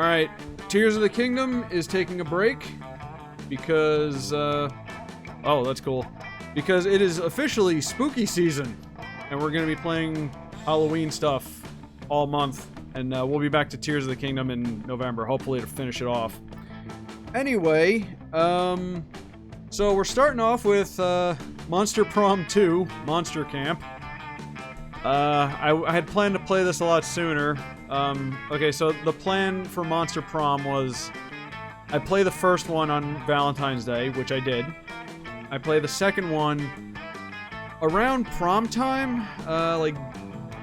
Alright, Tears of the Kingdom is taking a break because, oh, that's cool. Because it is officially spooky season, and we're going to be playing Halloween stuff all month, and we'll be back to Tears of the Kingdom in November, hopefully to finish it off. Anyway, so we're starting off with Monster Prom 2, Monster Camp. I had planned to play this a lot sooner. Okay, so the plan for Monster Prom was I play the first one on Valentine's Day, which I did. I play the second one around prom time, like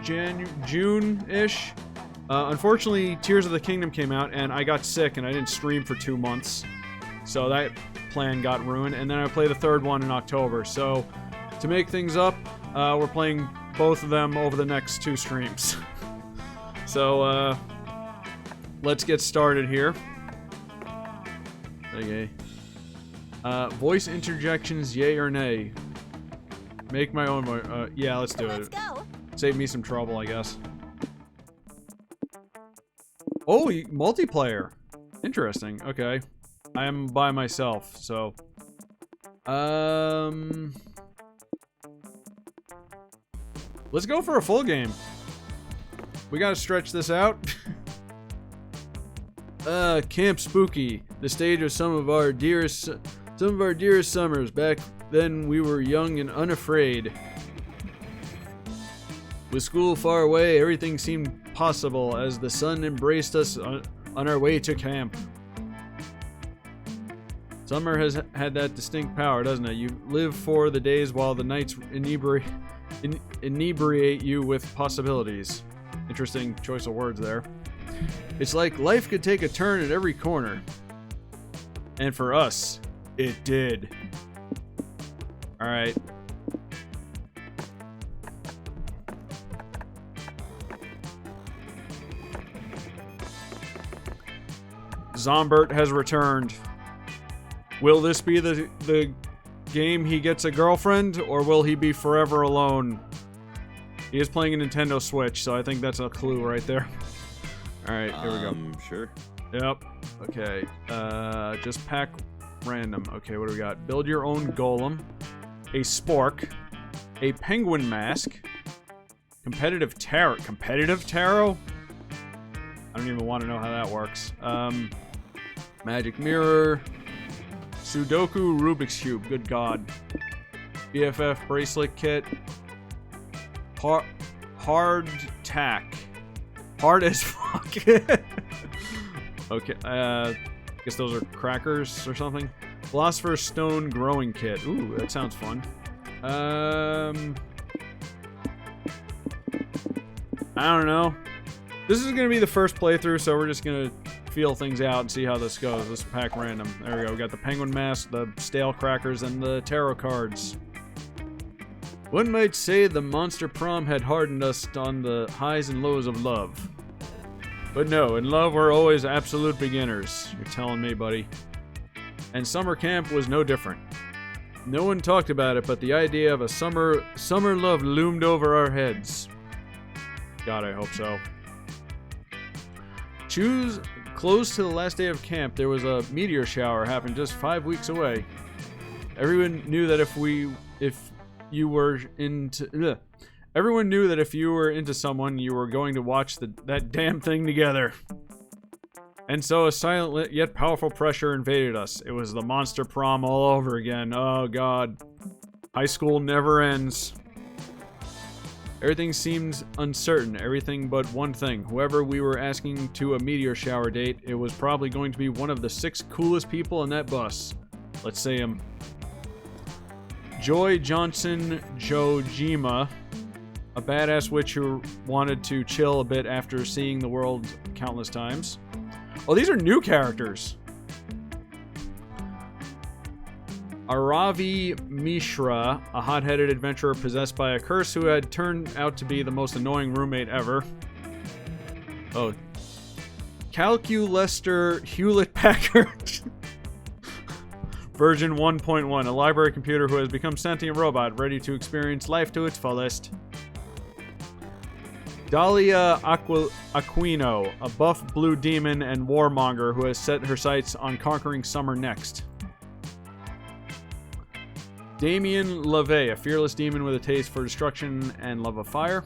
June-ish. Unfortunately, Tears of the Kingdom came out, and I got sick, and I didn't stream for 2 months. So that plan got ruined, and then I play the third one in October. So, to make things up, we're playing both of them over the next 2 streams. So, let's get started here. Okay. Voice interjections, yay or nay? Make my own voice. Yeah, let's do it. Let's go. Save me some trouble, I guess. Oh, multiplayer. Interesting. Okay. I am by myself, so... Let's go for a full game. We gotta stretch this out. Camp Spooky. The stage of some of our dearest summers. Back then we were young and unafraid. With school far away, everything seemed possible as the sun embraced us on our way to camp. Summer has had that distinct power, doesn't it? You live for the days while the nights inebriate you with possibilities. Interesting choice of words there. It's like life could take a turn at every corner. And for us, it did. Alright. Zombert has returned. Will this be the game he gets a girlfriend, or will he be forever alone? He is playing a Nintendo Switch, so I think that's a clue right there. Alright, here we go. Sure. Yep. Okay. Just pack random. Okay, what do we got? Build your own golem. A spork. A penguin mask. Competitive tarot. Competitive tarot? I don't even want to know how that works. Magic mirror. Sudoku Rubik's Cube. Good God. BFF bracelet kit. Hard tack. Hard as fuck. Okay, I guess those are crackers or something. Philosopher's Stone growing kit. Ooh, that sounds fun. I don't know. This is gonna be the first playthrough, so we're just gonna feel things out and see how this goes. Let's pack random. There we go. We got the penguin mask, the stale crackers, and the tarot cards. One might say the Monster Prom had hardened us on the highs and lows of love. But no, in love we're always absolute beginners. You're telling me, buddy. And summer camp was no different. No one talked about it, but the idea of a summer love loomed over our heads. God, I hope so. Close to the last day of camp, there was a meteor shower happening just 5 weeks away. Everyone knew that if you were into someone, you were going to watch that damn thing together. And so a silent yet powerful pressure invaded us. It was the Monster Prom all over again. Oh God. High school never ends. Everything seemed uncertain, everything but one thing. Whoever we were asking to a meteor shower date, it was probably going to be one of the 6 coolest people on that bus. Let's say him. Joy Johnson Jojima, a badass witch who wanted to chill a bit after seeing the world countless times. Oh, these are new characters. Aravi Mishra, a hot-headed adventurer possessed by a curse who had turned out to be the most annoying roommate ever. Oh. Calculester Hewlett-Packard. Version 1.1, a library computer who has become sentient robot, ready to experience life to its fullest. Dahlia Aquino, a buff blue demon and warmonger who has set her sights on conquering summer next. Damien LaVey, a fearless demon with a taste for destruction and love of fire.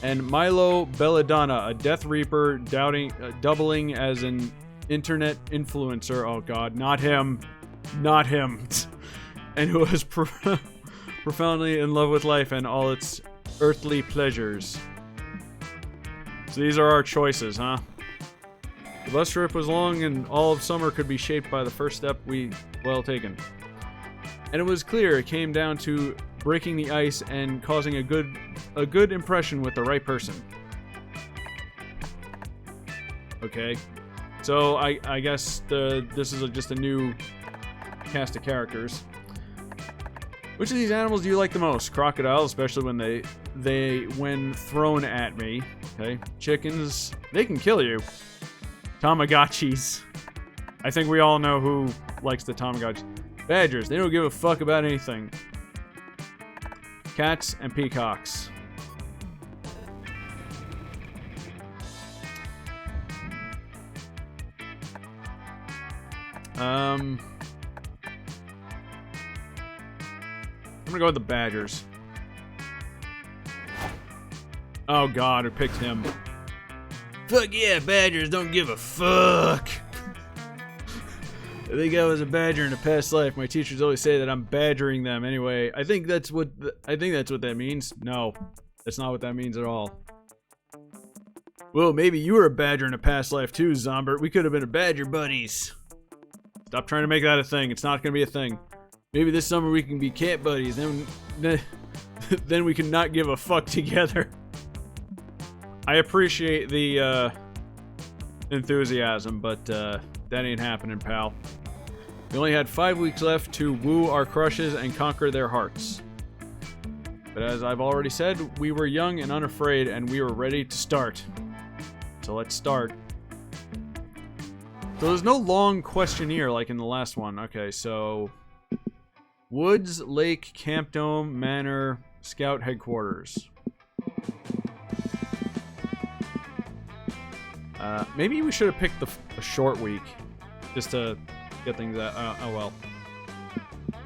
And Milo Belladonna, a Death Reaper doubling as an internet influencer. Oh god, not him. Not him. And who is profoundly in love with life and all its earthly pleasures. So these are our choices, huh? The bus trip was long and all of summer could be shaped by the first step well taken. And it was clear it came down to breaking the ice and causing a good impression with the right person. Okay. So I guess this is just a new cast of characters. Which of these animals do you like the most? Crocodiles, especially when thrown at me. Okay. Chickens, they can kill you. Tamagotchis. I think we all know who likes the Tamagotchis. Badgers, they don't give a fuck about anything. Cats and peacocks. I'm gonna go with the badgers. Oh god, I picked him. Fuck yeah, badgers don't give a fuck. I think I was a badger in a past life. My teachers always say that I'm badgering them. Anyway, I think that's what that means. No, that's not what that means at all. Well, maybe you were a badger in a past life too, Zombert. We could have been a badger buddies. Stop trying to make that a thing. It's not gonna be a thing. Maybe this summer we can be cat buddies. Then we can not give a fuck together. I appreciate the enthusiasm, but that ain't happening, pal. We only had 5 weeks left to woo our crushes and conquer their hearts. But as I've already said, we were young and unafraid, and we were ready to start. So let's start. So there's no long questionnaire like in the last one. Okay, so Woods, Lake, Camp Dome, Manor, Scout Headquarters. Maybe we should have picked a short week, just to get things out. Oh well.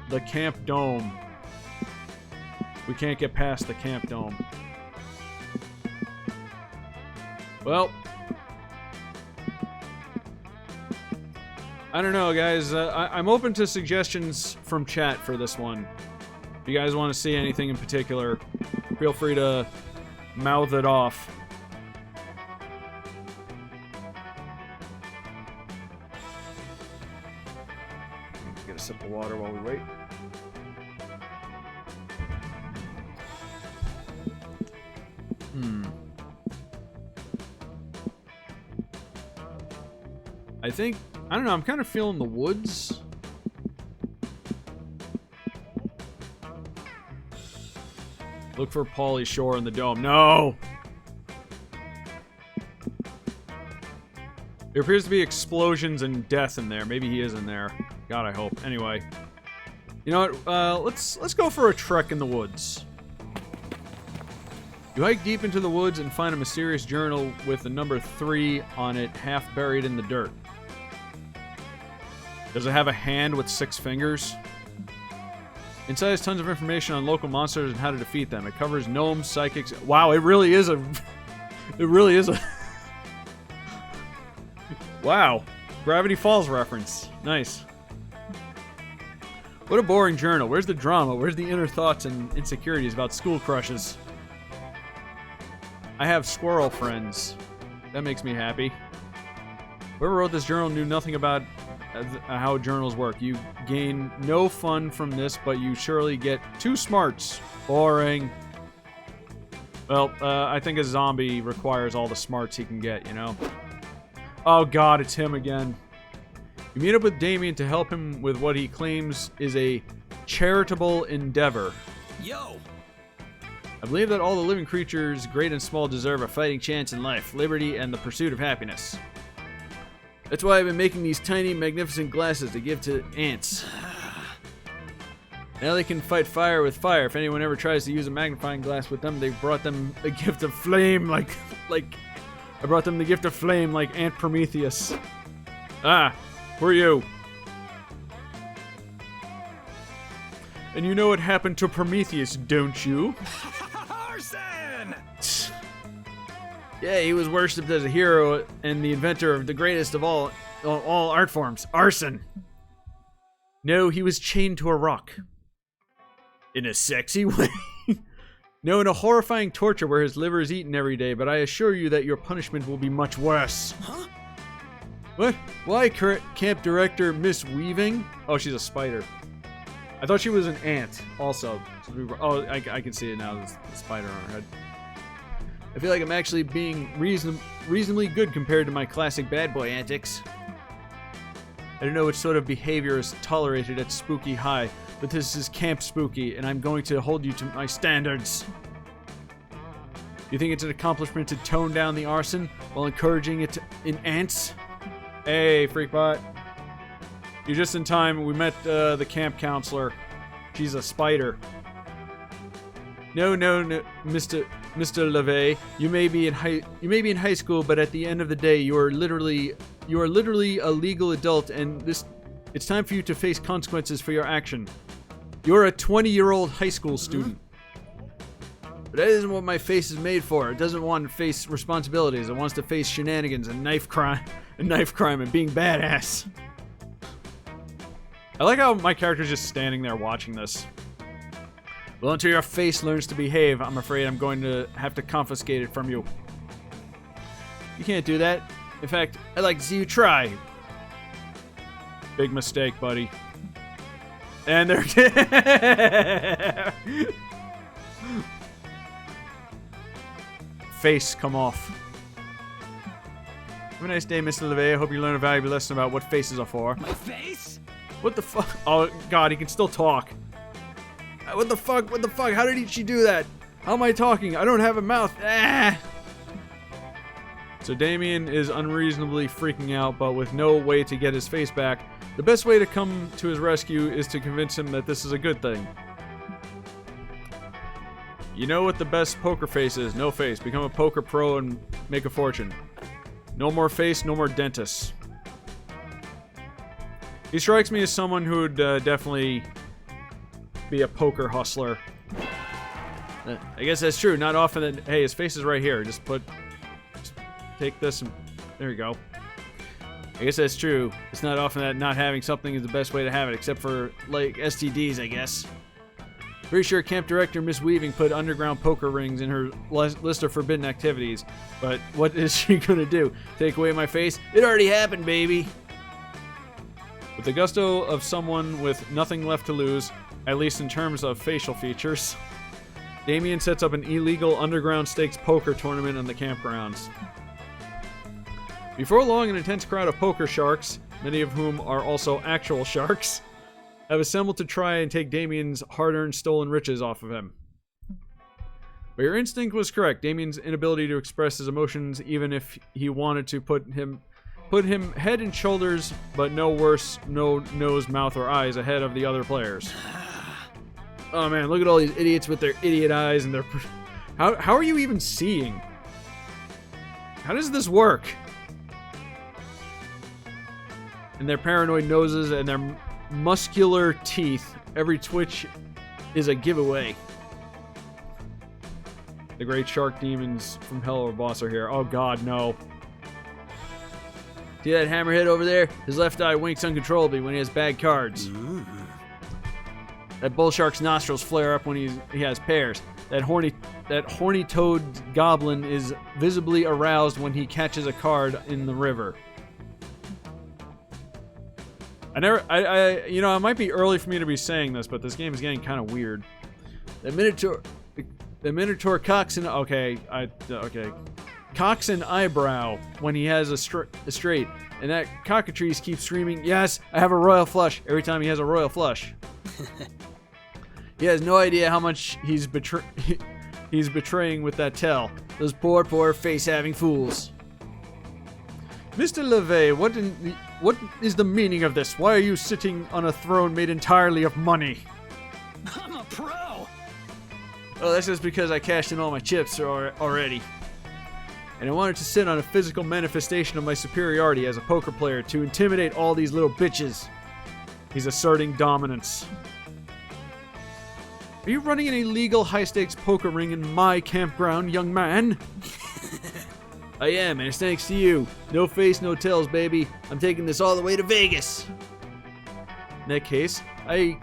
The Camp Dome. We can't get past the Camp Dome. Well, I don't know, guys. I'm open to suggestions from chat for this one. If you guys want to see anything in particular, feel free to mouth it off. Get a sip of water while we wait. I don't know, I'm kind of feeling the woods. Look for Pauly Shore in the dome. No! There appears to be explosions and death in there. Maybe he is in there. God, I hope. Anyway. You know what? Let's go for a trek in the woods. You hike deep into the woods and find a mysterious journal with the number 3 on it, half buried in the dirt. Does it have a hand with 6 fingers? Inside has tons of information on local monsters and how to defeat them. It covers gnomes, psychics. Wow, it really is a... It really is a... Wow. Gravity Falls reference. Nice. What a boring journal. Where's the drama? Where's the inner thoughts and insecurities about school crushes? I have squirrel friends. That makes me happy. Whoever wrote this journal knew nothing about how journals work. You gain no fun from this, but you surely get 2 smarts. Boring. Well, I think a zombie requires all the smarts he can get, you know? Oh god, it's him again. You meet up with Damien to help him with what he claims is a charitable endeavor. Yo! I believe that all the living creatures, great and small, deserve a fighting chance in life, liberty, and the pursuit of happiness. That's why I've been making these tiny, magnificent glasses to give to ants. Now they can fight fire with fire. If anyone ever tries to use a magnifying glass with them, they brought them a gift of flame like I brought them the gift of flame like Aunt Prometheus. Ah, who are you? And you know what happened to Prometheus, don't you? Arson! Yeah, he was worshipped as a hero and the inventor of the greatest of all art forms, arson. No, he was chained to a rock. In a sexy way? No, in a horrifying torture where his liver is eaten every day, but I assure you that your punishment will be much worse. Huh? What? Why, camp director Miss Weaving? Oh, she's a spider. I thought she was an ant, also. Oh, I can see it now, the spider on her head. I feel like I'm actually being reasonably good compared to my classic bad boy antics. I don't know which sort of behavior is tolerated at Spooky High, but this is Camp Spooky, and I'm going to hold you to my standards. You think it's an accomplishment to tone down the arson while encouraging it in ants? Hey, Freakbot. You're just in time. We met the camp counselor. She's a spider. No, Mr. LeVay. You may be in high school, but at the end of the day, you are literally a legal adult, and it's time for you to face consequences for your action. You're a 20-year-old high school student. But that isn't what my face is made for. It doesn't want to face responsibilities. It wants to face shenanigans and knife crime and being badass. I like how my character's just standing there watching this. Well, until your face learns to behave, I'm afraid I'm going to have to confiscate it from you. You can't do that. In fact, I'd like to see you try. Big mistake, buddy. And they're... Face come off. Have a nice day, Mr. LeVay. I hope you learn a valuable lesson about what faces are for. My face? What the fuck? Oh, God, he can still talk. What the fuck? What the fuck? How did she do that? How am I talking? I don't have a mouth. Ah! So Damien is unreasonably freaking out, but with no way to get his face back. The best way to come to his rescue is to convince him that this is a good thing. You know what the best poker face is? No face. Become a poker pro and make a fortune. No more face, no more dentists. He strikes me as someone who would definitely be a poker hustler. I guess that's true. Not often that... Hey, his face is right here. Just take this and... There you go. I guess that's true. It's not often that not having something is the best way to have it, except for, like, STDs, I guess. Pretty sure Camp Director Miss Weaving put underground poker rings in her list of forbidden activities. But what is she gonna do? Take away my face? It already happened, baby! With the gusto of someone with nothing left to lose, at least in terms of facial features, Damien sets up an illegal underground stakes poker tournament on the campgrounds. Before long, an intense crowd of poker sharks, many of whom are also actual sharks, have assembled to try and take Damien's hard-earned stolen riches off of him. But your instinct was correct. Damien's inability to express his emotions, even if he wanted to, put him head and shoulders, but no worse, no nose, mouth, or eyes ahead of the other players. Oh man, look at all these idiots with their idiot eyes and their... How are you even seeing? How does this work? And their paranoid noses and their muscular teeth. Every twitch is a giveaway. The great shark demons from hell or boss are here. Oh god, no. See that hammerhead over there? His left eye winks uncontrollably when he has bad cards. That bull shark's nostrils flare up when he has pairs. That horny toad goblin is visibly aroused when he catches a card in the river. You know, it might be early for me to be saying this, but this game is getting kind of weird. The Minotaur cocks an... Okay. Cocks an eyebrow when he has a straight. And that cockatrice keeps screaming, yes, I have a royal flush, every time he has a royal flush. He has no idea how much he's betraying with that tell. Those poor face-having fools. Mr. LeVay, what is the meaning of this? Why are you sitting on a throne made entirely of money? I'm a pro. Well, that's just because I cashed in all my chips already. And I wanted to sit on a physical manifestation of my superiority as a poker player to intimidate all these little bitches. He's asserting dominance. Are you running an illegal high-stakes poker ring in my campground, young man? I am, and it's thanks to you. No face, no tells, baby. I'm taking this all the way to Vegas. In that case, I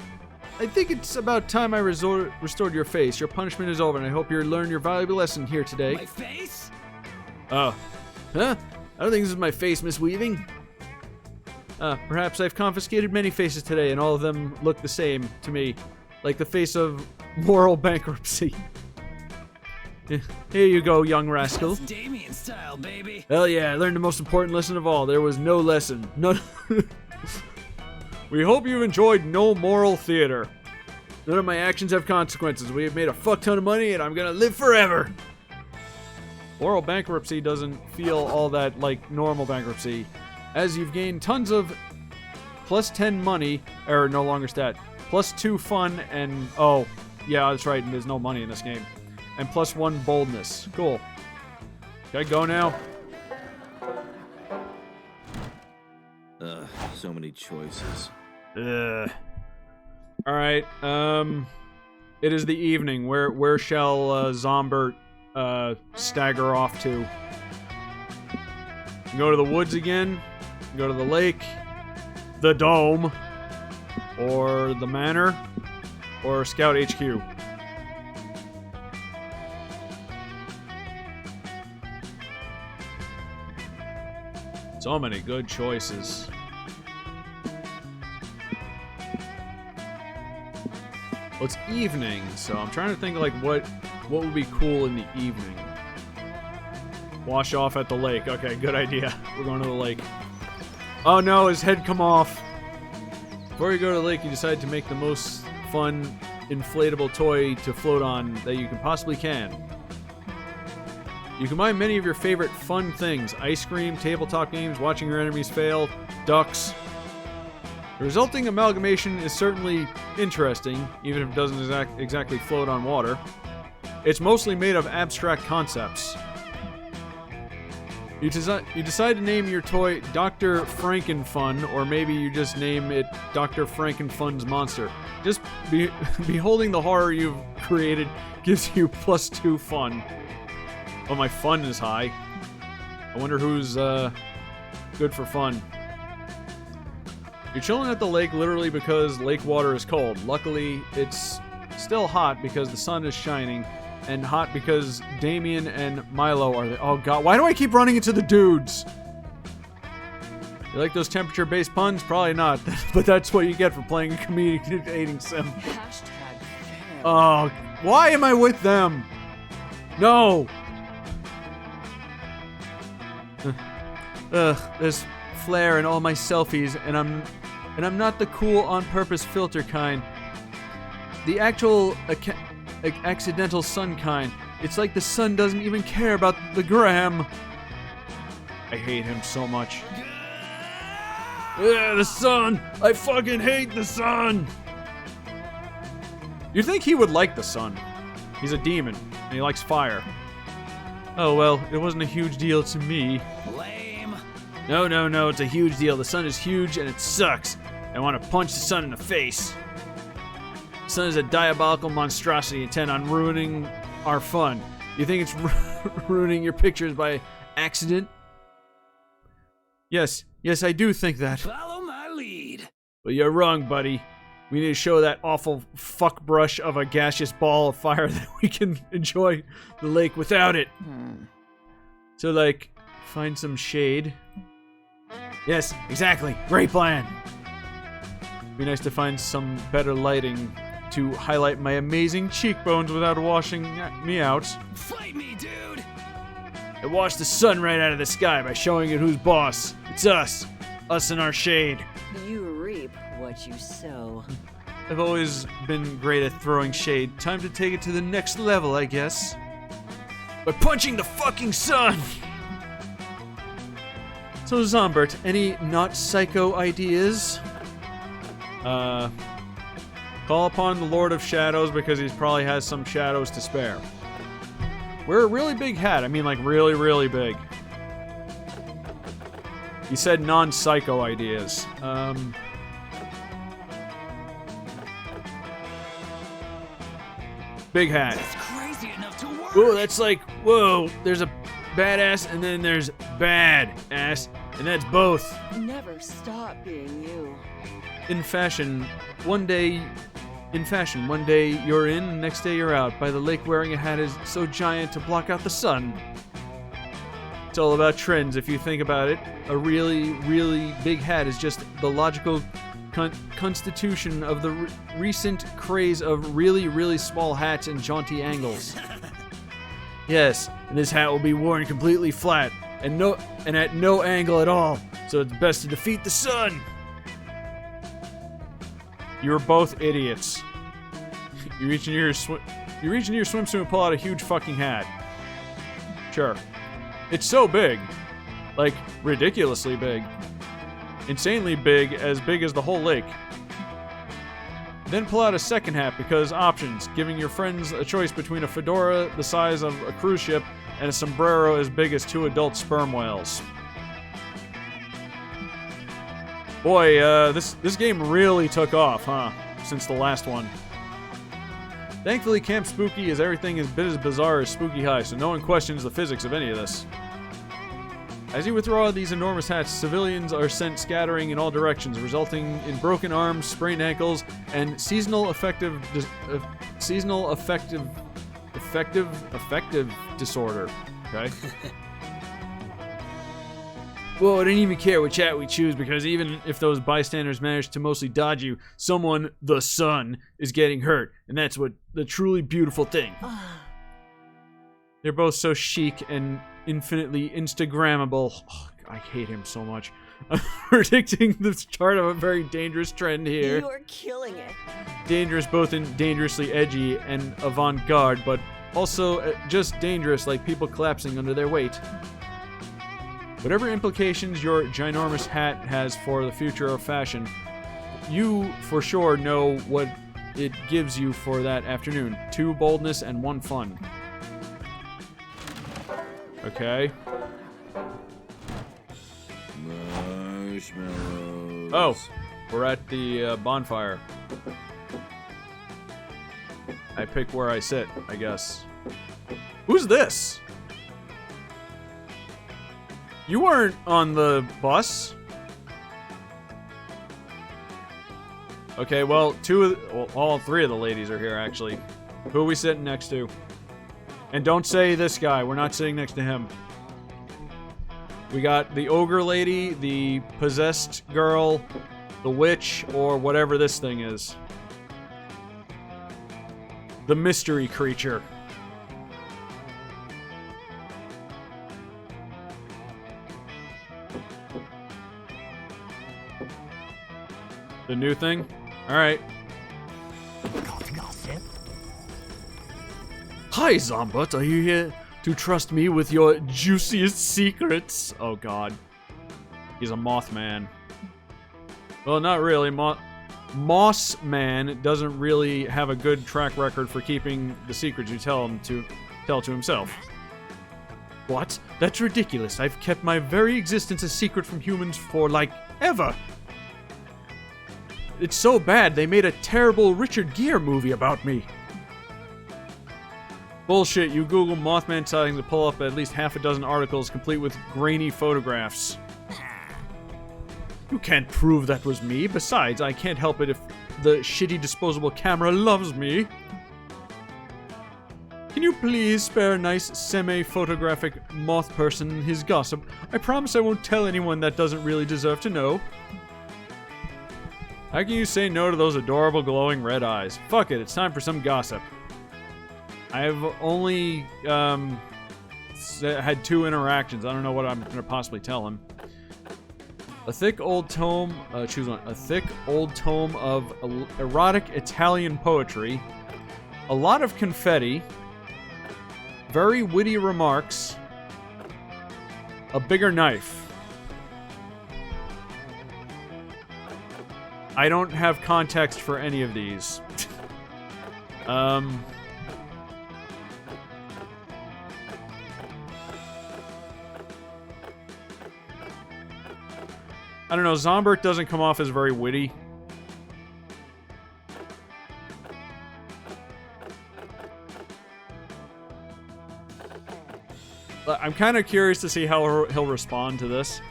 think it's about time I restored your face. Your punishment is over, and I hope you learned your valuable lesson here today. My face? Oh. Huh? I don't think this is my face, Miss Weaving. Perhaps I've confiscated many faces today, and all of them look the same to me. Like the face of moral bankruptcy. Here you go, young rascal. That's Damien style, baby. Hell yeah, I learned the most important lesson of all. There was no lesson. None. We hope you've enjoyed no moral theater. None of my actions have consequences. We have made a fuck ton of money, and I'm gonna live forever. Moral bankruptcy doesn't feel all that like normal bankruptcy, as you've gained tons of plus 10 money, or no longer stat, plus 2 fun, and oh, yeah, that's right, and there's no money in this game, and plus 1 boldness. Cool. Can I go now? So many choices. Alright, it is the evening. Where shall Zombert stagger off to? Go to the woods again, go to the lake, the dome, or the manor, or Scout HQ. So many good choices. Well, it's evening, so I'm trying to think like what would be cool in the evening. Wash off at the lake. Okay, good idea. We're going to the lake. Oh no, his head come off. Before you go to the lake, you decide to make the most fun inflatable toy to float on that you can possibly can. You combine many of your favorite fun things: ice cream, tabletop games, watching your enemies fail, ducks. The resulting amalgamation is certainly interesting, even if it doesn't exactly float on water. It's mostly made of abstract concepts. You decide to name your toy Dr. Frankenfun, or maybe you just name it Dr. Frankenfun's Monster. Just beholding the horror you've created gives you plus 2 fun. Oh, my fun is high. I wonder who's good for fun. You're chilling at the lake literally because lake water is cold. Luckily, it's still hot because the sun is shining, and hot because Damien and Milo are there. Oh god, why do I keep running into the dudes? You like those temperature-based puns? Probably not, but that's what you get for playing a comedic sim. Oh, why am I with them? No! There's flare in all my selfies, and I'm not the cool on-purpose filter kind. The actual accidental sun kind. It's like the sun doesn't even care about the gram. I hate him so much. The sun! I fucking hate the sun! You'd think he would like the sun. He's a demon, and he likes fire. Oh well, it wasn't a huge deal to me. Lame. No, it's a huge deal. The sun is huge and it sucks. I want to punch the sun in the face. The sun is a diabolical monstrosity intent on ruining our fun. You think it's ruining your pictures by accident? Yes, I do think that. Follow my lead. But you're wrong, buddy. We need to show that awful fuck brush of a gaseous ball of fire that we can enjoy the lake without it. So, like, find some shade. Yes, exactly. Great plan. Be nice to find some better lighting to highlight my amazing cheekbones without washing me out. Fight me, dude. I wash the sun right out of the sky by showing it who's boss. It's us. Us in our shade. You reap what you sow. I've always been great at throwing shade. Time to take it to the next level, I guess. By punching the fucking sun! So, Zombert, any not psycho ideas? Call upon the Lord of Shadows because he probably has some shadows to spare. Wear a really big hat. I mean, like, really, really big. He said non-psycho ideas. Big hat. That's crazy enough to work. Whoa, that's like, whoa, there's a badass and then there's bad ass, and that's both. Never stop being you. In fashion, one day you're in, next day you're out. By the lake wearing a hat is so giant to block out the sun. It's all about trends if you think about it. A really, really big hat is just the logical constitution of the recent craze of really, really small hats and jaunty angles. Yes, and this hat will be worn completely flat and at no angle at all, so it's best to defeat the sun. You're both idiots. You reach into your swimsuit and pull out a huge fucking hat. Sure. It's so big. Like, ridiculously big. Insanely big as the whole lake. Then pull out a second hat because options, giving your friends a choice between a fedora the size of a cruise ship and a sombrero as big as 2 adult sperm whales. Boy, this game really took off, huh? Since the last one. Thankfully, Camp Spooky is everything as bit as bizarre as Spooky High, so no one questions the physics of any of this. As you withdraw these enormous hats, civilians are sent scattering in all directions, resulting in broken arms, sprained ankles, and seasonal affective disorder. Okay. Whoa, I didn't even care which hat we choose because even if those bystanders manage to mostly dodge you, someone, the sun, is getting hurt, and that's what the truly beautiful thing. They're both so chic and infinitely Instagrammable. Oh, I hate him so much. I'm predicting the start of a very dangerous trend here. You're killing it. Dangerous both in dangerously edgy and avant-garde, but also just dangerous like people collapsing under their weight. Whatever implications your ginormous hat has for the future of fashion, you for sure know what it gives you for that afternoon. 2 boldness and 1 fun. Okay. Marshmallows. Oh, we're at the bonfire. I pick where I sit, I guess. Who's this? You weren't on the bus. Okay, well, all 3 of the ladies are here, actually. Who are we sitting next to? And don't say this guy. We're not sitting next to him. We got the ogre lady, the possessed girl, the witch, or whatever this thing is. The mystery creature. The new thing? Alright. Hi, Zombot. Are you here to trust me with your juiciest secrets? Oh, God. He's a Mothman. Well, not really. Mossman doesn't really have a good track record for keeping the secrets you tell to himself. What? That's ridiculous. I've kept my very existence a secret from humans for, like, ever. It's so bad they made a terrible Richard Gere movie about me. Bullshit, you Google Mothman sightings to pull up at least half a dozen articles complete with grainy photographs. You can't prove that was me. Besides, I can't help it if the shitty disposable camera loves me. Can you please spare a nice semi-photographic moth person his gossip? I promise I won't tell anyone that doesn't really deserve to know. How can you say no to those adorable glowing red eyes? Fuck it, it's time for some gossip. I've only had 2 interactions. I don't know what I'm going to possibly tell him. A thick old tome, choose one. A thick old tome of erotic Italian poetry. A lot of confetti. Very witty remarks. A bigger knife. I don't have context for any of these. I don't know, Zombert doesn't come off as very witty. But I'm kind of curious to see how he'll respond to this.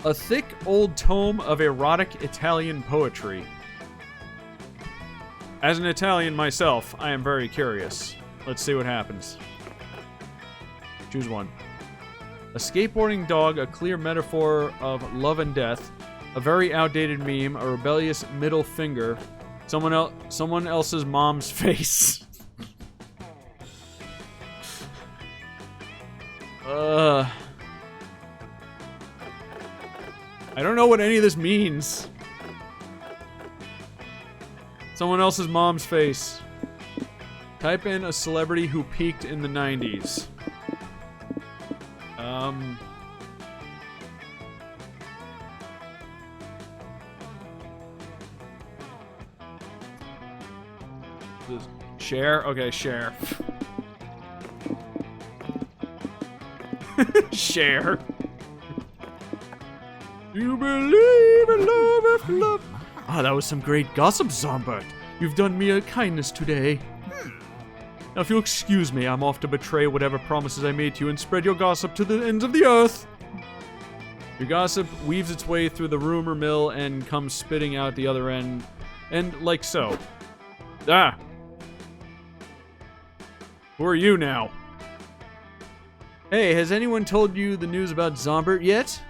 A thick old tome of erotic Italian poetry. As an Italian myself, I am very curious. Let's see what happens. Choose one. A skateboarding dog, a clear metaphor of love and death. A very outdated meme, a rebellious middle finger. Someone else's mom's face. I don't know what any of this means. Someone else's mom's face. Type in a celebrity who peaked in the 90s. Cher? Okay, Cher. Cher. You believe in love if love. Ah, that was some great gossip, Zombert. You've done me a kindness today. Now, if you'll excuse me, I'm off to betray whatever promises I made to you and spread your gossip to the ends of the earth. Your gossip weaves its way through the rumor mill and comes spitting out the other end, and like so. Ah! Who are you now? Hey, has anyone told you the news about Zombert yet?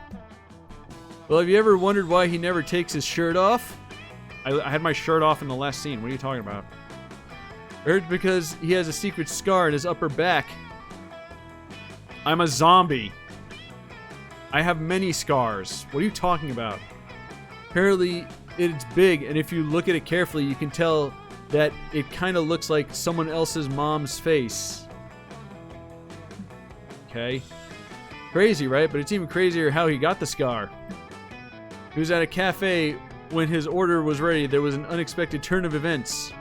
Well, have you ever wondered why he never takes his shirt off? I had my shirt off in the last scene. What are you talking about? I heard because he has a secret scar in his upper back. I'm a zombie. I have many scars. What are you talking about? Apparently, it's big, and if you look at it carefully, you can tell that it kind of looks like someone else's mom's face. Okay. Crazy, right? But it's even crazier how he got the scar. He was at a cafe when his order was ready. There was an unexpected turn of events.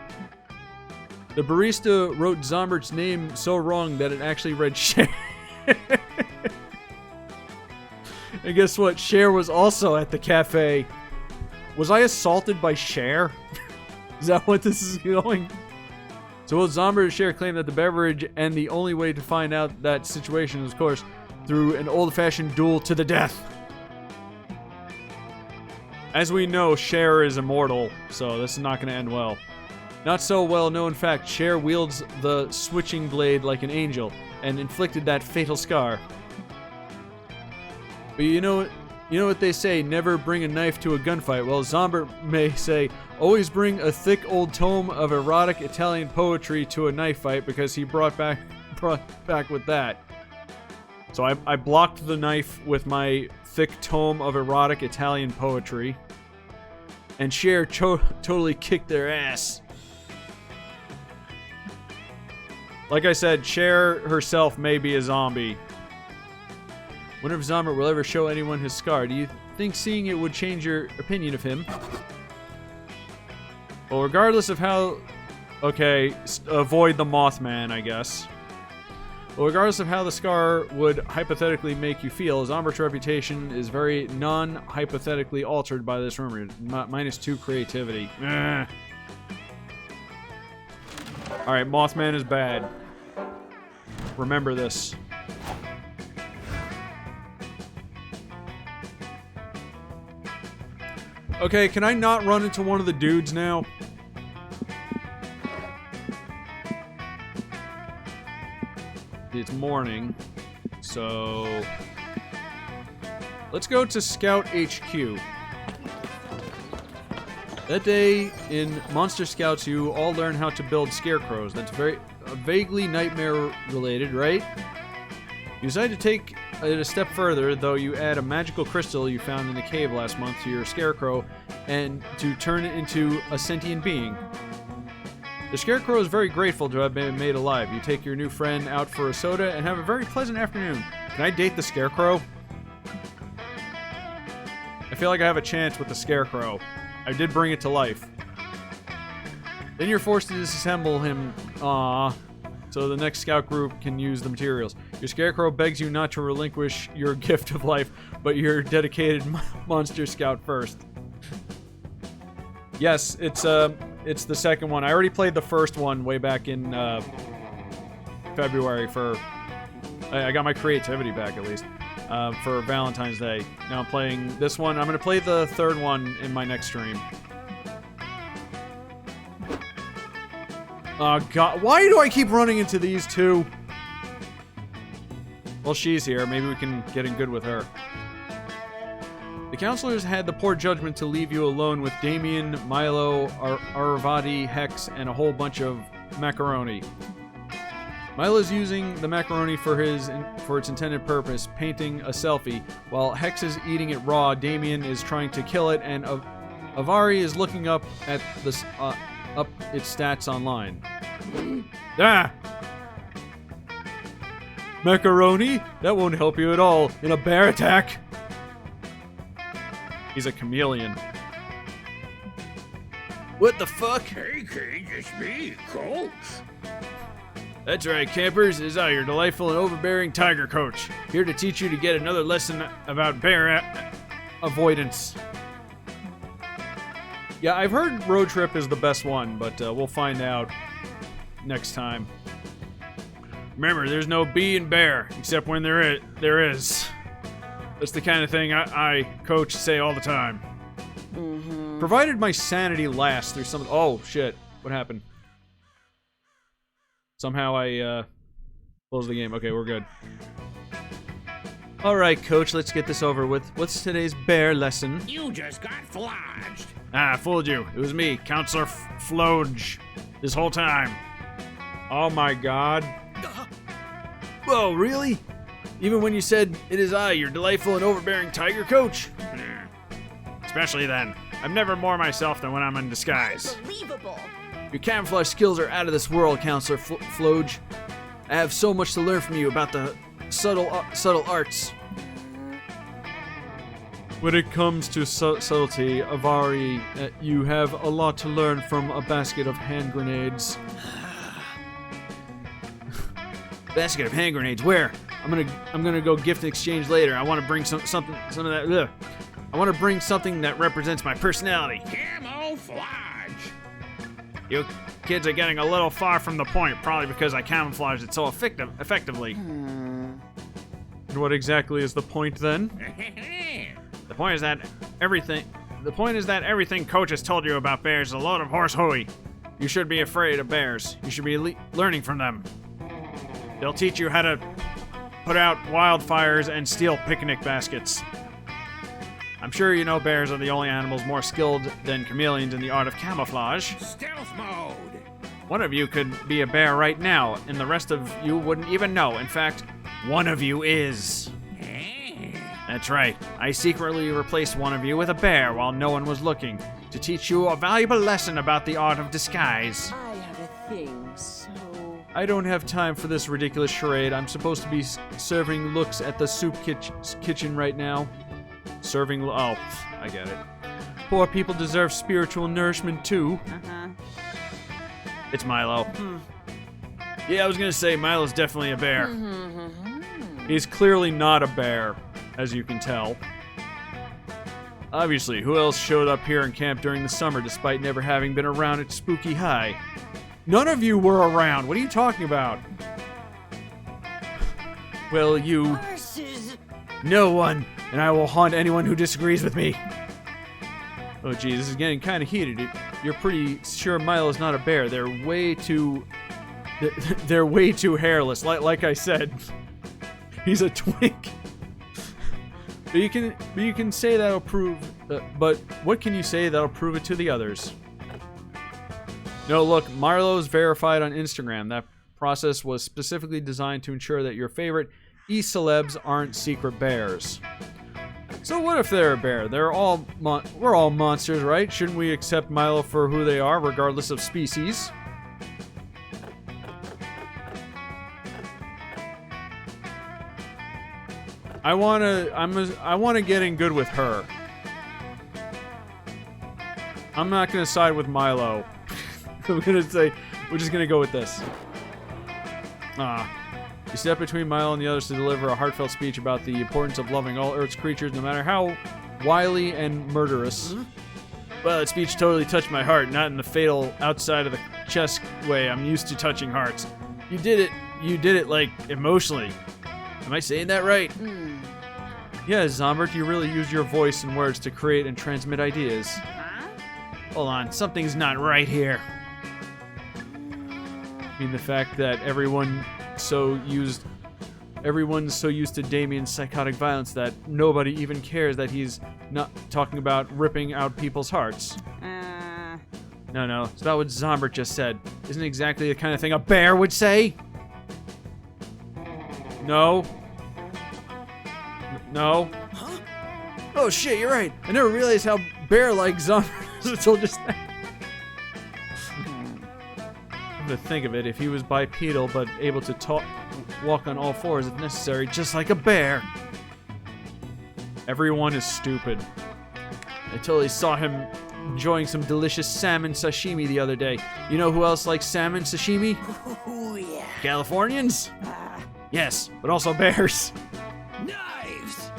The barista wrote Zombert's name so wrong that it actually read Cher. And guess what? Cher was also at the cafe. Was I assaulted by Cher? Is that what this is going? So both Zombert and Cher claim that the beverage, and the only way to find out that situation is, of course, through an old-fashioned duel to the death. As we know, Cher is immortal, so this is not going to end well. Not so well known fact, Cher wields the switching blade like an angel, and inflicted that fatal scar. But you know what they say, never bring a knife to a gunfight. Well, Zombert may say, always bring a thick old tome of erotic Italian poetry to a knife fight, because he brought back with that. So I blocked the knife with my thick tome of erotic Italian poetry. And Cher totally kicked their ass. Like I said, Cher herself may be a zombie. Wonder if Zombert will ever show anyone his scar. Do you think seeing it would change your opinion of him? Well, regardless of how... Okay, avoid the Mothman, I guess. Well, regardless of how the scar would hypothetically make you feel, Zombert's reputation is very non-hypothetically altered by this rumor. -2 creativity. Alright, Mothman is bad. Remember this. Okay, can I not run into one of the dudes now? It's morning, so let's go to Scout HQ. That day in Monster Scouts, you all learn how to build scarecrows. That's very vaguely nightmare related, right? You decide to take it a step further, though. You add a magical crystal you found in the cave last month to your scarecrow, and to turn it into a sentient being. The scarecrow is very grateful to have been made alive. You take your new friend out for a soda and have a very pleasant afternoon. Can I date the scarecrow? I feel like I have a chance with the scarecrow. I did bring it to life. Then you're forced to disassemble him. Aww. So the next scout group can use the materials. Your scarecrow begs you not to relinquish your gift of life, but your dedicated monster scout first. Yes, it's the second one. I already played the first one way back in February for... I got my creativity back, at least, for Valentine's Day. Now I'm playing this one. I'm going to play the third one in my next stream. Oh, God. Why do I keep running into these two? Well, she's here. Maybe we can get in good with her. The counselors had the poor judgment to leave you alone with Damien, Milo, Arvati, Hex, and a whole bunch of macaroni. Milo's using the macaroni for its intended purpose, painting a selfie, while Hex is eating it raw. Damien is trying to kill it, and Avari is looking up at the up its stats online. Ah! Macaroni? That won't help you at all in a bear attack. He's a chameleon. What the fuck? Hey, kid, it's me, Coach. That's right, campers. It is I, your delightful and overbearing tiger coach, here to teach you to get another lesson about bear avoidance. Yeah, I've heard Road Trip is the best one, but we'll find out next time. Remember, there's no bee in bear, except when there is. That's the kind of thing I coach, say all the time. Mm-hmm. Provided my sanity lasts through some... Oh, shit. What happened? Somehow I closed the game. Okay, we're good. Alright, coach, let's get this over with. What's today's bear lesson? You just got flodged. Ah, I fooled you. It was me, Counselor Floge, this whole time. Oh my god. Whoa, really? Even when you said, it is I, your delightful and overbearing tiger coach? Especially then. I'm never more myself than when I'm in disguise. Unbelievable. Your camouflage skills are out of this world, Counselor Floge. I have so much to learn from you about the subtle arts. When it comes to subtlety, Avari, you have a lot to learn from a basket of hand grenades. Basket of hand grenades? Where? I'm gonna go gift and exchange later. I want to bring some of that. Ugh. I want to bring something that represents my personality. Camouflage. You kids are getting a little far from the point, probably because I camouflaged it so effectively. And what exactly is the point then? The point is that everything Coach has told you about bears is a load of horse hooey. You should be afraid of bears. You should be learning from them. They'll teach you how to put out wildfires and steal picnic baskets. I'm sure you know bears are the only animals more skilled than chameleons in the art of camouflage. Stealth mode. One of you could be a bear right now, and the rest of you wouldn't even know. In fact, one of you is. That's right. I secretly replaced one of you with a bear while no one was looking, to teach you a valuable lesson about the art of disguise. I have a thing, so... I don't have time for this ridiculous charade. I'm supposed to be serving looks at the soup kitchen right now. Serving... Oh, I get it. Poor people deserve spiritual nourishment, too. Uh-huh. It's Milo. Yeah, I was gonna say, Milo's definitely a bear. He's clearly not a bear, as you can tell. Obviously, who else showed up here in camp during the summer despite never having been around at Spooky High? None of you were around. What are you talking about? Well, you... Horses. No one, and I will haunt anyone who disagrees with me. Oh, geez, this is getting kind of heated. You're pretty sure Milo's not a bear. They're way too hairless. Like I said, he's a twink. But you can say that'll prove. But what can you say that'll prove it to the others? No, look, Milo's verified on Instagram. That process was specifically designed to ensure that your favorite e-celebs aren't secret bears. So what if they're a bear? We're all monsters, right? Shouldn't we accept Milo for who they are, regardless of species? I wanna get in good with her. I'm not gonna side with Milo. I'm gonna say, we're just gonna go with this. You step between Milo and the others to deliver a heartfelt speech about the importance of loving all Earth's creatures, no matter how wily and murderous. Well, that speech totally touched my heart, not in the fatal outside of the chest way I'm used to touching hearts. You did it like emotionally. Am I saying that right? Yeah, Zombert, you really use your voice and words to create and transmit ideas. Hold on, something's not right here. I mean the fact that everyone's so used to Damien's psychotic violence that nobody even cares that he's not talking about ripping out people's hearts. No, it's about what Zombert just said. Isn't exactly the kind of thing a bear would say? No. No. Huh? Oh shit, you're right. I never realized how bear-like Zombert is until just now. To think of it, if he was bipedal but able to walk on all fours if necessary, just like a bear. Everyone is stupid. I totally saw him enjoying some delicious salmon sashimi the other day. You know who else likes salmon sashimi? Oh, yeah. Californians? Yes, but also bears. Knives!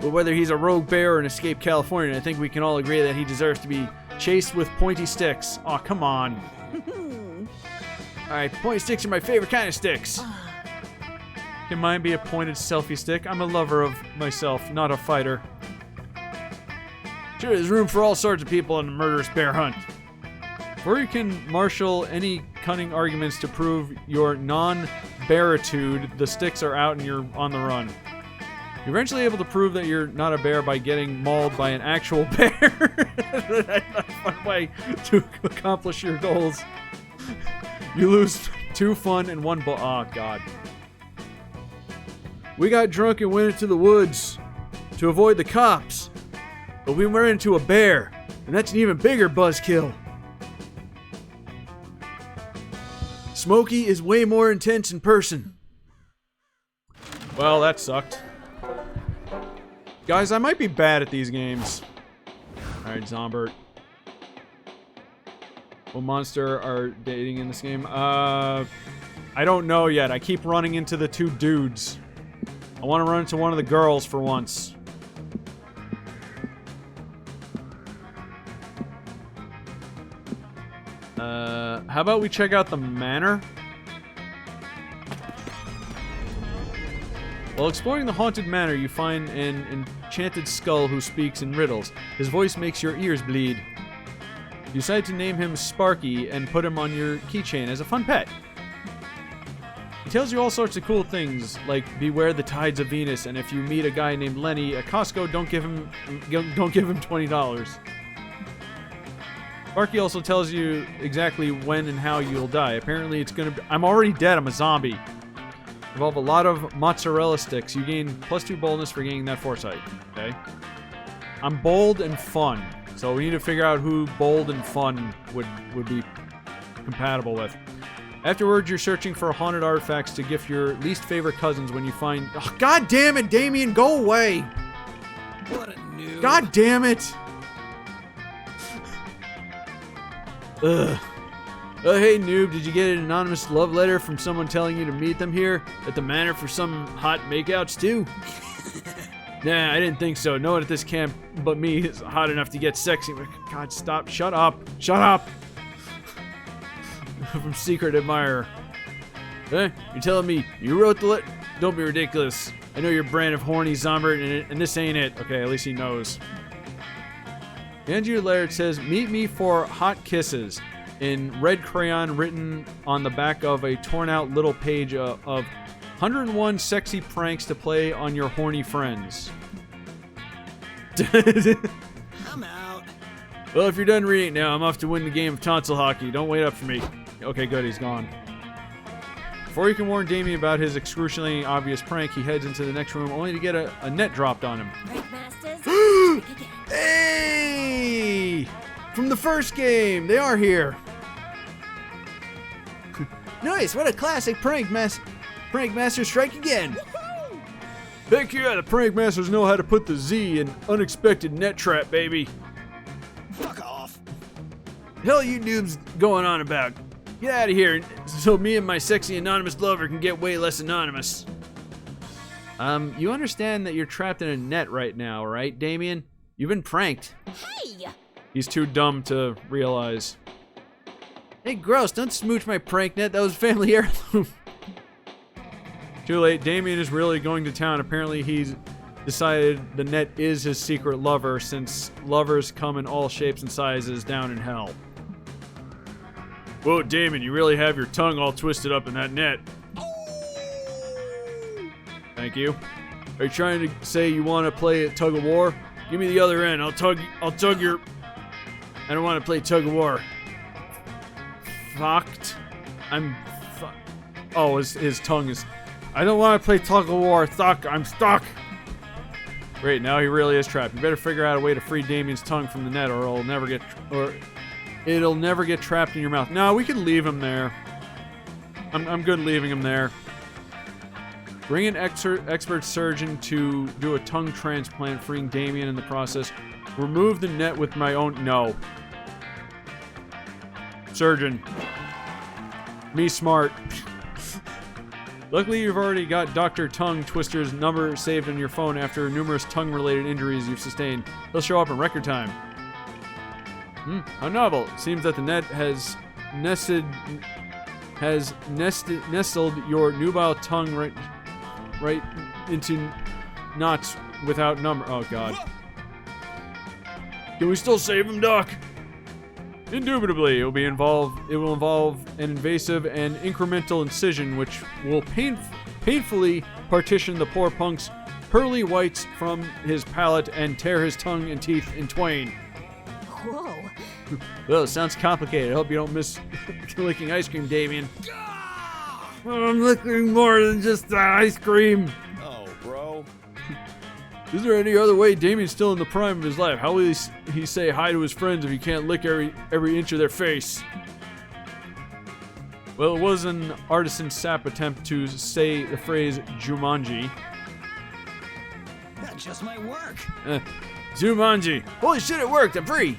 But whether he's a rogue bear or an escaped Californian, I think we can all agree that he deserves to be chased with pointy sticks. Aw, come on. Alright, pointy sticks are my favorite kind of sticks. Can mine be a pointed selfie stick? I'm a lover of myself, not a fighter. Sure, there's room for all sorts of people in a murderous bear hunt. Or you can marshal any cunning arguments to prove your non-bearitude. The sticks are out and you're on the run. You're eventually able to prove that you're not a bear by getting mauled by an actual bear. That's a fun way to accomplish your goals. You lose 2 fun and 1 oh god. We got drunk and went into the woods to avoid the cops. But we ran into a bear, and that's an even bigger buzzkill. Smokey is way more intense in person. Well, that sucked. Guys, I might be bad at these games. Alright, Zombert. What monster are dating in this game? I don't know yet. I keep running into the 2 dudes. I want to run into one of the girls for once. How about we check out the manor? While exploring the haunted manor, you find an enchanted skull who speaks in riddles. His voice makes your ears bleed. You decide to name him Sparky and put him on your keychain as a fun pet. He tells you all sorts of cool things, like beware the tides of Venus, and if you meet a guy named Lenny at Costco, don't give him $20. Sparky also tells you exactly when and how you'll die. Apparently it's gonna be... I'm already dead, I'm a zombie. Involve a lot of mozzarella sticks. You gain +2 boldness for gaining that foresight. Okay? I'm bold and fun. So we need to figure out who bold and fun would be compatible with. Afterwards, you're searching for haunted artifacts to gift your least favorite cousins when you find... Oh, God damn it, Damien, go away! What a noob. God damn it! Ugh. Oh, hey, noob, did you get an anonymous love letter from someone telling you to meet them here at the manor for some hot makeouts, too? Nah, I didn't think so. No one at this camp but me is hot enough to get sexy. God, stop. Shut up. Shut up! From Secret Admirer. Eh? You're telling me you wrote the letter? Don't be ridiculous. I know your brand of horny Zombert, and this ain't it. Okay, at least he knows. And your letter, it says, meet me for hot kisses, in red crayon written on the back of a torn out little page of 101 sexy pranks to play on your horny friends. I'm out. Well, if you're done reading now, I'm off to win the game of tonsil hockey. Don't wait up for me. Okay, good, he's gone. Before you can warn Damien about his excruciatingly obvious prank, he heads into the next room only to get a net dropped on him. Prank masters, speak again. Hey! From the first game, they are here. Nice, what a classic prank master strike again. Heck yeah, the prank masters know how to put the Z in unexpected net trap, baby. Fuck off. hell you noobs going on about? Get out of here so me and my sexy anonymous lover can get way less anonymous. You understand that you're trapped in a net right now, right, Damien? You've been pranked. Hey! He's too dumb to realize. Hey, gross, don't smooch my prank net. That was family heirloom. Too late. Damien is really going to town. Apparently, he's decided the net is his secret lover, since lovers come in all shapes and sizes down in hell. Whoa, Damien, you really have your tongue all twisted up in that net. Thank you. Are you trying to say you want to play a tug of war? Give me the other end. I'll tug your... I don't want to play tug of war. Fucked. Oh, his tongue is... I don't want to play tug of war. I'm stuck. Great, now he really is trapped. You better figure out a way to free Damien's tongue from the net, or it'll never get trapped in your mouth. No, we can leave him there. I'm good leaving him there. Bring an expert surgeon to do a tongue transplant, freeing Damien in the process. Remove the net with my own... No. Surgeon. Me smart. Luckily, you've already got Dr. Tongue Twister's number saved on your phone after numerous tongue-related injuries you've sustained. He'll show up in record time. How novel. It seems that the net has nestled your nubile tongue right into knots without number. Oh, God. Can we still save him, Doc? Indubitably, it will involve an invasive and incremental incision, which will painfully partition the poor punk's pearly whites from his palate and tear his tongue and teeth in twain. Whoa. Well, it sounds complicated. I hope you don't miss licking ice cream, Damien. I'm licking more than just the ice cream. Oh, bro. Is there any other way? Damien's still in the prime of his life. How will he say hi to his friends if he can't lick every inch of their face? Well, it was an artisan sap attempt to say the phrase Jumanji. That just might work. Jumanji. Holy shit, it worked. I'm free.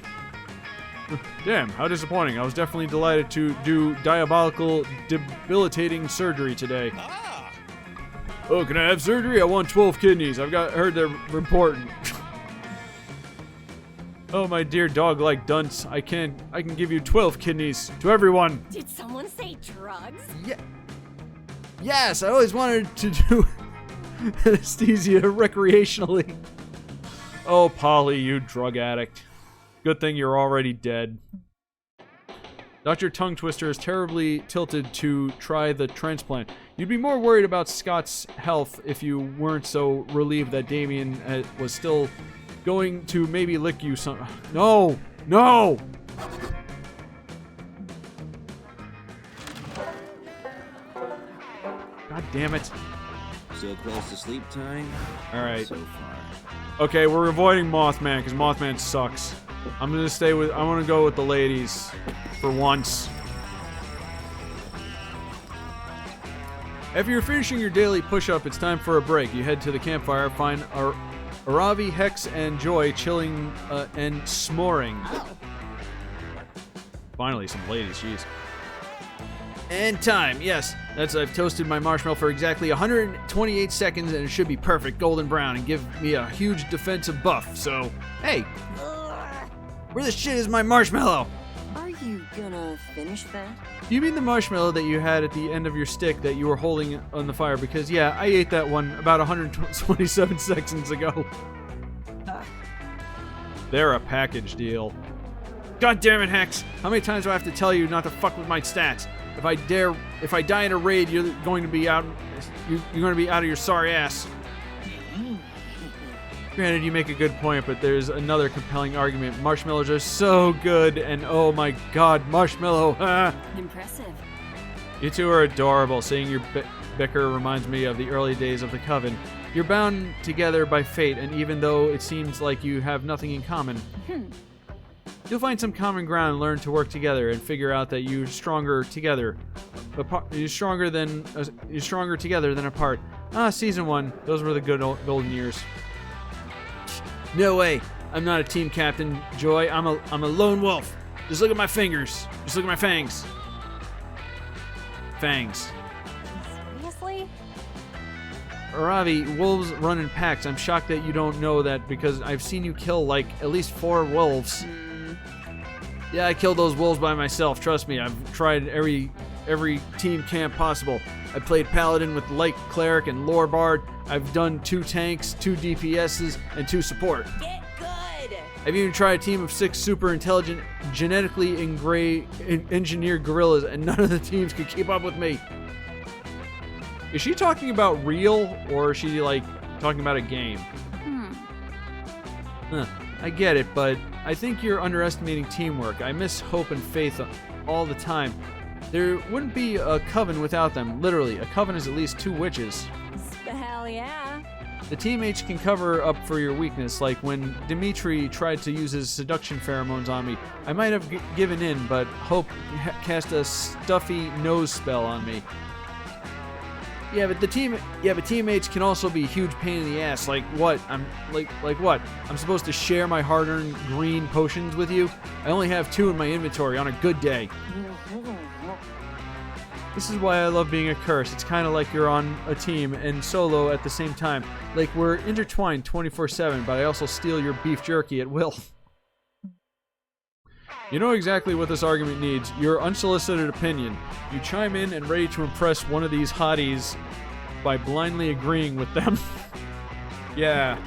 Damn, how disappointing. I was definitely delighted to do diabolical, debilitating surgery today. Oh, can I have surgery? I want 12 kidneys. Heard they're important. Oh, my dear dog-like dunce. I can give you 12 kidneys to everyone. Did someone say drugs? Yeah. Yes, I always wanted to do anesthesia recreationally. Oh, Polly, you drug addict. Good thing you're already dead. Dr. Tongue Twister is terribly tilted to try the transplant. You'd be more worried about Scott's health if you weren't so relieved that Damien was still going to maybe lick you some... No! No! God damn it. So close to sleep time? Alright. So far. Okay, we're avoiding Mothman, because Mothman sucks. I want to go with the ladies. For once. After you're finishing your daily push-up, it's time for a break. You head to the campfire, find Aravi, Hex, and Joy chilling and s'moring. Finally, some ladies, jeez. And time, yes. I've toasted my marshmallow for exactly 128 seconds, and it should be perfect golden brown and give me a huge defensive buff. So, hey, where the shit is my marshmallow? Are you gonna finish that? Do you mean the marshmallow that you had at the end of your stick that you were holding on the fire? Because, yeah, I ate that one about 127 seconds ago. They're a package deal. God damn it, Hex! How many times do I have to tell you not to fuck with my stats? If I die in a raid, you're going to be out. You're going to be out of your sorry ass. Granted, you make a good point, but there's another compelling argument. Marshmallows are so good, and oh my god, marshmallow! Impressive. You two are adorable. Seeing your bicker reminds me of the early days of the Coven. You're bound together by fate, and even though it seems like you have nothing in common, you'll find some common ground and learn to work together and figure out that you're stronger together. You're stronger together than apart. Season 1. Those were the good old golden years. No way. I'm not a team captain, Joy. I'm a lone wolf. Just look at my fingers. Just look at my fangs. Fangs. Seriously? Ravi, wolves run in packs. I'm shocked that you don't know that because I've seen you kill like at least 4 wolves. Yeah, I killed those wolves by myself. Trust me, I've tried every team camp possible. I played Paladin with Light Cleric and Lore Bard. I've done 2 tanks, 2 DPSs, and 2 support. Get good! I've even tried a team of 6 super intelligent, genetically engineered gorillas, and none of the teams could keep up with me. Is she talking about real, or is she, like, talking about a game? Huh, I get it, but I think you're underestimating teamwork. I miss hope and faith all the time. There wouldn't be a coven without them. Literally, a coven is at least 2 witches. Hell yeah. The teammates can cover up for your weakness, like when Dimitri tried to use his seduction pheromones on me. I might have given in, but Hope cast a stuffy nose spell on me. Yeah, but teammates can also be a huge pain in the ass. Like what? Like what? I'm supposed to share my hard-earned green potions with you? I only have 2 in my inventory on a good day. This is why I love being a curse. It's kind of like you're on a team and solo at the same time. Like we're intertwined 24/7, but I also steal your beef jerky at will. You know exactly what this argument needs. Your unsolicited opinion. You chime in and ready to impress one of these hotties by blindly agreeing with them. Yeah.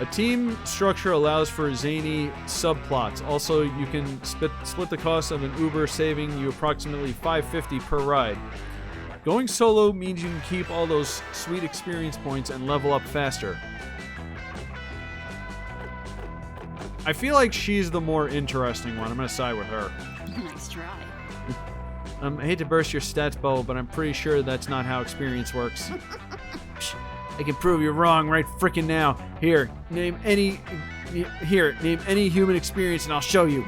A team structure allows for zany subplots. Also, you can split the cost of an Uber, saving you approximately $5.50 per ride. Going solo means you can keep all those sweet experience points and level up faster. I feel like she's the more interesting one. I'm gonna side with her. Nice try. I hate to burst your stats bubble, but I'm pretty sure that's not how experience works. I can prove you're wrong right frickin' now. Here, name any human experience and I'll show you.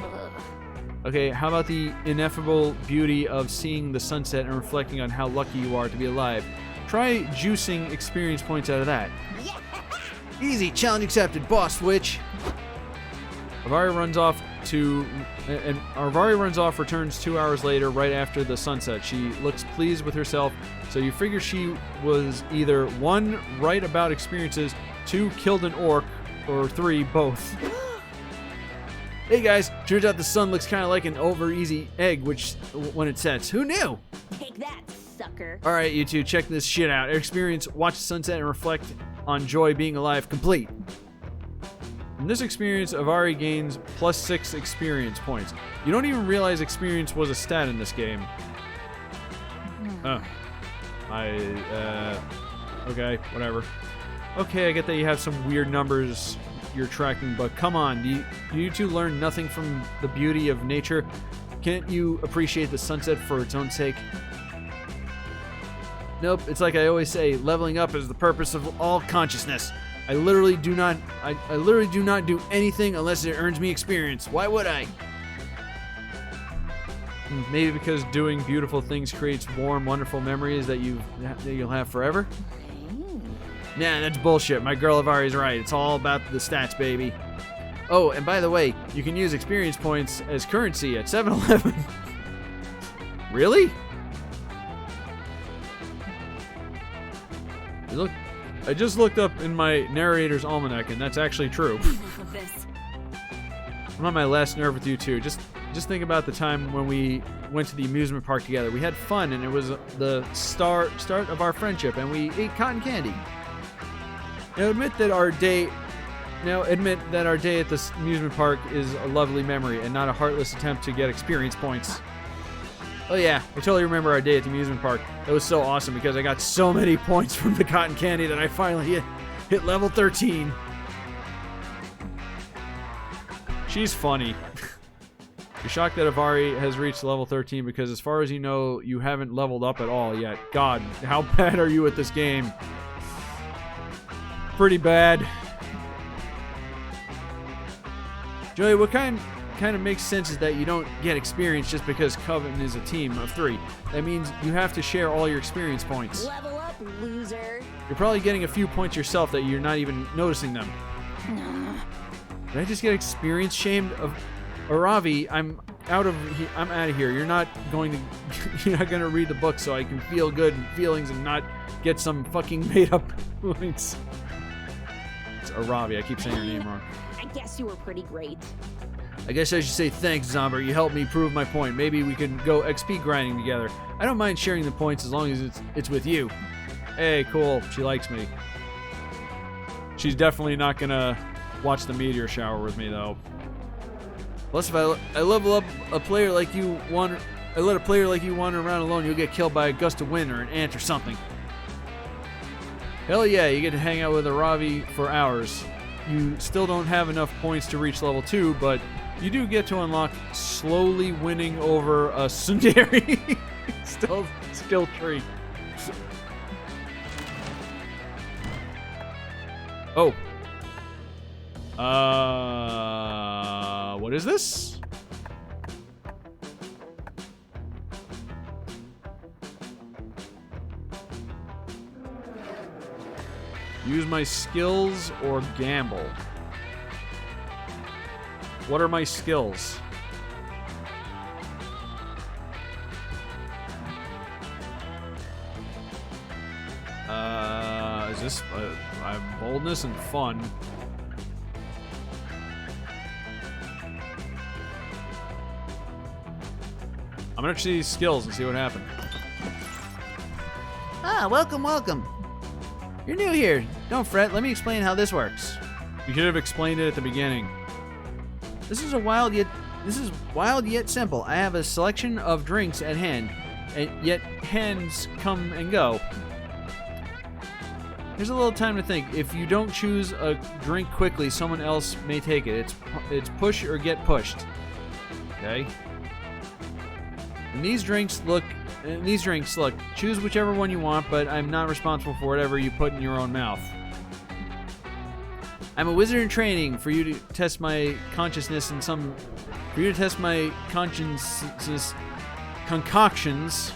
Okay, how about the ineffable beauty of seeing the sunset and reflecting on how lucky you are to be alive? Try juicing experience points out of that. Easy, challenge accepted, boss witch. Avari runs off, returns 2 hours later, right after the sunset. She looks pleased with herself, so you figure she was either 1, right about experiences, 2, killed an orc, or 3, both. Hey guys, turns out the sun looks kind of like an over-easy egg, when it sets. Who knew? Take that, sucker. Alright, you two, check this shit out. Experience, watch the sunset, and reflect on joy being alive, complete. In this experience, Avari gains +6 experience points. You don't even realize experience was a stat in this game. Okay, whatever. Okay, I get that you have some weird numbers you're tracking, but come on, do you two learn nothing from the beauty of nature? Can't you appreciate the sunset for its own sake? Nope, it's like I always say, leveling up is the purpose of all consciousness. I literally do not do anything unless it earns me experience. Why would I? Maybe because doing beautiful things creates warm, wonderful memories that you'll have forever? Nah, that's bullshit. My girl Avari's right. It's all about the stats, baby. Oh, and by the way, you can use experience points as currency at 7-Eleven. Really? Look. I just looked up in my narrator's almanac, and that's actually true. I'm on my last nerve with you two. Just think about the time when we went to the amusement park together. We had fun, and it was the start of our friendship, and we ate cotton candy. Now admit that our day at this amusement park is a lovely memory, and not a heartless attempt to get experience points. Oh yeah, I totally remember our day at the amusement park. That was so awesome because I got so many points from the cotton candy that I finally hit level 13. She's funny. You're shocked that Avari has reached level 13 because as far as you know, you haven't leveled up at all yet. God, how bad are you at this game? Pretty bad. Joey, what kind of makes sense is that you don't get experience just because Coven is a team of 3. That means you have to share all your experience points. Level up, loser. You're probably getting a few points yourself that you're not even noticing them. Did I just get experience shamed of Aravi? I'm out of here. You're not going to read the book so I can feel good feelings and not get some fucking made up points. It's Aravi. I keep saying her name wrong. I guess you were pretty great. I guess I should say thanks, Zomber. You helped me prove my point. Maybe we can go XP grinding together. I don't mind sharing the points as long as it's with you. Hey, cool. She likes me. She's definitely not gonna watch the meteor shower with me, though. Plus, if I level up a player like you, I let a player like you wander around alone, you'll get killed by a gust of wind or an ant or something. Hell yeah, you get to hang out with Aravi for hours. You still don't have enough points to reach level 2, but you do get to unlock slowly winning over a tsundere skill tree. Oh. What is this? Use my skills or gamble. What are my skills? Is this I have boldness and fun? I'm gonna see these skills and see what happens. Ah, welcome, welcome. You're new here. Don't fret. Let me explain how this works. You should have explained it at the beginning. This is wild yet simple. I have a selection of drinks at hand, and yet hands come and go. There's a little time to think. If you don't choose a drink quickly, someone else may take it. It's push or get pushed. Okay. And these drinks look. Choose whichever one you want, but I'm not responsible for whatever you put in your own mouth. I'm a wizard in training. For you to test my consciousness and concoctions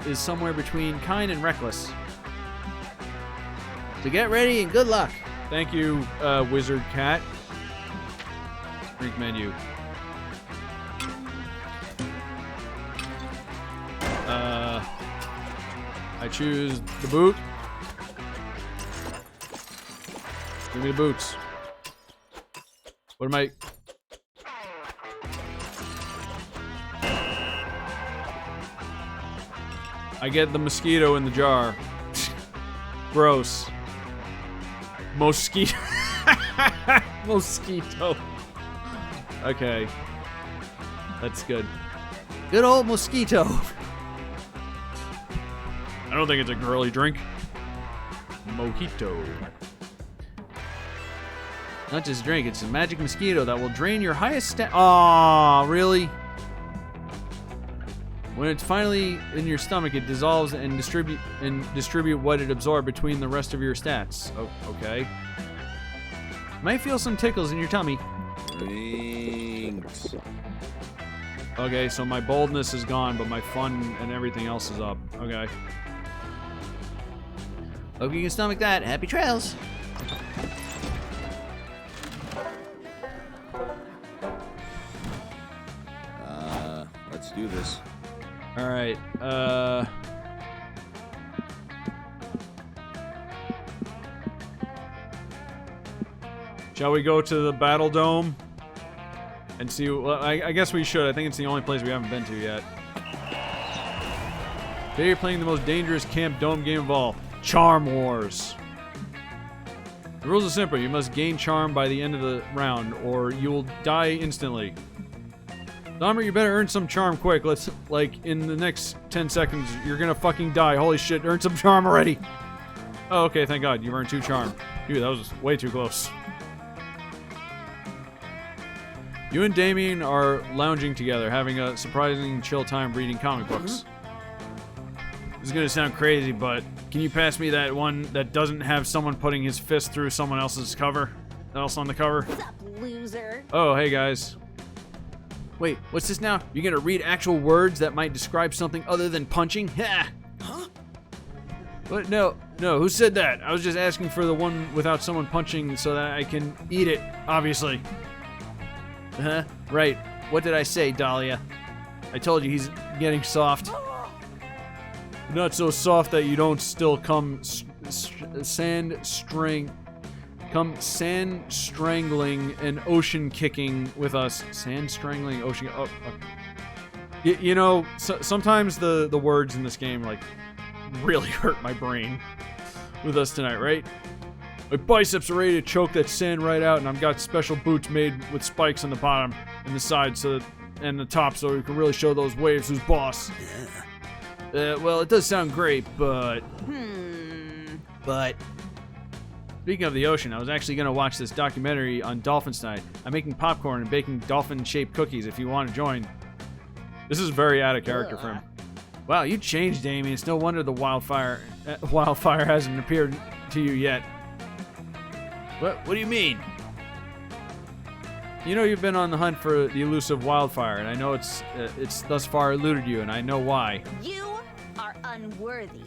is somewhere between kind and reckless. So get ready and good luck. Thank you, Wizard Cat. Drink menu. I choose the boot. Give me the boots. What am I? I get the mosquito in the jar. Gross. Mosquito. Mosquito. Okay. That's good. Good old mosquito. I don't think it's a girly drink. Mojito. Not just drink, it's a magic mosquito that will drain your highest stat. Aw, really? When it's finally in your stomach, it dissolves and distribute what it absorbed between the rest of your stats. Oh, okay. You might feel some tickles in your tummy. Drinks. Okay, so my boldness is gone, but my fun and everything else is up. Okay. Hope you can stomach that. Happy trails. Let's do this. All right. Shall we go to the Battle Dome and see? Well, I guess we should. I think it's the only place we haven't been to yet. Today you're playing the most dangerous Camp Dome game of all, Charm Wars. The rules are simple. You must gain charm by the end of the round, or you will die instantly. Dahmer, you better earn some charm quick. Let's, like, in the next 10 seconds, you're gonna fucking die. Holy shit, earn some charm already. Oh, okay, thank God. You've earned 2 charm. Dude, that was way too close. You and Damien are lounging together, having a surprising chill time reading comic books. This is gonna sound crazy, but can you pass me that one that doesn't have someone putting his fist through someone else's cover? Else on the cover? What's up, loser? Oh, hey guys. Wait, what's this now? You're gonna read actual words that might describe something other than punching? Ha! Huh? But no, No, who said that? I was just asking for the one without someone punching so that I can eat it, obviously. Huh? Right. What did I say, Dahlia? I told you he's getting soft. Not so soft that you don't still come sand strangling and ocean kicking with us. Sand strangling, ocean. Oh. You know, sometimes the words in this game like really hurt my brain with us tonight, right? My biceps are ready to choke that sand right out, and I've got special boots made with spikes on the bottom and the side and the top, so we can really show those waves who's boss. Well, it does sound great, but speaking of the ocean, I was actually gonna watch this documentary on dolphins tonight. I'm making popcorn and baking dolphin-shaped cookies. If you want to join. This is very out of character for him. Wow, you changed, Damien. It's no wonder the wildfire hasn't appeared to you yet. What do you mean? You know you've been on the hunt for the elusive wildfire, and I know it's thus far eluded you, and I know why. You are unworthy.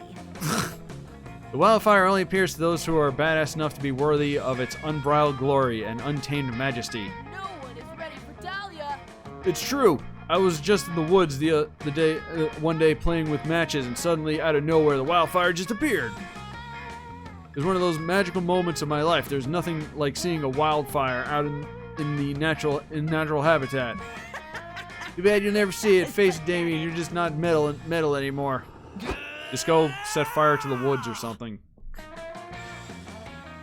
The wildfire only appears to those who are badass enough to be worthy of its unbridled glory and untamed majesty. No one is ready for Dahlia. It's true. I was just in the woods one day playing with matches, and suddenly, out of nowhere, the wildfire just appeared. It was one of those magical moments of my life. There's nothing like seeing a wildfire out in natural habitat. Too bad you'll never see it. Face it, Damien. You're just not metal anymore. Just go set fire to the woods or something.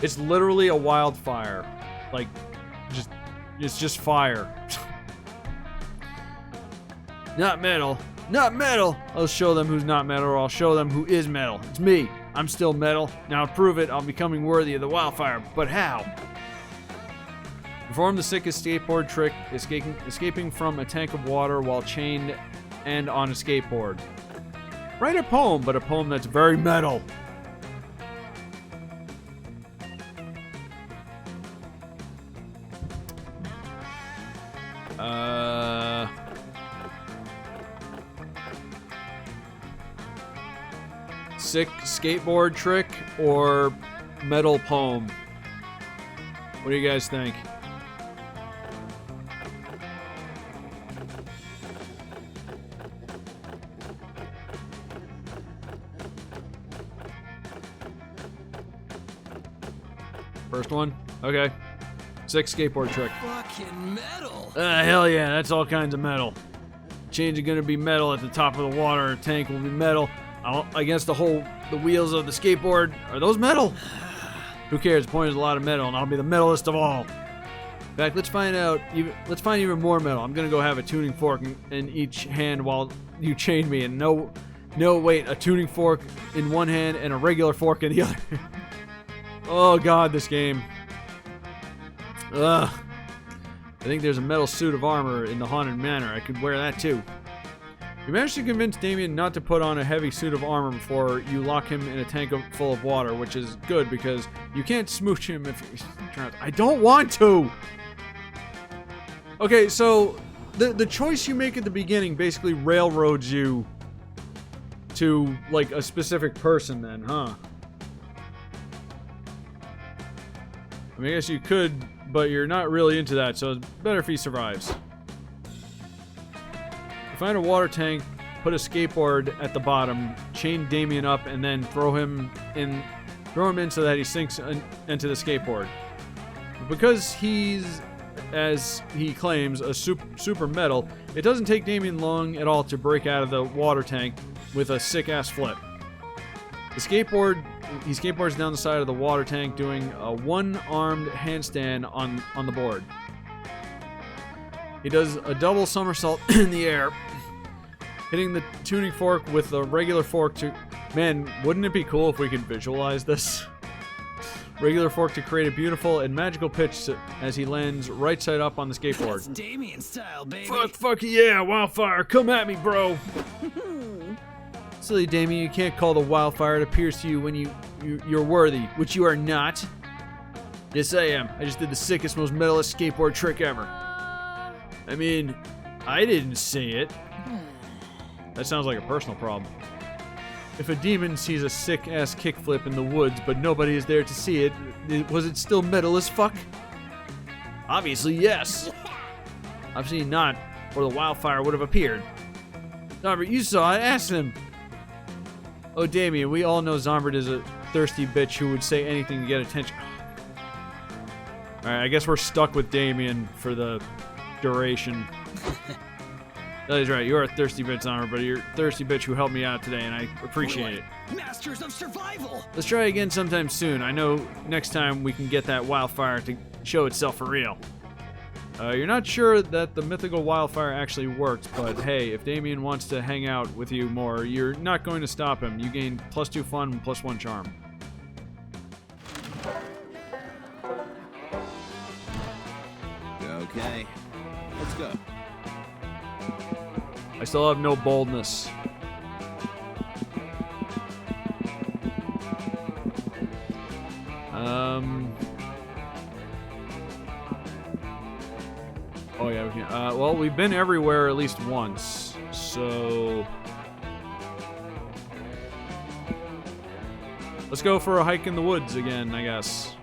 It's literally a wildfire. Like, it's just fire. Not metal. Not metal! I'll show them who's not metal, or I'll show them who is metal. It's me. I'm still metal. Now to prove it, I'll be becoming worthy of the wildfire. But how? Perform the sickest skateboard trick, escaping from a tank of water while chained and on a skateboard. Write a poem, but a poem that's very metal. Sick skateboard trick or metal poem? What do you guys think? First one? Okay. Sick skateboard trick. Fucking metal. Hell yeah, that's all kinds of metal. Chains are gonna be metal at the top of the water. Tank will be metal. I guess the wheels of the skateboard, are those metal? Who cares? The point is a lot of metal, and I'll be the metalist of all. In fact, let's find even more metal. I'm gonna go have a tuning fork in each hand while you chain me, and no, wait, a tuning fork in one hand and a regular fork in the other. Oh god, this game. Ugh. I think there's a metal suit of armor in the Haunted Manor. I could wear that too. You managed to convince Damien not to put on a heavy suit of armor before you lock him in a tank full of water, which is good because you can't smooch him if you try. I don't want to! Okay, so the choice you make at the beginning basically railroads you to, like, a specific person then, huh? I mean, I guess you could, but you're not really into that, so it's better if he survives. Find a water tank, put a skateboard at the bottom, chain Damien up, and then throw him in so that he sinks into the skateboard. Because he's, as he claims, a super metal, it doesn't take Damien long at all to break out of the water tank with a sick-ass flip. He skateboards down the side of the water tank doing a one-armed handstand on the board. He does a double somersault in the air, hitting the tuning fork with a regular fork to... Man, wouldn't it be cool if we could visualize this? Regular fork to create a beautiful and magical pitch as he lands right side up on the skateboard. That's Damien style, baby. Fuck yeah, wildfire, come at me, bro! Silly Damien, you can't call the wildfire. It appears to you when you're worthy, which you are not. Yes, I am. I just did the sickest, most metalist skateboard trick ever. I mean, I didn't say it. That sounds like a personal problem. If a demon sees a sick-ass kickflip in the woods, but nobody is there to see it, was it still metal as fuck? Obviously, yes. Obviously not, or the wildfire would have appeared. Zombert, you saw it. Ask him. Oh, Damien, we all know Zombert is a thirsty bitch who would say anything to get attention. Alright, I guess we're stuck with Damien for the duration. That is right, you're a thirsty bitch, Zombert, but you're a thirsty bitch who helped me out today, and I appreciate it. Masters of survival. Let's try again sometime soon. I know next time we can get that wildfire to show itself for real. You're not sure that the mythical wildfire actually works, but hey, if Damien wants to hang out with you more, you're not going to stop him. You gain +2 fun and +1 charm. Okay, let's go. I still have no boldness. Oh yeah, we can. Well, we've been everywhere at least once, so let's go for a hike in the woods again, I guess.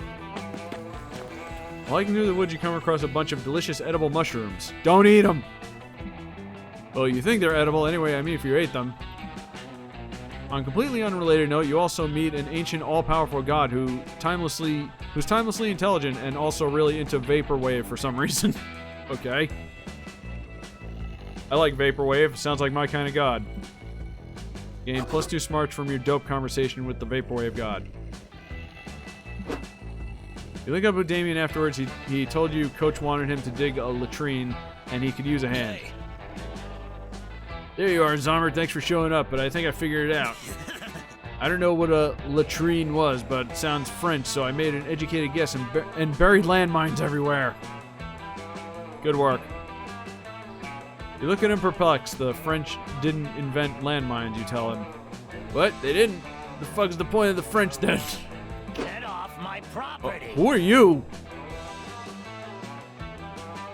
While hiking through the woods, you come across a bunch of delicious edible mushrooms. Don't eat them! Well, you think they're edible anyway, I mean if you ate them. On a completely unrelated note, you also meet an ancient all-powerful god who's timelessly intelligent and also really into vaporwave for some reason. Okay. I like vaporwave. Sounds like my kind of god. Gain +2 smarts from your dope conversation with the vaporwave god. You link up with Damien afterwards. He told you Coach wanted him to dig a latrine and he could use a hand. There you are, Zombert. Thanks for showing up, but I think I figured it out. I don't know what a latrine was, but it sounds French, so I made an educated guess and buried landmines everywhere. Good work. You look at him perplexed. The French didn't invent landmines, you tell him. What? They didn't? The fuck is the point of the French then? Get off my property. Who are you?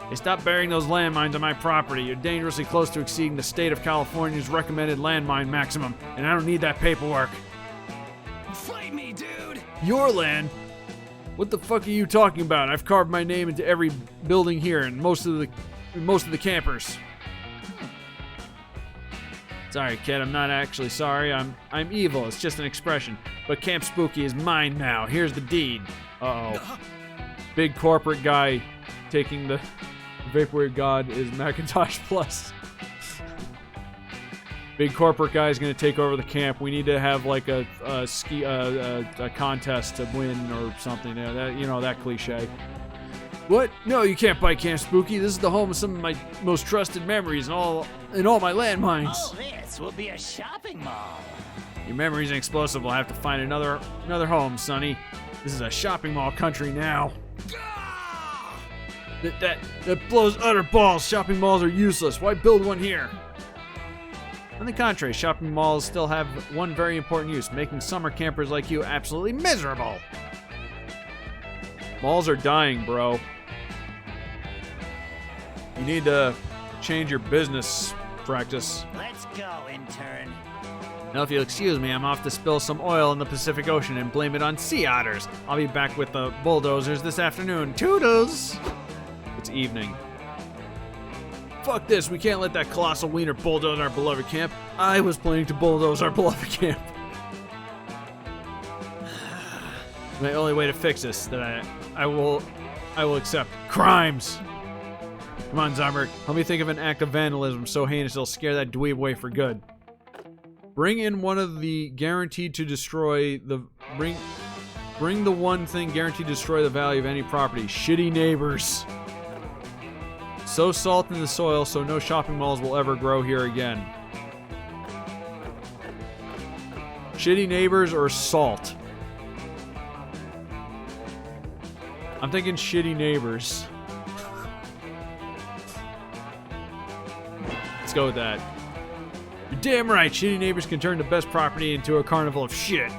Hey, stop burying those landmines on my property. You're dangerously close to exceeding the state of California's recommended landmine maximum, and I don't need that paperwork. Fight me, dude. Your land? What the fuck are you talking about? I've carved my name into every building here and most of the campers. Sorry, kid, I'm not actually sorry. I'm evil. It's just an expression. But Camp Spooky is mine now. Here's the deed. Uh-oh. Big corporate guy taking the Vaporwave God is Macintosh Plus. Big corporate guy is going to take over the camp. We need to have like a contest to win or something. That cliche. What? No, you can't buy Camp Spooky. This is the home of some of my most trusted memories and all my landmines. Oh, this will be a shopping mall. Your memories and explosive will have to find another home, Sonny. This is a shopping mall country now. That blows utter balls. Shopping malls are useless. Why build one here? On the contrary, shopping malls still have one very important use, making summer campers like you absolutely miserable. Malls are dying, bro. You need to change your business practice. Let's go, intern. Now, if you'll excuse me, I'm off to spill some oil in the Pacific Ocean and blame it on sea otters. I'll be back with the bulldozers this afternoon. Toodles! It's evening. Fuck this, we can't let that colossal wiener bulldoze our beloved camp. I was planning to bulldoze our beloved camp. My only way to fix this, that I will accept crimes. Come on, Zombert, help me think of an act of vandalism so heinous it'll scare that dweeb away for good. Bring in one of the guaranteed to destroy the... Bring the one thing guaranteed to destroy the value of any property. Shitty neighbors. Sow salt in the soil so no shopping malls will ever grow here again. Shitty neighbors or salt? I'm thinking shitty neighbors. Let's go with that. You're damn right. Shitty neighbors can turn the best property into a carnival of shit.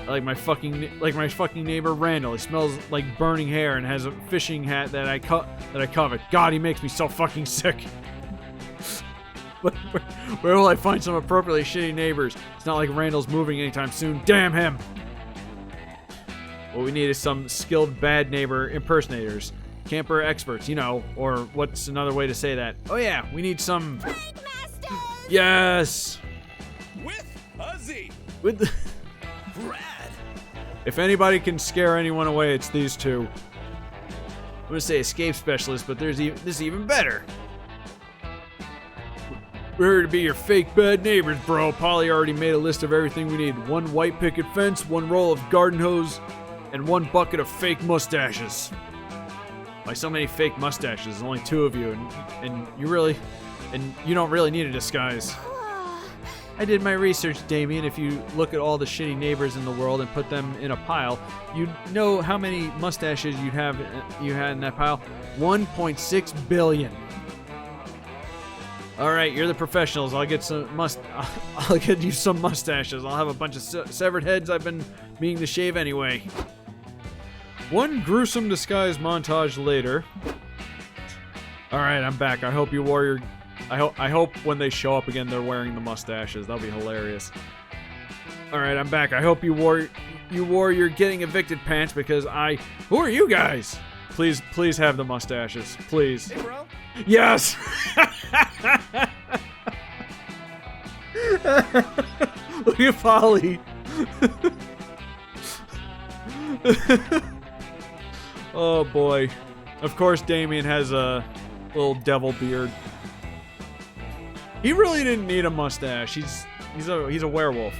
Like my fucking neighbor Randall. He smells like burning hair and has a fishing hat that I covet. God, he makes me so fucking sick. But where will I find some appropriately shitty neighbors? It's not like Randall's moving anytime soon. Damn him! What we need is some skilled bad neighbor impersonators. Camper experts, you know, or what's another way to say that? Oh yeah, we need some... Yes! With a Z. With the... Rad. If anybody can scare anyone away, it's these two. I'm gonna say escape specialist, but this is even better. We're here to be your fake bad neighbors, bro. Polly already made a list of everything we need. 1 white picket fence, 1 roll of garden hose, and 1 bucket of fake mustaches. Why so many fake mustaches? There's only 2 of you, and you don't really need a disguise. I did my research, Damien. If you look at all the shitty neighbors in the world and put them in a pile, you'd know how many mustaches you had in that pile. 1.6 billion. All right, you're the professionals. I'll get you some mustaches. I'll have a bunch of severed heads I've been meaning to shave anyway. 1 gruesome disguise montage later. All right, I'm back. I hope you wore your... I hope when they show up again, they're wearing the mustaches. That'll be hilarious. All right, I'm back. I hope you wore your getting evicted pants because Who are you guys? Please have the mustaches, please. Hey, bro. Yes. Look at Polly. Oh boy. Of course, Damien has a little devil beard. He really didn't need a mustache. He's a werewolf.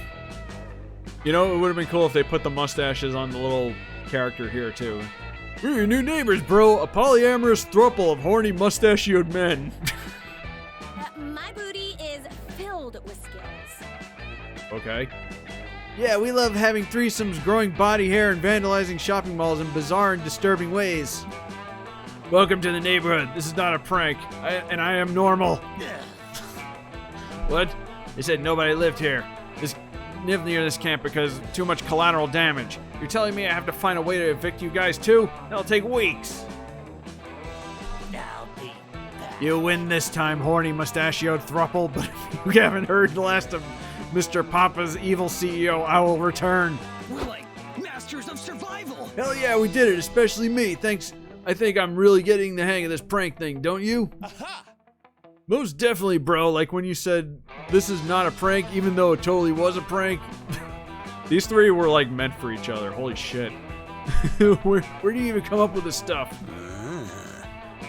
You know, it would have been cool if they put the mustaches on the little character here too. We're your new neighbors, bro. A polyamorous throuple of horny mustachioed men. My booty is filled with skills. Okay. Yeah, we love having threesomes, growing body hair, and vandalizing shopping malls in bizarre and disturbing ways. Welcome to the neighborhood. This is not a prank, and I am normal. What? They said nobody lived here. Live near this camp because too much collateral damage. You're telling me I have to find a way to evict you guys too? That'll take weeks. Now be back. You win this time, horny mustachioed thruple, but if you haven't heard the last of Mr. Papa's evil CEO, I will return. We're like masters of survival. Hell yeah, we did it, especially me. Thanks. I think I'm really getting the hang of this prank thing, don't you? Aha! Most definitely, bro. Like when you said this is not a prank, even though it totally was a prank. These 3 were like meant for each other. Holy shit. Where do you even come up with this stuff?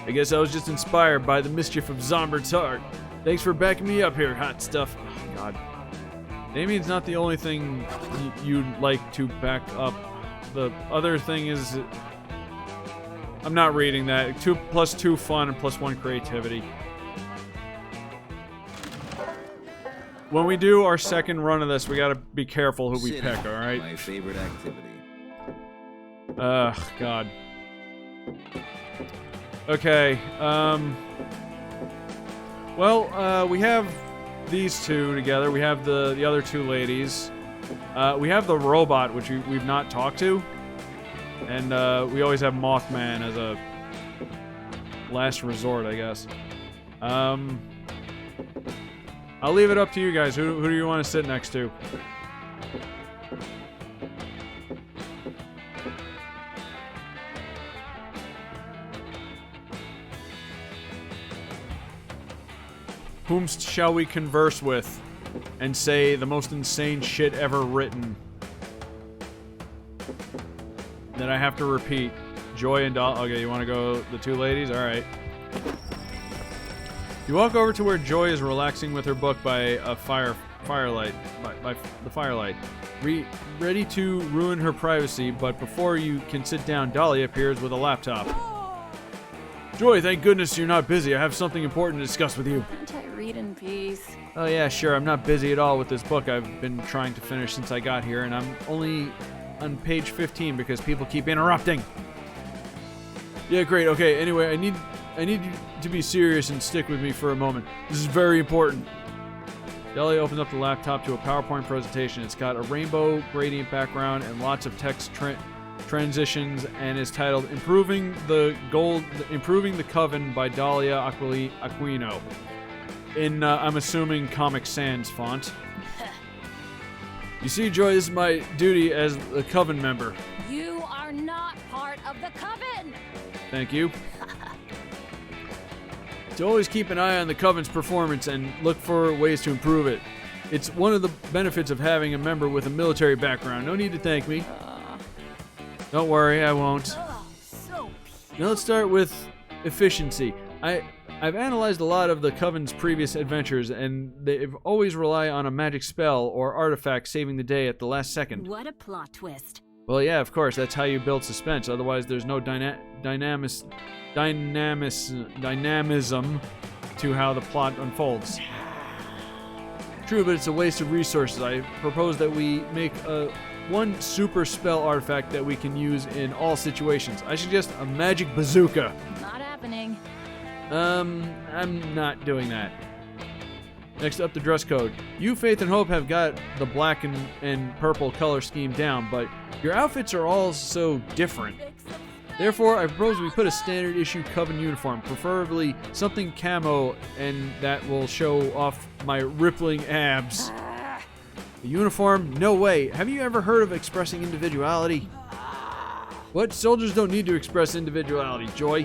I guess I was just inspired by the mischief of Zombert's heart. Thanks for backing me up here, hot stuff. Oh, God. Damien's not the only thing you'd like to back up. The other thing is... I'm not reading that. 2 + 2 fun and +1 creativity. When we do our second run of this, we gotta be careful who we Sitting, pick, alright? My favorite activity. Ugh, God. Okay, well, we have these 2 together. We have the other 2 ladies. We have the robot, which we've not talked to. And, we always have Mothman as a last resort, I guess. I'll leave it up to you guys. Who do you want to sit next to? Whom shall we converse with and say the most insane shit ever written that I have to repeat? Joy and Doll. Okay, you want to go the 2 ladies? All right. You walk over to where Joy is relaxing with her book by a firelight. By the firelight. Ready to ruin her privacy, but before you can sit down, Dolly appears with a laptop. Joy, thank goodness you're not busy. I have something important to discuss with you. Can't I read in peace? Oh yeah, sure. I'm not busy at all with this book I've been trying to finish since I got here, and I'm only on page 15 because people keep interrupting. Yeah, great. Okay, anyway, I need you to be serious and stick with me for a moment. This is very important. Dolly opens up the laptop to a PowerPoint presentation. It's got a rainbow gradient background and lots of text transitions, and is titled "Improving the Coven" by Dahlia Aquino. in I'm assuming Comic Sans font. You see, Joy, this is my duty as a Coven member. You are not part of the Coven! Thank you. To always keep an eye on the Coven's performance and look for ways to improve it. It's one of the benefits of having a member with a military background. No need to thank me. Don't worry, I won't. Oh, so Now let's start with efficiency. I've analyzed a lot of the Coven's previous adventures, and they've always rely on a magic spell or artifact saving the day at the last second. What a plot twist. Well, yeah, of course, that's how you build suspense. Otherwise, there's no dynamism to how the plot unfolds. True, but it's a waste of resources. I propose that we make one super spell artifact that we can use in all situations. I suggest a magic bazooka. Not happening. I'm not doing that. Next up, the dress code. You, Faith, and Hope have got the black and purple color scheme down, but your outfits are all so different. Therefore, I propose we put a standard issue Coven uniform, preferably something camo, and that will show off my rippling abs. A uniform? No way. Have you ever heard of expressing individuality? What? Soldiers don't need to express individuality, Joy.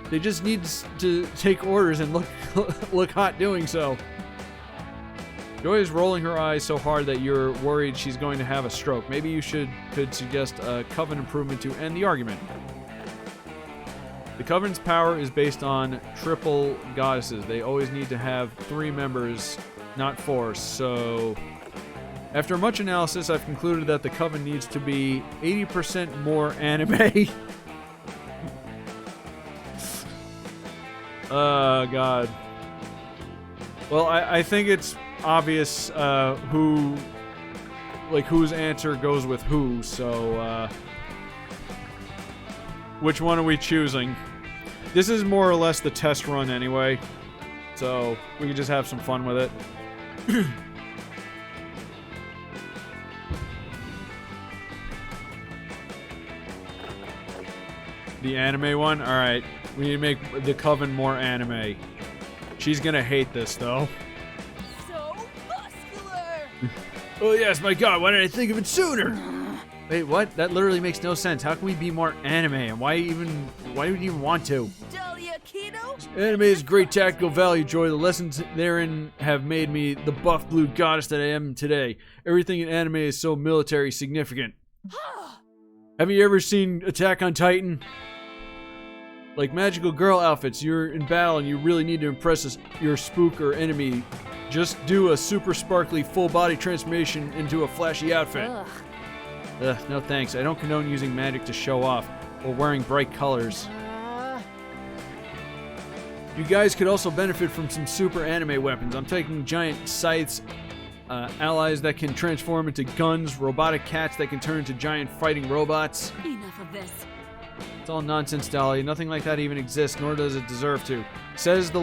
They just need to take orders and look hot doing so. Joy is rolling her eyes so hard that you're worried she's going to have a stroke. Maybe you could suggest a Coven improvement to end the argument. The Coven's power is based on triple goddesses. They always need to have 3 members, not 4. So, after much analysis, I've concluded that the Coven needs to be 80% more anime. Oh, God. Well, I think it's obvious whose answer goes with who, so which one are we choosing? This is more or less the test run anyway, so we can just have some fun with it. The anime one? Alright, we need to make the Coven more anime. She's gonna hate this, though. So muscular. Oh yes, my god, why didn't I think of it sooner? Wait, what? That literally makes no sense. How can we be more anime? And why would you even want to? Dahlia Kino. Anime is great tactical value, Joy. The lessons therein have made me the buff blue goddess that I am today. Everything in anime is so military significant. Have you ever seen Attack on Titan? Like magical girl outfits, you're in battle and you really need to impress your spook or enemy. Just do a super sparkly full body transformation into a flashy outfit. Ugh, no thanks. I don't condone using magic to show off or wearing bright colors. You guys could also benefit from some super anime weapons. I'm taking giant scythes, allies that can transform into guns, robotic cats that can turn into giant fighting robots. Enough of this. It's all nonsense, Dahlia. Nothing like that even exists, nor does it deserve to. Says the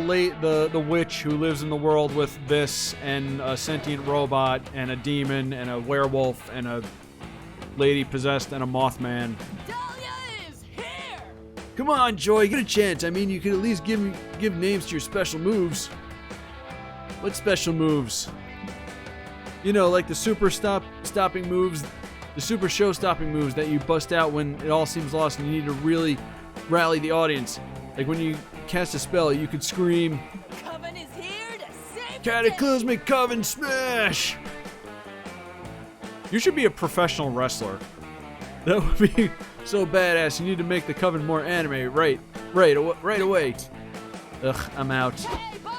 witch who lives in the world with this and a sentient robot and a demon and a werewolf and a lady possessed and a Mothman. Dahlia is here. Come on, Joy, get a chance. I mean, you could at least give names to your special moves. What special moves? You know, like the super stopping moves. The super show-stopping moves that you bust out when it all seems lost and you need to really rally the audience. Like when you cast a spell, you could scream, Coven is here to save "Cataclysmic Coven Smash!" You should be a professional wrestler. That would be so badass. You need to make the Coven more anime right away. Ugh, I'm out. Hey, bye.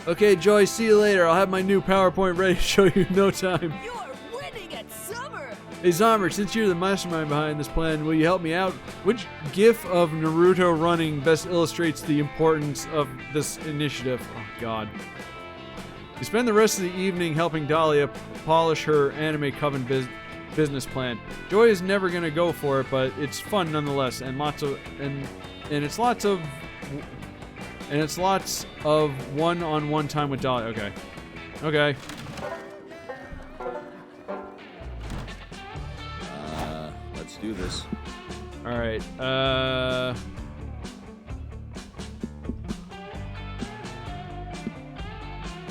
Okay, Joy, see you later. I'll have my new PowerPoint ready to show you in no time. You are winning at summer. Hey Zombert, since you're the mastermind behind this plan, will you help me out? Which gif of Naruto running best illustrates the importance of this initiative? Oh god. You spend the rest of the evening helping Dahlia polish her anime Coven business plan. Joy is never gonna go for it, but it's fun nonetheless, and it's lots of one-on-one time with Dahlia. Okay. Let's do this. Alright,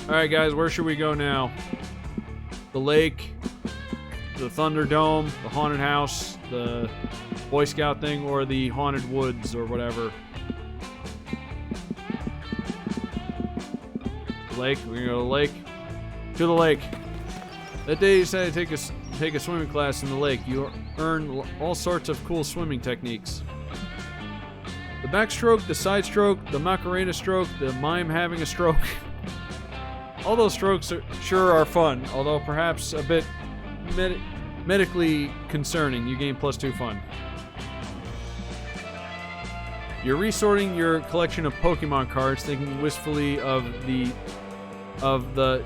Alright, guys, where should we go now? The lake, the Thunderdome, the haunted house, the Boy Scout thing, or the haunted woods, or whatever. Lake. We're gonna go to the lake. To the lake. That day you decided to take a swimming class in the lake. You earn all sorts of cool swimming techniques. The backstroke, the side stroke, the Macarena stroke, the mime having a stroke. All those strokes sure are fun, although perhaps a bit medically concerning. You gain +2 fun. You're resorting your collection of Pokemon cards, thinking wistfully of the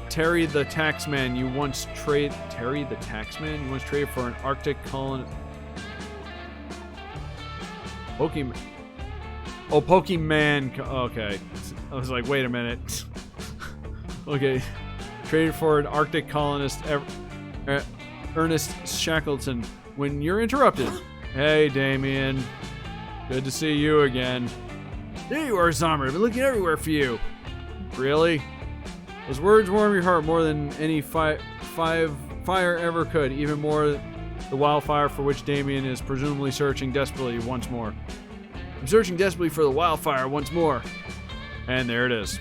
Terry the Taxman you once traded. Terry the Taxman? You once traded for an Arctic colon. Pokemon. Oh, Pokemon. Okay. I was like, wait a minute. Okay. Traded for an Arctic colonist, Ernest Shackleton. When you're interrupted. Hey, Damien. Good to see you again. There you are, Zomber. I've been looking everywhere for you. Really? Those words warm your heart more than any fire ever could. Even more the wildfire for which Damien is presumably searching desperately once more. I'm searching desperately for the wildfire once more. And there it is.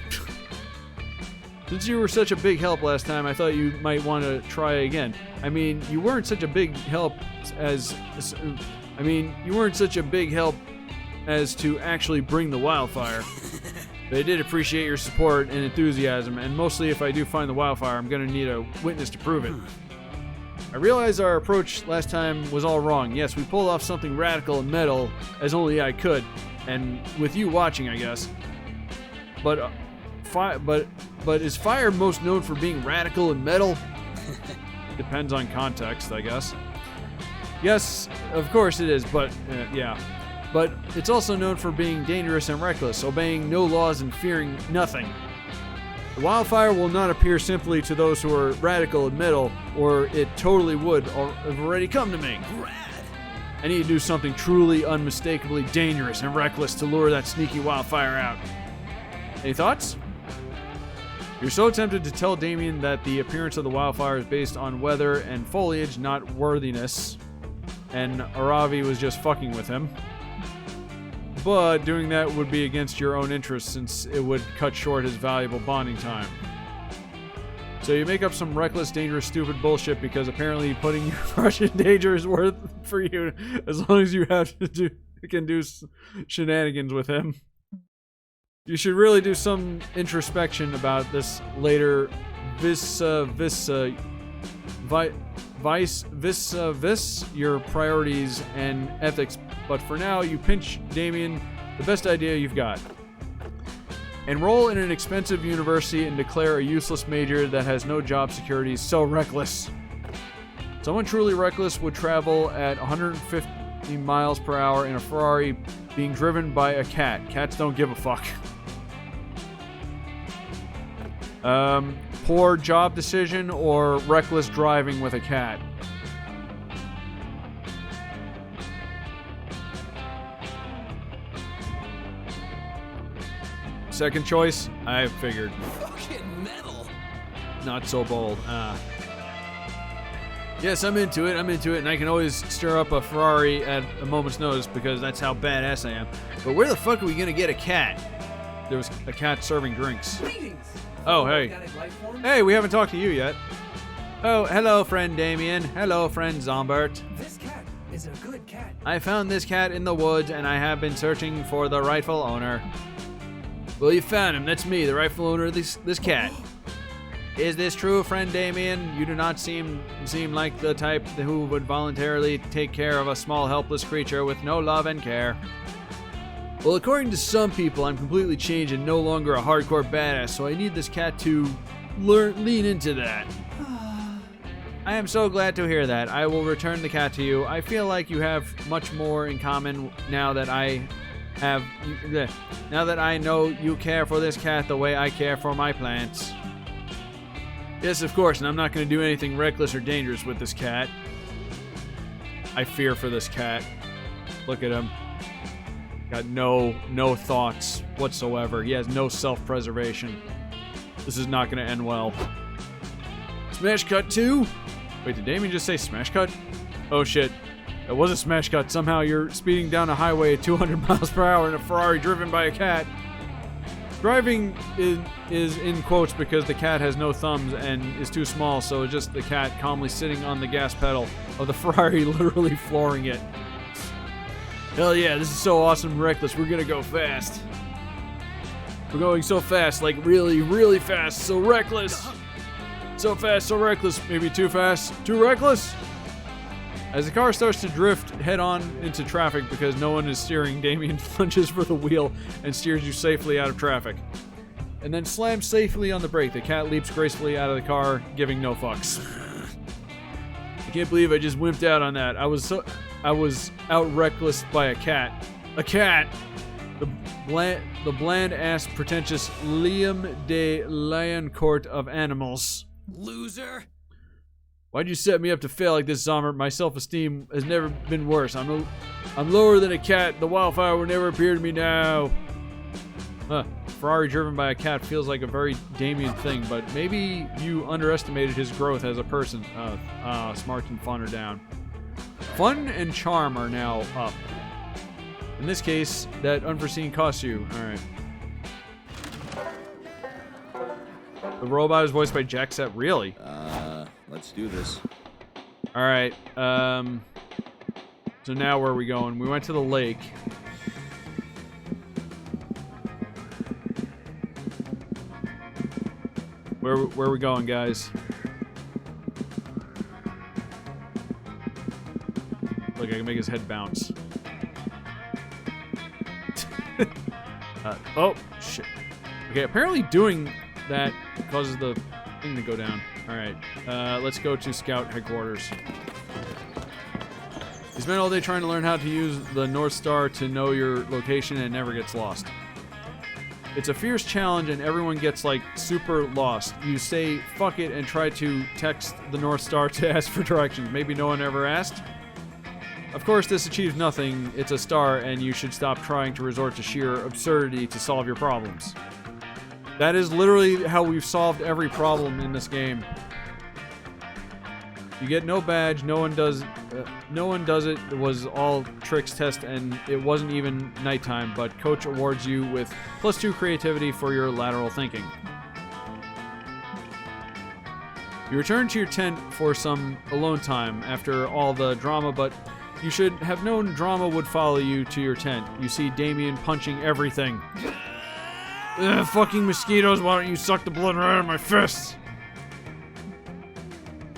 Since you were such a big help last time, I thought you might want to try again. I mean, you weren't such a big help as to actually bring the wildfire. But I did appreciate your support and enthusiasm, and mostly if I do find the wildfire, I'm gonna need a witness to prove it. I realized our approach last time was all wrong. Yes, we pulled off something radical and metal as only I could, and with you watching, I guess. But is fire most known for being radical and metal? Depends on context, I guess. Yes, of course it is, but yeah. But it's also known for being dangerous and reckless, obeying no laws and fearing nothing. The wildfire will not appear simply to those who are radical and metal, or it totally would have already come to me. I need to do something truly unmistakably dangerous and reckless to lure that sneaky wildfire out. Any thoughts? You're so tempted to tell Damien that the appearance of the wildfire is based on weather and foliage, not worthiness, and Aravi was just fucking with him. But doing that would be against your own interests, since it would cut short his valuable bonding time. So you make up some reckless, dangerous, stupid bullshit because apparently putting your crush in danger is worth for you, as long as you can do shenanigans with him. You should really do some introspection about this later. Your priorities and ethics. But for now, you pinch Damien, the best idea you've got. Enroll in an expensive university and declare a useless major that has no job security. So reckless. Someone truly reckless would travel at 150 miles per hour in a Ferrari being driven by a cat. Cats don't give a fuck. Poor job decision or reckless driving with a cat. Second choice, I figured. Fucking metal. Not so bold. Yes, I'm into it, and I can always stir up a Ferrari at a moment's notice because that's how badass I am. But where the fuck are we gonna get a cat? There was a cat serving drinks. Greetings. Oh, hey. Hey, we haven't talked to you yet. Oh, hello, friend Damien. Hello, friend Zombert. This cat is a good cat. I found this cat in the woods, and I have been searching for the rightful owner. Well, you found him. That's me, the rightful owner of this cat. Is this true, friend Damien? You do not seem like the type who would voluntarily take care of a small, helpless creature with no love and care. Well, according to some people, I'm completely changed and no longer a hardcore badass, so I need this cat to lean into that. I am so glad to hear that. I will return the cat to you. I feel like you have much more in common now that I know you care for this cat the way I care for my plants. Yes, of course, and I'm not going to do anything reckless or dangerous with this cat. I fear for this cat. Look at him. Got no thoughts whatsoever. He has no self-preservation. This is not going to end well. Smash cut 2? Wait, did Damien just say smash cut? Oh shit. That was a smash cut. Somehow you're speeding down a highway at 200 miles per hour in a Ferrari driven by a cat. Driving is in quotes because the cat has no thumbs and is too small, so it's just the cat calmly sitting on the gas pedal of the Ferrari, literally flooring it. Hell yeah, this is so awesome and reckless. We're gonna go fast. We're going so fast, like really, really fast. So reckless. So fast, so reckless. Maybe too fast, too reckless. As the car starts to drift head-on into traffic because no one is steering, Damien plunges for the wheel and steers you safely out of traffic. And then slams safely on the brake. The cat leaps gracefully out of the car, giving no fucks. I can't believe I just wimped out on that. I was out reckless by a cat. A cat! The bland-ass, pretentious Liam de Lioncourt of animals. Loser. Why'd you set me up to fail like this, Zombert? My self-esteem has never been worse. I'm lower than a cat. The wildfire will never appear to me now. Ferrari driven by a cat feels like a very Damien thing, but maybe you underestimated his growth as a person. Smart and fun are down. Fun and charm are now up. In this case, that unforeseen costs you. Alright. The robot is voiced by Jack Set. Really? Let's do this. Alright, so now where are we going? We went to the lake. Where are we going, guys? Look, I can make his head bounce. Oh, shit. Okay, apparently doing that causes the thing to go down. Alright, let's go to Scout Headquarters. You spent all day trying to learn how to use the North Star to know your location and it never gets lost. It's a fierce challenge and everyone gets, like, super lost. You say, fuck it, and try to text the North Star to ask for directions. Maybe no one ever asked? Of course, this achieves nothing. It's a star, and you should stop trying to resort to sheer absurdity to solve your problems. That is literally how we've solved every problem in this game. You get no badge, no one does it. It was all tricks test and it wasn't even nighttime, but coach awards you with +2 creativity for your lateral thinking. You return to your tent for some alone time after all the drama, but you should have known drama would follow you to your tent. You see Damien punching everything. Ugh, fucking mosquitoes, why don't you suck the blood right out of my fists?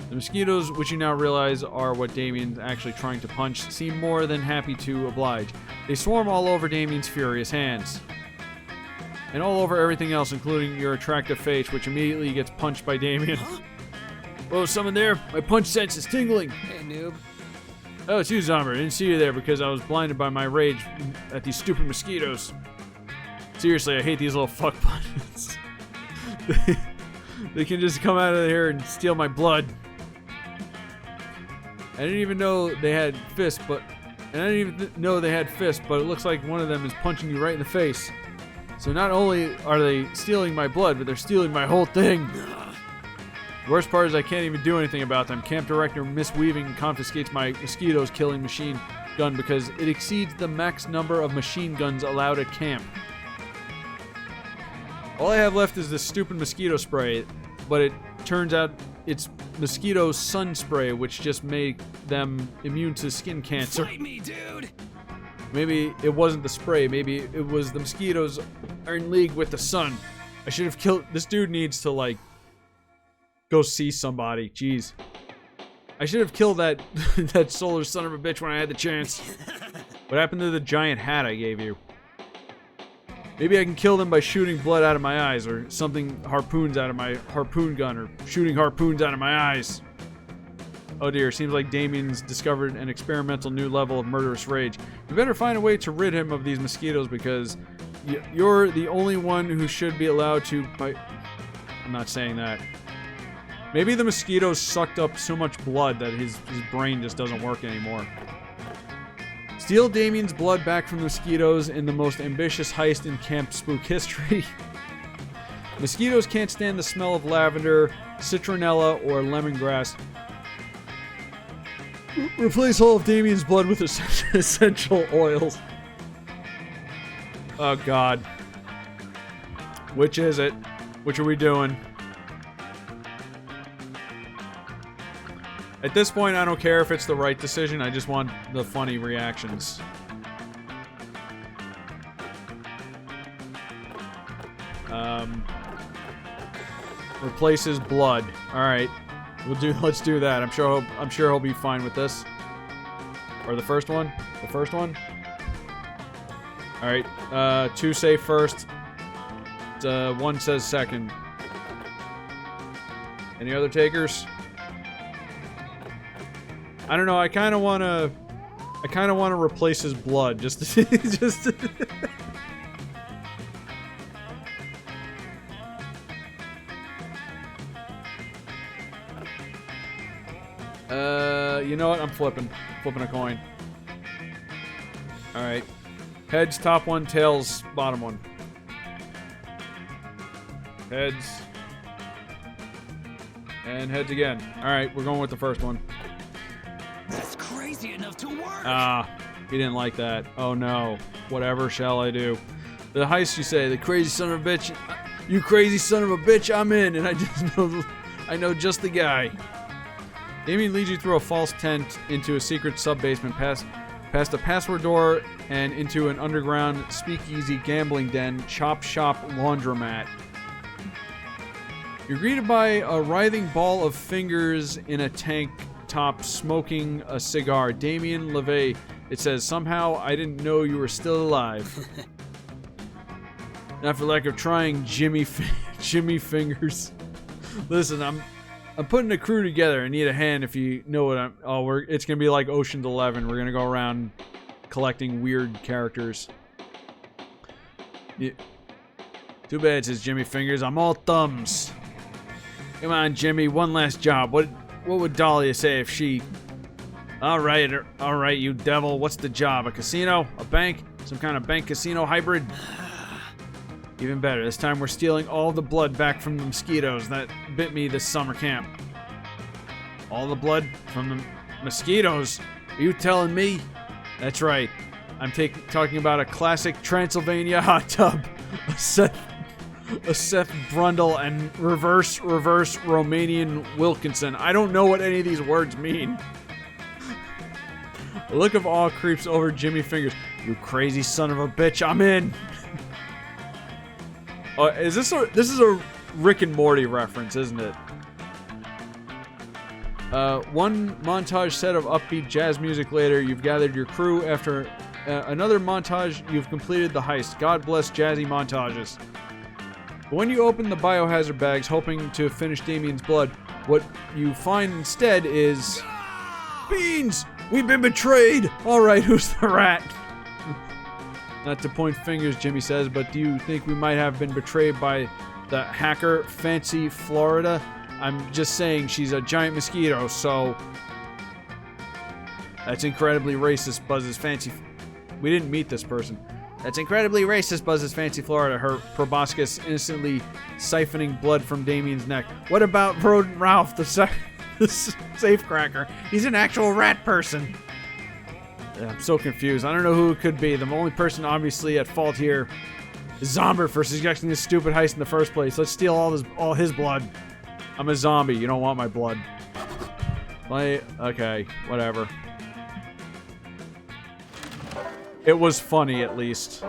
The mosquitoes, which you now realize are what Damien's actually trying to punch, seem more than happy to oblige. They swarm all over Damien's furious hands. And all over everything else, including your attractive face, which immediately gets punched by Damien. Whoa, someone there? My punch sense is tingling. Hey, noob. Oh, it's you, Zombert. I didn't see you there because I was blinded by my rage at these stupid mosquitoes. Seriously, I hate these little fuck buttons. They can just come out of here and steal my blood. I didn't even know they had fists, but it looks like one of them is punching you right in the face. So not only are they stealing my blood, but they're stealing my whole thing. The worst part is I can't even do anything about them. Camp Director Miss Weaving confiscates my mosquitoes killing machine gun because it exceeds the max number of machine guns allowed at camp. All I have left is this stupid mosquito spray, but it turns out it's mosquito sun spray, which just made them immune to skin cancer. Fight me, dude. Maybe it wasn't the spray. Maybe it was the mosquitoes are in league with the sun. I should have killed... This dude needs to, like, go see somebody. Jeez. I should have killed that that solar son of a bitch when I had the chance. What happened to the giant hat I gave you? Maybe I can kill them by shooting blood out of my eyes, or something harpoons out of my harpoon gun, or shooting harpoons out of my eyes. Oh dear, seems like Damien's discovered an experimental new level of murderous rage. We better find a way to rid him of these mosquitoes because you're the only one who should be allowed to bite. I'm not saying that. Maybe the mosquitoes sucked up so much blood that his brain just doesn't work anymore. Steal Damien's blood back from the mosquitoes in the most ambitious heist in Camp Spook history. Mosquitoes can't stand the smell of lavender, citronella, or lemongrass. Replace all of Damien's blood with essential oils. Oh, God. Which is it? Which are we doing? At this point, I don't care if it's the right decision. I just want the funny reactions. Replaces blood. All right, let's do that. I'm sure he'll be fine with this. Or the first one. The first one. All right. 2 say first. 1 says second. Any other takers? I don't know. I kind of want to replace his blood just to you know what? I'm flipping a coin. All right. Heads top one, tails bottom one. Heads. And heads again. All right, we're going with the first one. That's crazy enough to work. Ah, he didn't like that. Oh no. Whatever shall I do? The heist, you say, the crazy son of a bitch. You crazy son of a bitch, I'm in, and I know just the guy. Damien leads you through a false tent into a secret sub-basement, past a password door, and into an underground speakeasy gambling den, chop shop laundromat. You're greeted by a writhing ball of fingers in a tank top smoking a cigar. Damien LeVay. It says, somehow I didn't know you were still alive. Not for lack of trying, Jimmy Fingers. Listen, I'm putting a crew together. I need a hand if you know what I'm... Oh, it's going to be like Ocean's 11. We're going to go around collecting weird characters. Yeah. Too bad it says Jimmy Fingers. I'm all thumbs. Come on, Jimmy. One last job. What would Dahlia say if she... All right, you devil. What's the job? A casino? A bank? Some kind of bank-casino hybrid? Even better. This time we're stealing all the blood back from the mosquitoes that bit me this summer camp. All the blood from the mosquitoes? Are you telling me? That's right. I'm talking about a classic Transylvania hot tub. A Seth Brundle and reverse Romanian Wilkinson. I don't know what any of these words mean. A look of awe creeps over Jimmy Fingers. You crazy son of a bitch, I'm in. This is a Rick and Morty reference, isn't it? One montage set of upbeat jazz music later, you've gathered your crew. After another montage, you've completed the heist. God bless jazzy montages. But when you open the biohazard bags, hoping to finish Damien's blood, what you find instead is... Beans! We've been betrayed! Alright, who's the rat? Not to point fingers, Jimmy says, but do you think we might have been betrayed by the hacker, Fancy Florida? I'm just saying she's a giant mosquito, so... That's incredibly racist, buzzes Fancy... We didn't meet this person. That's incredibly racist, buzzes Fancy Florida, her proboscis innocently siphoning blood from Damien's neck. What about Rodent Ralph, the safecracker? He's an actual rat person. I'm so confused. I don't know who it could be. The only person obviously at fault here is Zomber for suggesting this stupid heist in the first place. Let's steal all his blood. I'm a zombie. You don't want my blood. Okay, whatever. It was funny, at least.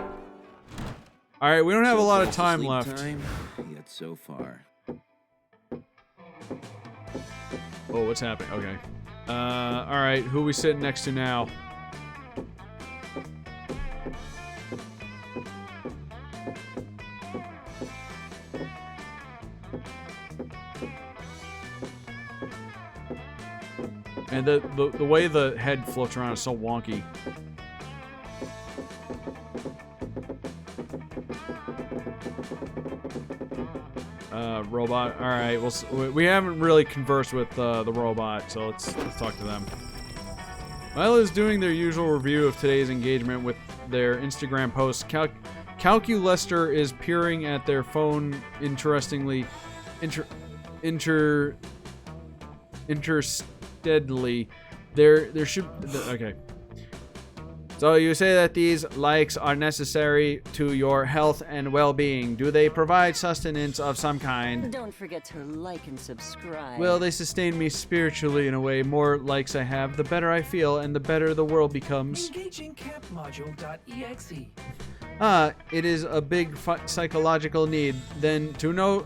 Alright, we don't have a lot of time left. Yet so far. Oh, what's happening? Okay. Alright, who are we sitting next to now? And the way the head floats around is so wonky. Robot. All right. Well, we haven't really conversed with the robot, so let's talk to them. Milo is doing their usual review of today's engagement with their Instagram posts, Calculester is peering at their phone interestedly. There should... Okay. So you say that these likes are necessary to your health and well-being. Do they provide sustenance of some kind? Don't forget to like and subscribe. Well, they sustain me spiritually in a way. More likes I have, the better I feel, and the better the world becomes. Engaging campmodule.exe. It is a big psychological need. Then to know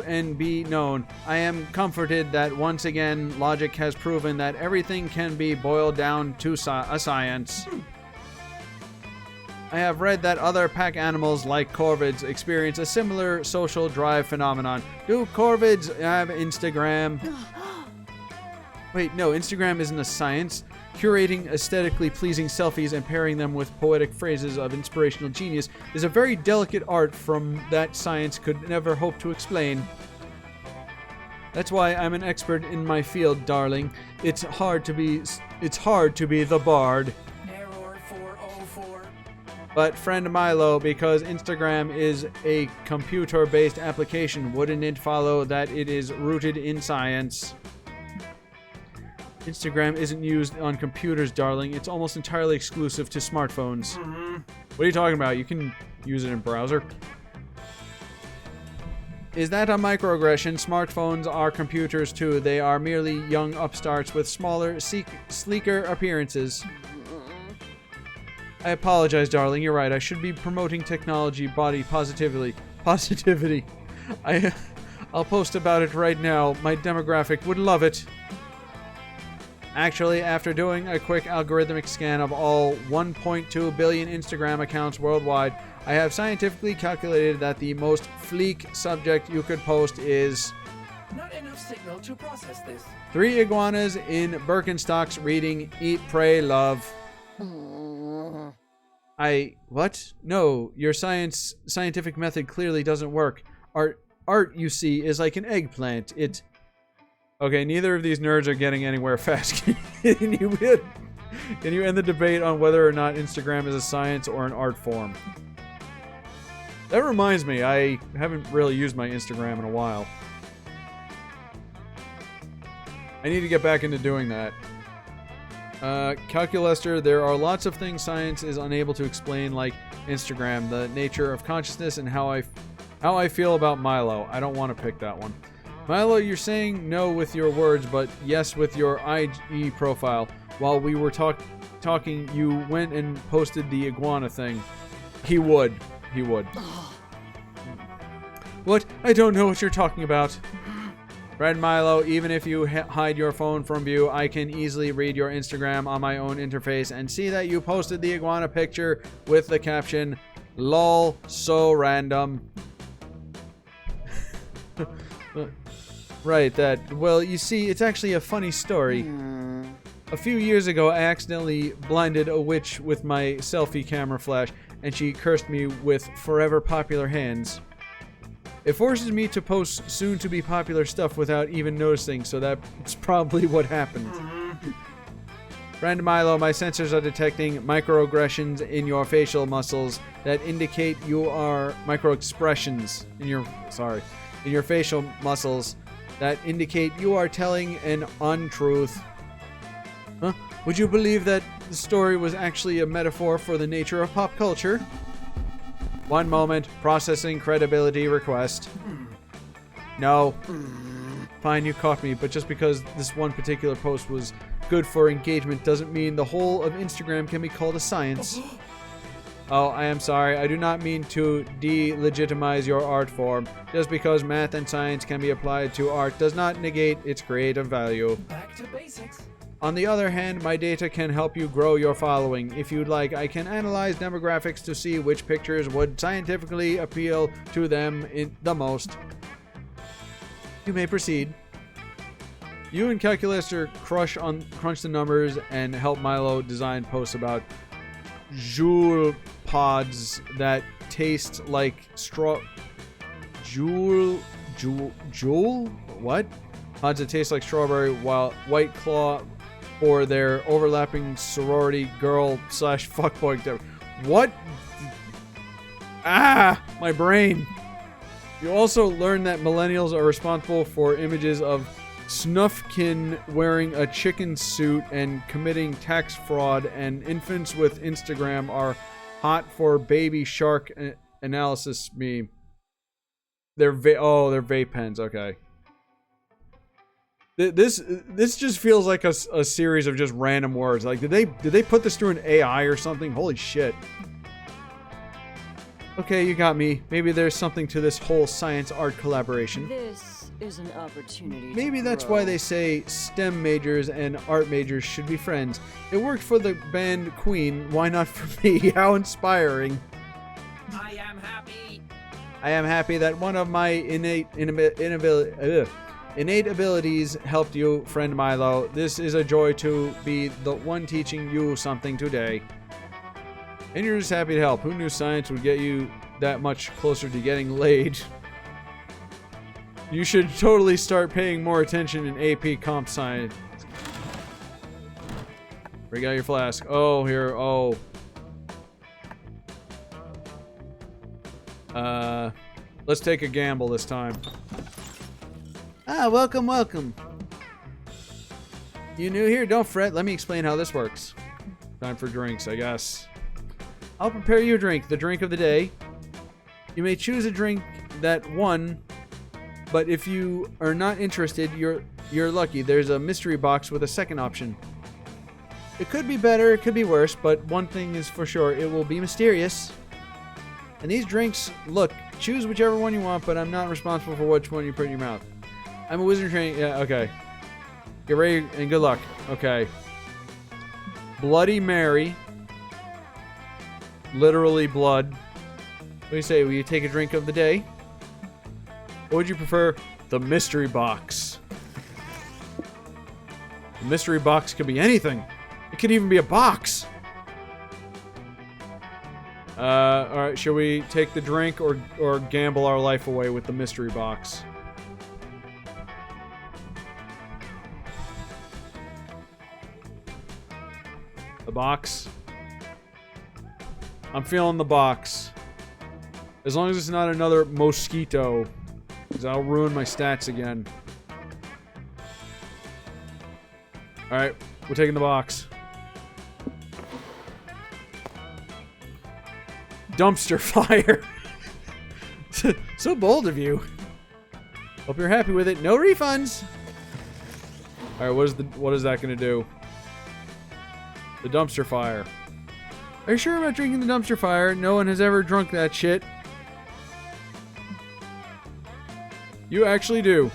and be known. I am comforted that once again logic has proven that everything can be boiled down to a science. I have read that other pack animals like corvids experience a similar social drive phenomenon. Do corvids have Instagram? Wait, no, Instagram isn't a science. Curating aesthetically pleasing selfies and pairing them with poetic phrases of inspirational genius is a very delicate art from that science could never hope to explain. That's why I'm an expert in my field, darling. It's hard to be the bard. Error 404. But friend Milo, because Instagram is a computer-based application, wouldn't it follow that it is rooted in science? Instagram isn't used on computers, darling. It's almost entirely exclusive to smartphones. What are you talking about? You can use it in browser. Is that a microaggression? Smartphones are computers too. They are merely young upstarts with smaller, sleeker appearances. I apologize, darling. You're right. I should be promoting technology, body positivity. I'll post about it right now. My demographic would love it. Actually, after doing a quick algorithmic scan of all 1.2 billion Instagram accounts worldwide, I have scientifically calculated that the most fleek subject you could post is... Not enough signal to process this. 3 iguanas in Birkenstocks reading Eat, Pray, Love. What? No, your scientific method clearly doesn't work. Art, you see, is like an eggplant. Okay, neither of these nerds are getting anywhere fast. Can you end the debate on whether or not Instagram is a science or an art form? That reminds me, I haven't really used my Instagram in a while. I need to get back into doing that. Calculester, there are lots of things science is unable to explain, like Instagram, the nature of consciousness, and how I feel about Milo. I don't want to pick that one. Milo, you're saying no with your words, but yes with your IG profile. While we were talking, you went and posted the iguana thing. He would. What? I don't know what you're talking about. Red Milo, even if you hide your phone from view, I can easily read your Instagram on my own interface and see that you posted the iguana picture with the caption, "Lol, so random." Right, well, you see, it's actually a funny story. A few years ago, I accidentally blinded a witch with my selfie camera flash, and she cursed me with forever popular hands. It forces me to post soon-to-be popular stuff without even noticing, so that's probably what happened. Friend Milo, my sensors are detecting microaggressions in your facial muscles that indicate you are microexpressions in your facial muscles that indicate you are telling an untruth. Huh? Would you believe that the story was actually a metaphor for the nature of pop culture? One moment, processing credibility request. No. Fine, you caught me, but just because this one particular post was good for engagement doesn't mean the whole of Instagram can be called a science. Oh, I am sorry. I do not mean to delegitimize your art form. Just because math and science can be applied to art does not negate its creative value. Back to basics. On the other hand, my data can help you grow your following. If you'd like, I can analyze demographics to see which pictures would scientifically appeal to them the most. You may proceed. You and Calculator crunch the numbers and help Milo design posts about Joule pods that taste like straw. Joule? What? Pods that taste like strawberry, while White Claw for their overlapping sorority girl / fuckboy. What? Ah! My brain. You also learn that millennials are responsible for images of Snufkin wearing a chicken suit and committing tax fraud, and infants with Instagram are hot for baby shark analysis meme. They're vape pens. Okay. This just feels like a series of just random words. Like, did they put this through an AI or something? Holy shit. Okay, you got me. Maybe there's something to this whole science-art collaboration. This is an opportunity. Maybe to that's grow. why they say STEM majors and art majors should be friends. It worked for the band Queen. Why not for me? How inspiring. I am happy. I am happy that one of my innate abilities helped you, friend Milo. This is a joy to be the one teaching you something today. And you're just happy to help. Who knew science would get you that much closer to getting laid? You should totally start paying more attention in AP Comp Science. Bring out your flask. Oh, here. Oh. Let's take a gamble this time. Ah, welcome, welcome. You new here? Don't fret. Let me explain how this works. Time for drinks, I guess. I'll prepare you a drink, the drink of the day. You may choose a drink that won, but if you are not interested, you're lucky. There's a mystery box with a second option. It could be better, it could be worse, but one thing is for sure, it will be mysterious. And these drinks, look, choose whichever one you want, but I'm not responsible for which one you put in your mouth. I'm a wizard trained. Yeah, okay. Get ready and good luck. Okay. Bloody Mary. Literally blood. What do you say? Will you take a drink of the day? Or would you prefer the mystery box? The mystery box could be anything. It could even be a box. Alright, should we take the drink or gamble our life away with the mystery box? The box? I'm feeling the box. As long as it's not another mosquito. Because I'll ruin my stats again. Alright, we're taking the box. Dumpster fire. So bold of you. Hope you're happy with it. No refunds. Alright, what is that gonna do? The dumpster fire. Are you sure about drinking the dumpster fire? No one has ever drunk that shit. You actually do.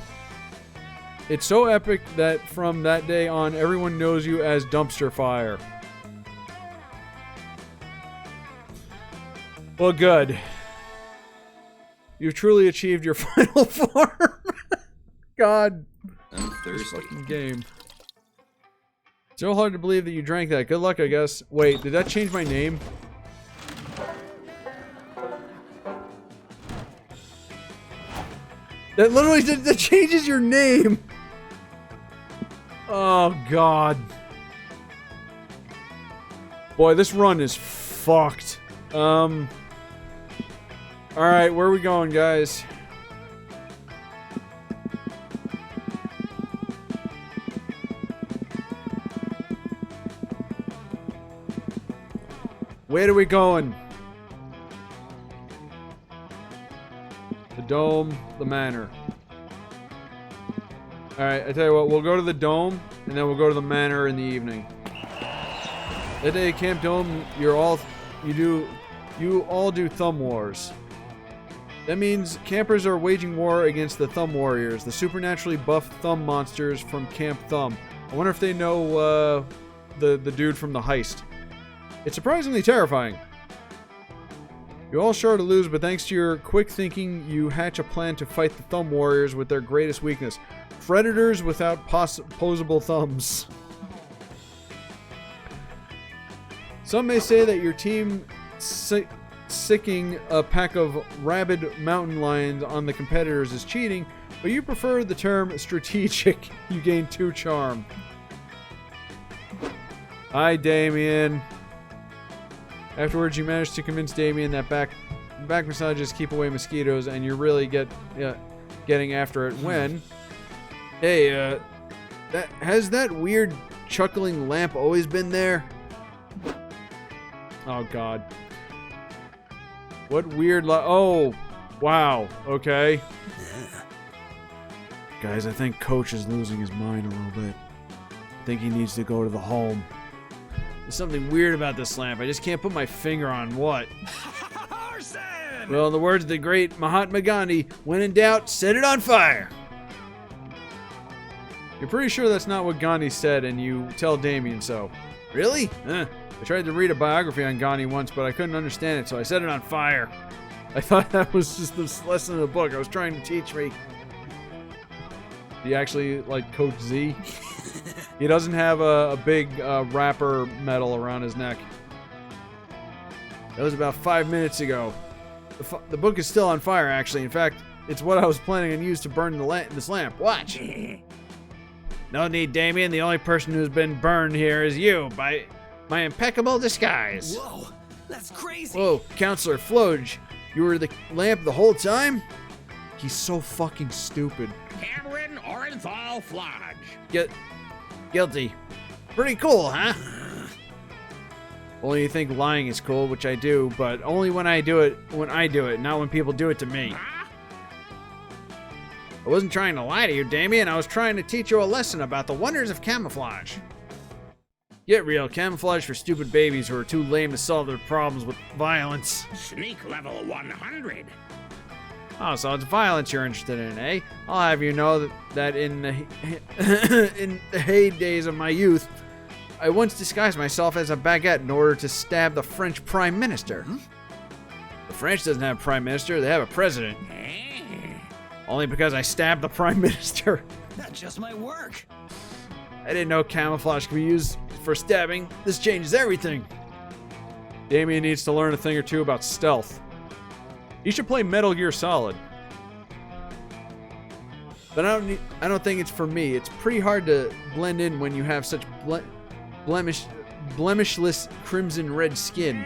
It's so epic that from that day on, everyone knows you as Dumpster Fire. Well, good. You've truly achieved your final form. God. I'm This thirsty. fucking game. So hard to believe that you drank that. Good luck, I guess. Wait, did that change my name? That literally that changes your name. Oh God. Boy, this run is fucked. All right, where are we going, guys? Where are we going? The dome, the manor. Alright, I tell you what, we'll go to the dome, and then we'll go to the manor in the evening. That day at Camp Dome, you all do thumb wars. That means campers are waging war against the Thumb Warriors, the supernaturally buff thumb monsters from Camp Thumb. I wonder if they know the dude from the heist. It's surprisingly terrifying. You're all sure to lose, but thanks to your quick thinking, you hatch a plan to fight the Thumb Warriors with their greatest weakness. Predators without posable thumbs. Some may say that your team sicking a pack of rabid mountain lions on the competitors is cheating, but you prefer the term strategic. You gain 2 charm. Hi, Damien. Afterwards, you managed to convince Damien that back massages keep away mosquitoes, and you really getting after it when... Hey, has that weird chuckling lamp always been there? Oh, God. What weird oh, wow. Okay. Guys, I think Coach is losing his mind a little bit. I think he needs to go to the home. There's something weird about this lamp. I just can't put my finger on what. Well, in the words of the great Mahatma Gandhi, when in doubt, set it on fire. You're pretty sure that's not what Gandhi said, and you tell Damien so. Really? I tried to read a biography on Gandhi once, but I couldn't understand it, so I set it on fire. I thought that was just this lesson in the book I was trying to teach me. He actually, like, Coach Z. He doesn't have a big wrapper medal around his neck. That was about 5 minutes ago. The book is still on fire, actually. In fact, it's what I was planning on using to burn this lamp. Watch. No need, Damien. The only person who's been burned here is you by my impeccable disguise. Whoa, that's crazy. Whoa, Counselor Floge, you were the lamp the whole time? He's so fucking stupid. Cameron Orenthal Flodge. Guilty. Pretty cool, huh? Only you think lying is cool, which I do, but only when I do it, not when people do it to me. I wasn't trying to lie to you, Damien. I was trying to teach you a lesson about the wonders of camouflage. Get real. Camouflage for stupid babies who are too lame to solve their problems with violence. Sneak level 100. Oh, so it's violence you're interested in, eh? I'll have you know that in the heydays of my youth, I once disguised myself as a baguette in order to stab the French Prime Minister. The French doesn't have a Prime Minister, they have a President. Only because I stabbed the Prime Minister. That just might work. I didn't know camouflage could be used for stabbing. This changes everything. Damien needs to learn a thing or two about stealth. You should play Metal Gear Solid. But I don't think it's for me. It's pretty hard to blend in when you have such blemishless crimson red skin.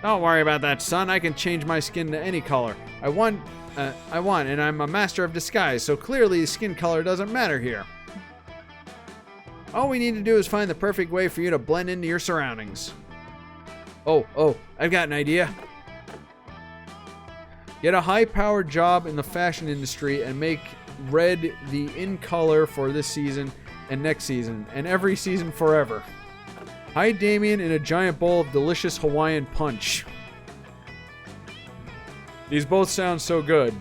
Don't worry about that, son. I can change my skin to any color I want, and I'm a master of disguise, so clearly skin color doesn't matter here. All we need to do is find the perfect way for you to blend into your surroundings. Oh, I've got an idea. Get a high-powered job in the fashion industry and make red the in color for this season and next season, and every season forever. Hide Damien in a giant bowl of delicious Hawaiian punch. These both sound so good.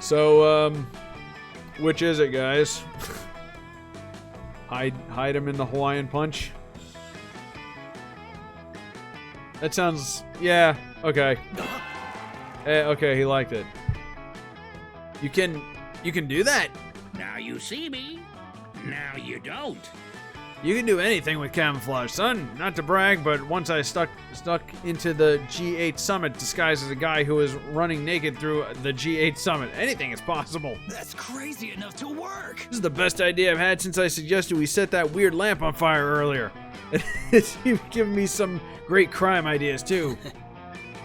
So, which is it, guys? Hide him in the Hawaiian punch? That sounds... yeah, okay. Okay, he liked it. You can do that? Now you see me. Now you don't. You can do anything with camouflage, son. Not to brag, but once I stuck into the G8 summit disguised as a guy who was running naked through the G8 summit. Anything is possible. That's crazy enough to work. This is the best idea I've had since I suggested we set that weird lamp on fire earlier. It's even given me some great crime ideas, too.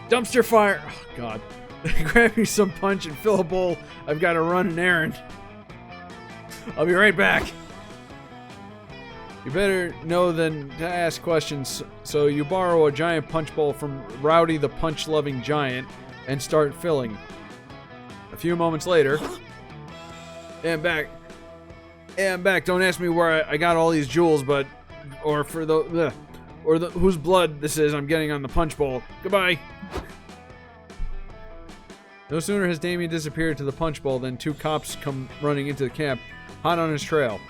Dumpster fire. Oh, God. Grab me some punch and fill a bowl. I've got to run an errand. I'll be right back. You better know than to ask questions, so you borrow a giant punch bowl from Rowdy the punch-loving giant and start filling. A few moments later... Hey, I'm back. Don't ask me where I got all these jewels, but... or whose blood this is I'm getting on the punch bowl. Goodbye. No sooner has Damien disappeared to the punch bowl than two cops come running into the camp, hot on his trail.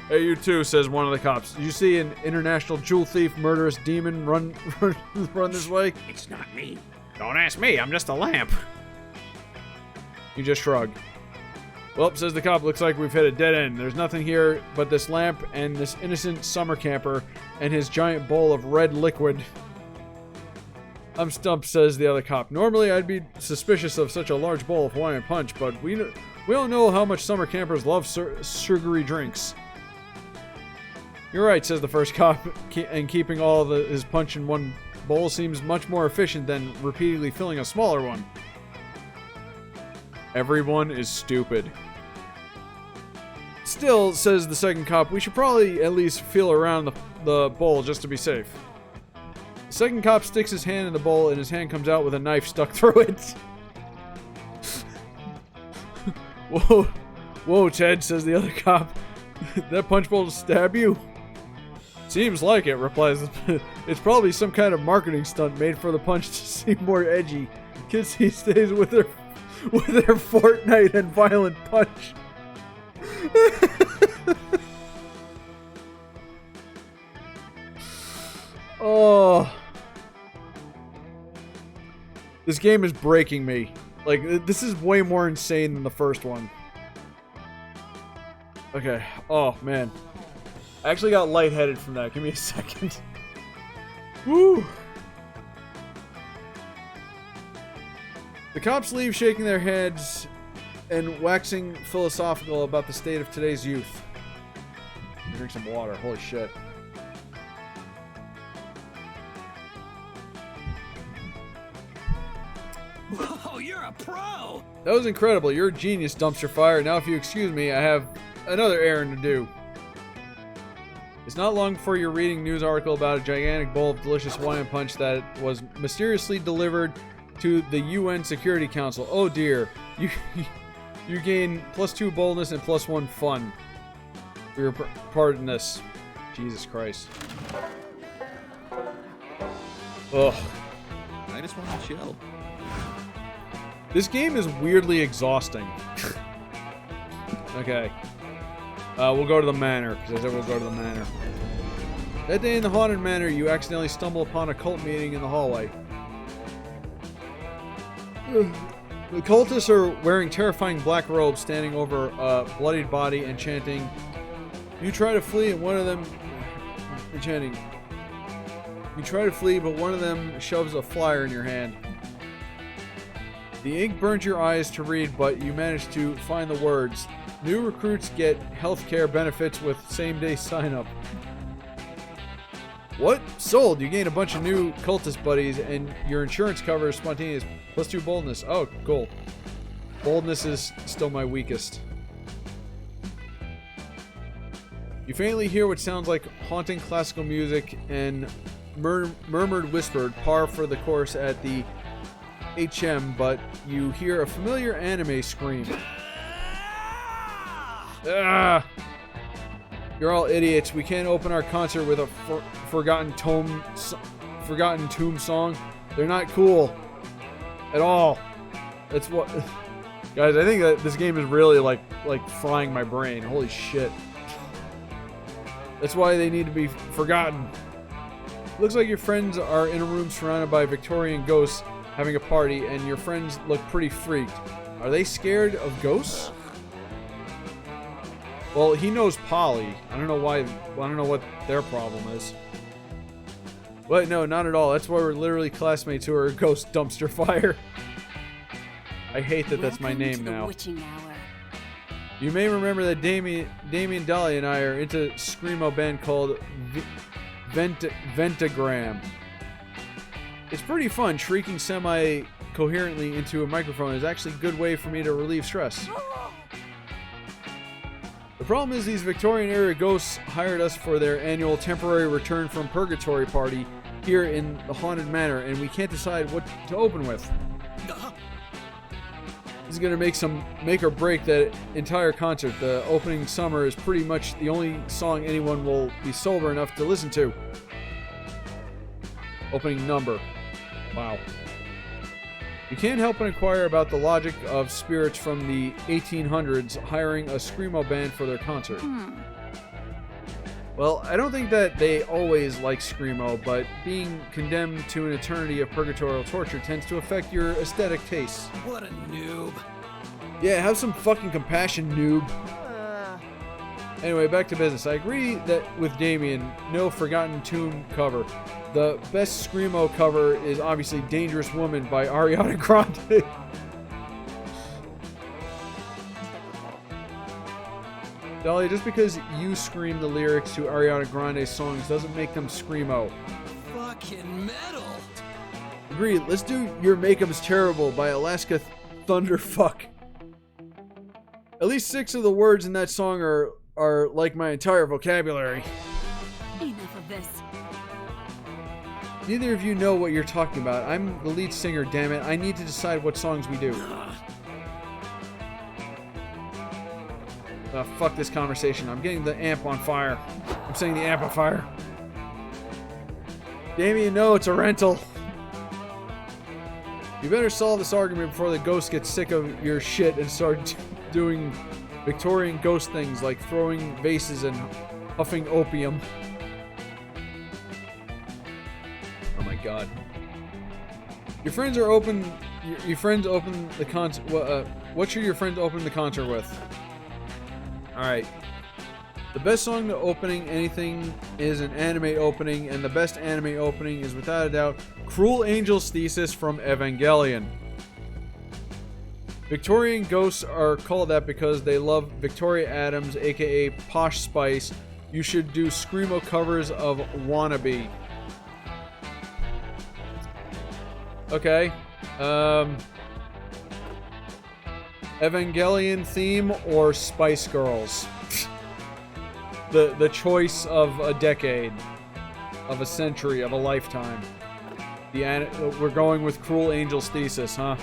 Hey, you too, says one of the cops. Did you see an international jewel thief, murderous demon run this way? It's not me. Don't ask me, I'm just a lamp. You just shrug. Well, says the cop, looks like we've hit a dead end. There's nothing here but this lamp and this innocent summer camper and his giant bowl of red liquid. I'm stumped, says the other cop. Normally, I'd be suspicious of such a large bowl of Hawaiian punch, but we don't know how much summer campers love sugary drinks. You're right, says the first cop, and keeping all of his punch in one bowl seems much more efficient than repeatedly filling a smaller one. Everyone is stupid. Still, says the second cop, we should probably at least feel around the bowl just to be safe. The second cop sticks his hand in the bowl and his hand comes out with a knife stuck through it. Whoa, whoa, Ted, says the other cop. That punch bowl to stab you? Seems like it, replies. It's probably some kind of marketing stunt made for the punch to seem more edgy. Kids these days with their Fortnite and violent punch. Oh. This game is breaking me. Like, this is way more insane than the first one. Okay. Oh, man. I actually got lightheaded from that. Give me a second. Woo! The cops leave shaking their heads and waxing philosophical about the state of today's youth. Drink some water. Holy shit. Whoa, you're a pro! That was incredible. You're a genius, Dumpster Fire. Now, if you excuse me, I have another errand to do. It's not long before you're reading a news article about a gigantic bowl of delicious wine and punch that was mysteriously delivered to the UN Security Council. Oh dear. You gain +2 boldness and +1 fun for your part in this. Jesus Christ. Ugh. I just want to chill. This game is weirdly exhausting. Okay. We'll go to the manor, because I said we'll go to the manor. That day in the haunted manor, you accidentally stumble upon a cult meeting in the hallway. The cultists are wearing terrifying black robes, standing over a bloodied body and chanting, "You try to flee," and one of them... chanting, "You try to flee, but one of them shoves a flyer in your hand. The ink burns your eyes to read, but you manage to find the words. New recruits get healthcare benefits with same-day sign-up. What? Sold! You gain a bunch of new cultist buddies, and your insurance covers spontaneous +2 boldness. Oh, cool. Boldness is still my weakest. You faintly hear what sounds like haunting classical music and murmured whispered, par for the course at the HM, but you hear a familiar anime scream. Ah! You're all idiots. We can't open our concert with a Forgotten Tomb song. They're not cool at all. That's what, guys. I think that this game is really like frying my brain. Holy shit. That's why they need to be forgotten. Looks like your friends are in a room surrounded by Victorian ghosts having a party, and your friends look pretty freaked. Are they scared of ghosts? Well, he knows Polly. I don't know why. I don't know what their problem is. But no, not at all. That's why we're literally classmates who are Ghost Dumpster Fire. I hate that that's my name now. You may remember that Damien Dolly and I are into screamo band called Ventagram. It's pretty fun. Shrieking semi-coherently into a microphone is actually a good way for me to relieve stress. The problem is these Victorian-era ghosts hired us for their annual temporary return from purgatory party here in the Haunted Manor, and we can't decide what to open with. This is going to make or break that entire concert. The opening Summer is pretty much the only song anyone will be sober enough to listen to. Opening number. Wow. You can't help but inquire about the logic of spirits from the 1800s hiring a screamo band for their concert. Well, I don't think that they always like screamo, but being condemned to an eternity of purgatorial torture tends to affect your aesthetic tastes. What a noob. Yeah, have some fucking compassion, noob. Anyway, back to business. I agree that with Damien, no Forgotten Tomb cover. The best screamo cover is obviously Dangerous Woman by Ariana Grande. Dolly, just because you scream the lyrics to Ariana Grande's songs doesn't make them screamo. Fucking metal. Agreed. Let's do Your Makeup's Terrible by Alaska Thunderfuck. At least 6 of the words in that song are like my entire vocabulary. Enough of this. Neither of you know what you're talking about. I'm the lead singer, damn it. I need to decide what songs we do. Fuck this conversation. I'm getting the amp on fire. I'm setting the amp on fire. Damien, no, it's a rental. You better solve this argument before the ghost gets sick of your shit and start doing Victorian ghost things like throwing vases and huffing opium. Oh my god. Your friends are open. Your friends open the concert. What should your friends open the concert with? Alright. The best song to opening anything is an anime opening, and the best anime opening is without a doubt Cruel Angel's Thesis from Evangelion. Victorian ghosts are called that because they love Victoria Adams, aka Posh Spice. You should do screamo covers of Wannabe. Okay. Evangelion theme or Spice Girls? The choice of a decade, of a century, of a lifetime. We're going with Cruel Angel's Thesis, huh?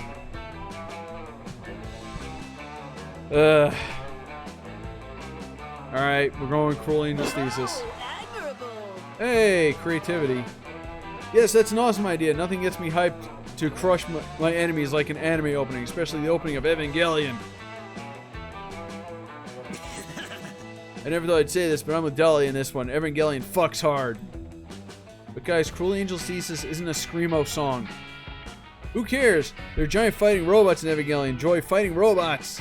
Alright, we're going with Cruel Angel's Thesis. Hey, creativity. Yes, that's an awesome idea. Nothing gets me hyped to crush my enemies like an anime opening, especially the opening of Evangelion. I never thought I'd say this, but I'm with Dolly in this one. Evangelion fucks hard. But guys, Cruel Angel's Thesis isn't a screamo song. Who cares? They're giant fighting robots in Evangelion. Enjoy fighting robots.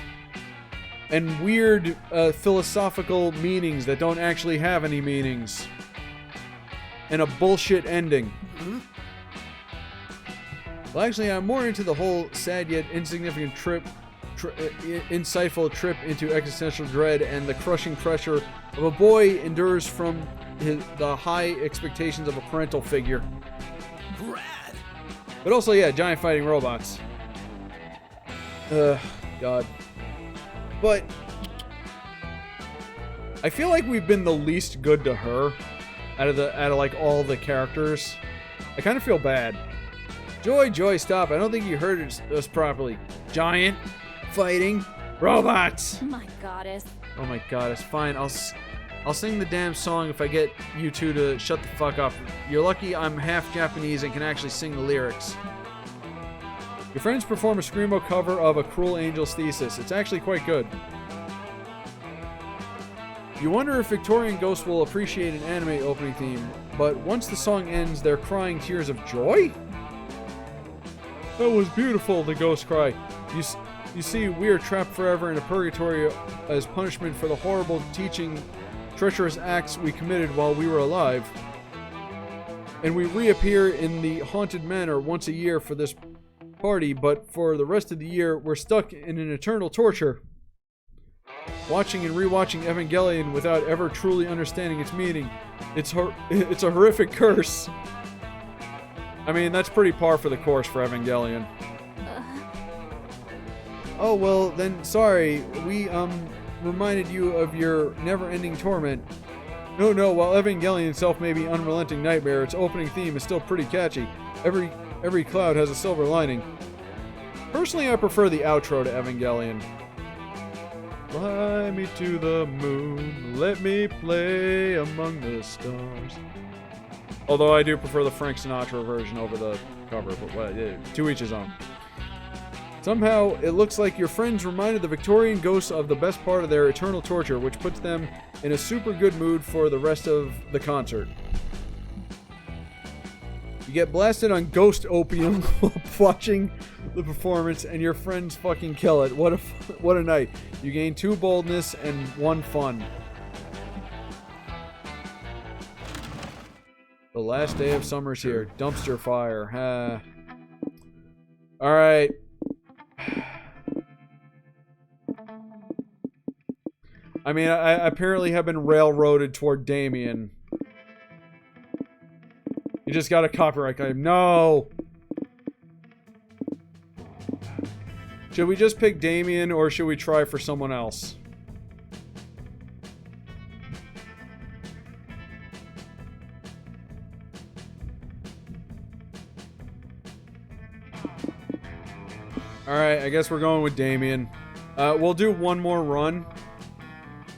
And weird philosophical meanings that don't actually have any meanings. And a bullshit ending. Well, actually, I'm more into the whole sad yet insignificant insightful trip into existential dread and the crushing pressure of a boy endures from the high expectations of a parental figure. Brad. But also, yeah, giant fighting robots. God. But I feel like we've been the least good to her out of like all the characters. I kind of feel bad. Joy, stop. I don't think you heard us properly. Giant fighting robots. My goddess. Oh my goddess. Fine, I'll sing the damn song if I get you two to shut the fuck up. You're lucky I'm half Japanese and can actually sing the lyrics. Your friends perform a screamo cover of A Cruel Angel's Thesis. It's actually quite good. You wonder if Victorian ghosts will appreciate an anime opening theme, but once the song ends, they're crying tears of joy? That was beautiful, the ghosts cry. You see, we are trapped forever in a purgatory as punishment for the horrible treacherous acts we committed while we were alive. And we reappear in the haunted manor once a year for this party, but for the rest of the year, we're stuck in an eternal torture. Watching and rewatching Evangelion without ever truly understanding its meaning. It's a horrific curse. I mean, that's pretty par for the course for Evangelion. Oh, well, then, sorry. We, reminded you of your never-ending torment. No, while Evangelion itself may be unrelenting nightmare, its opening theme is still pretty catchy. Every cloud has a silver lining. Personally, I prefer the outro to Evangelion. Fly me to the moon, let me play among the stars. Although I do prefer the Frank Sinatra version over the cover, but to each his own. Somehow, it looks like your friends reminded the Victorian ghosts of the best part of their eternal torture, which puts them in a super good mood for the rest of the concert. You get blasted on ghost opium while watching the performance, and your friends fucking kill it. What a night. You gain 2 boldness and 1 fun. The last day of summer's here. Dumpster fire. Alright. I mean, I apparently have been railroaded toward Damien. You just got a copyright claim. No! Should we just pick Damien, or should we try for someone else? Alright, I guess we're going with Damien. We'll do one more run.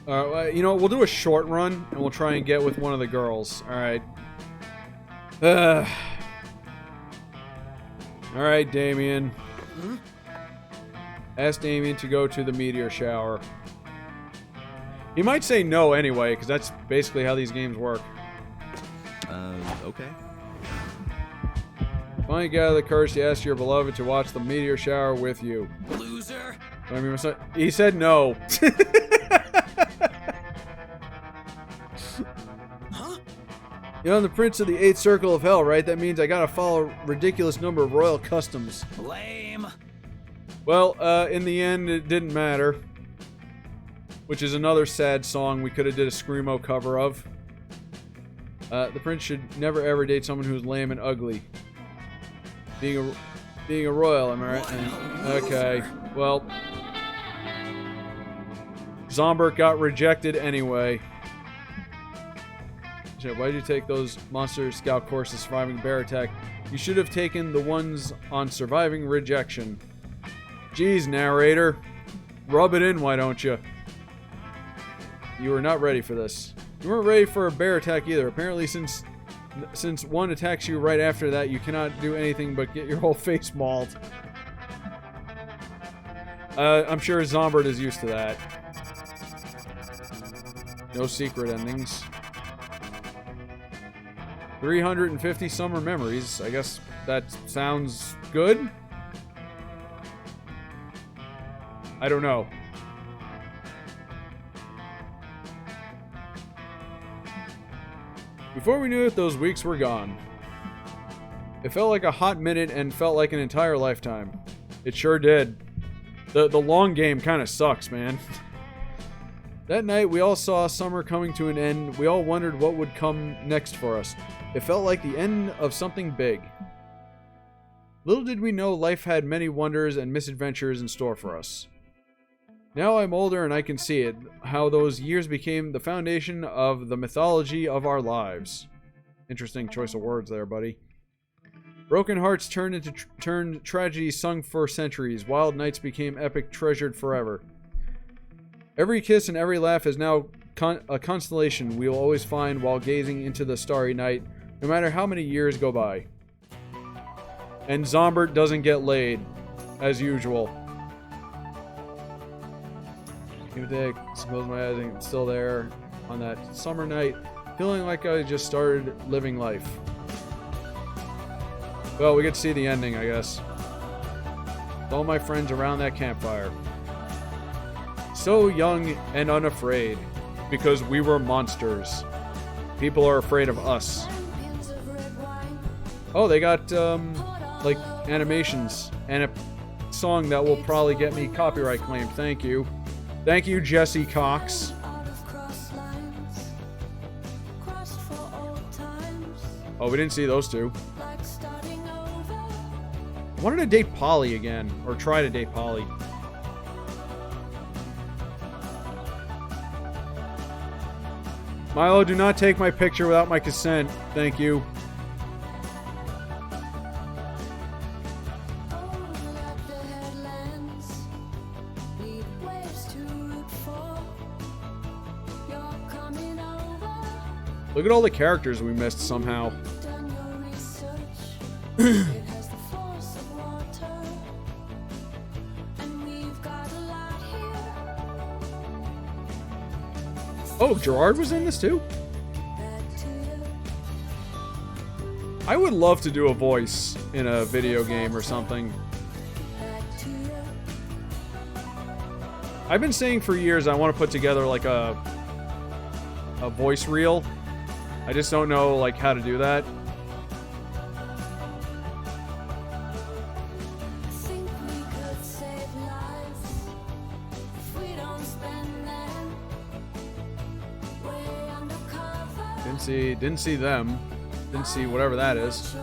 You know, we'll do a short run, and we'll try and get with one of the girls. Alright. Alright, Damien. Ask Damien to go to the meteor shower. He might say no anyway, because that's basically how these games work. Okay. Finally gather the courage to ask your beloved to watch the meteor shower with you. Loser. I mean, he said no. Huh? You know, I'm the prince of the 8th circle of hell, right? That means I gotta follow a ridiculous number of royal customs. Lame. Well, in the end, it didn't matter. Which is another sad song we could have did a Screamo cover of. The prince should never ever date someone who's lame and ugly. Being a royal, am I right? Okay, well... Zombert got rejected anyway. Why did you take those monster scout courses surviving bear attack? You should have taken the ones on surviving rejection. Jeez, narrator. Rub it in, why don't you? You were not ready for this. You weren't ready for a bear attack either. Apparently, since one attacks you right after that, you cannot do anything but get your whole face mauled. I'm sure Zombert is used to that. No secret endings. 350 summer memories. I guess that sounds good? I don't know. Before we knew it, those weeks were gone. It felt like a hot minute and felt like an entire lifetime. It sure did. The long game kind of sucks, man. That night, we all saw summer coming to an end. We all wondered what would come next for us. It felt like the end of something big. Little did we know life had many wonders and misadventures in store for us. Now I'm older and I can see it, how those years became the foundation of the mythology of our lives. Interesting choice of words there, buddy. Broken hearts turned tragedies sung for centuries. Wild nights became epic, treasured forever. Every kiss and every laugh is now a constellation we will always find while gazing into the starry night, no matter how many years go by. And Zombert doesn't get laid, as usual. Give a day, suppose my eyes ain't still there on that summer night, feeling like I just started living life. Well, we get to see the ending, I guess. With all my friends around that campfire. So young and unafraid, because we were monsters. People are afraid of us. Oh, they got, like, animations and a song that will probably get me copyright claimed. Thank you. Thank you, Jesse Cox. Oh, we didn't see those two. I wanted to date Polly again, or try to date Polly. Milo, do not take my picture without my consent. Thank you. Look at all the characters we missed somehow. Oh, Gerard was in this too? I would love to do a voice in a video game or something. I've been saying for years I want to put together like a voice reel. I just don't know like how to do that. Didn't see them. Didn't see whatever that is.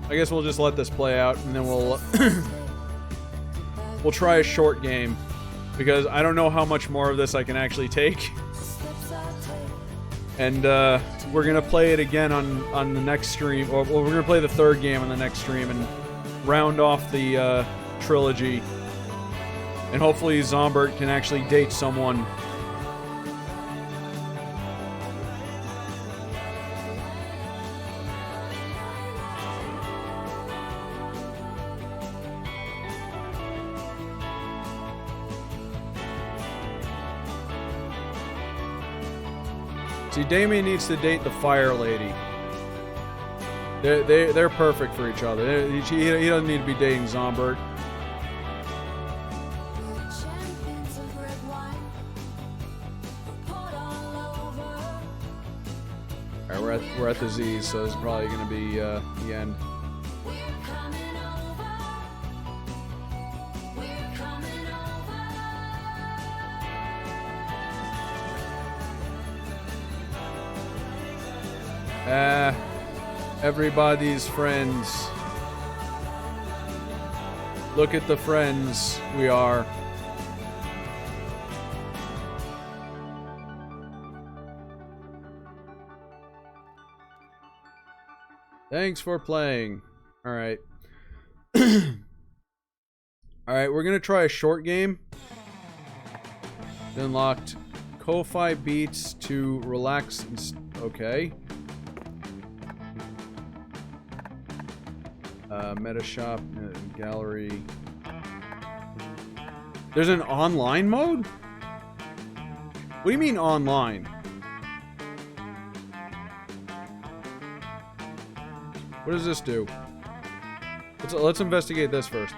I guess we'll just let this play out, and then we'll we'll try a short game, because I don't know how much more of this I can actually take. And we're gonna play it again on the next stream, or we're gonna play the third game on the next stream and round off the trilogy. And hopefully Zombert can actually date someone. See, Damien needs to date the Fire Lady. They're perfect for each other. He doesn't need to be dating Zombert. Alright, we're at the Z's, so this is probably going to be the end. Everybody's friends. Look at the friends we are. Thanks for playing. Alright. Alright, we're gonna try a short game. Unlocked Ko-Fi beats to relax. Okay. Meta shop, gallery. There's an online mode? What do you mean online? What does this do? Let's investigate this first.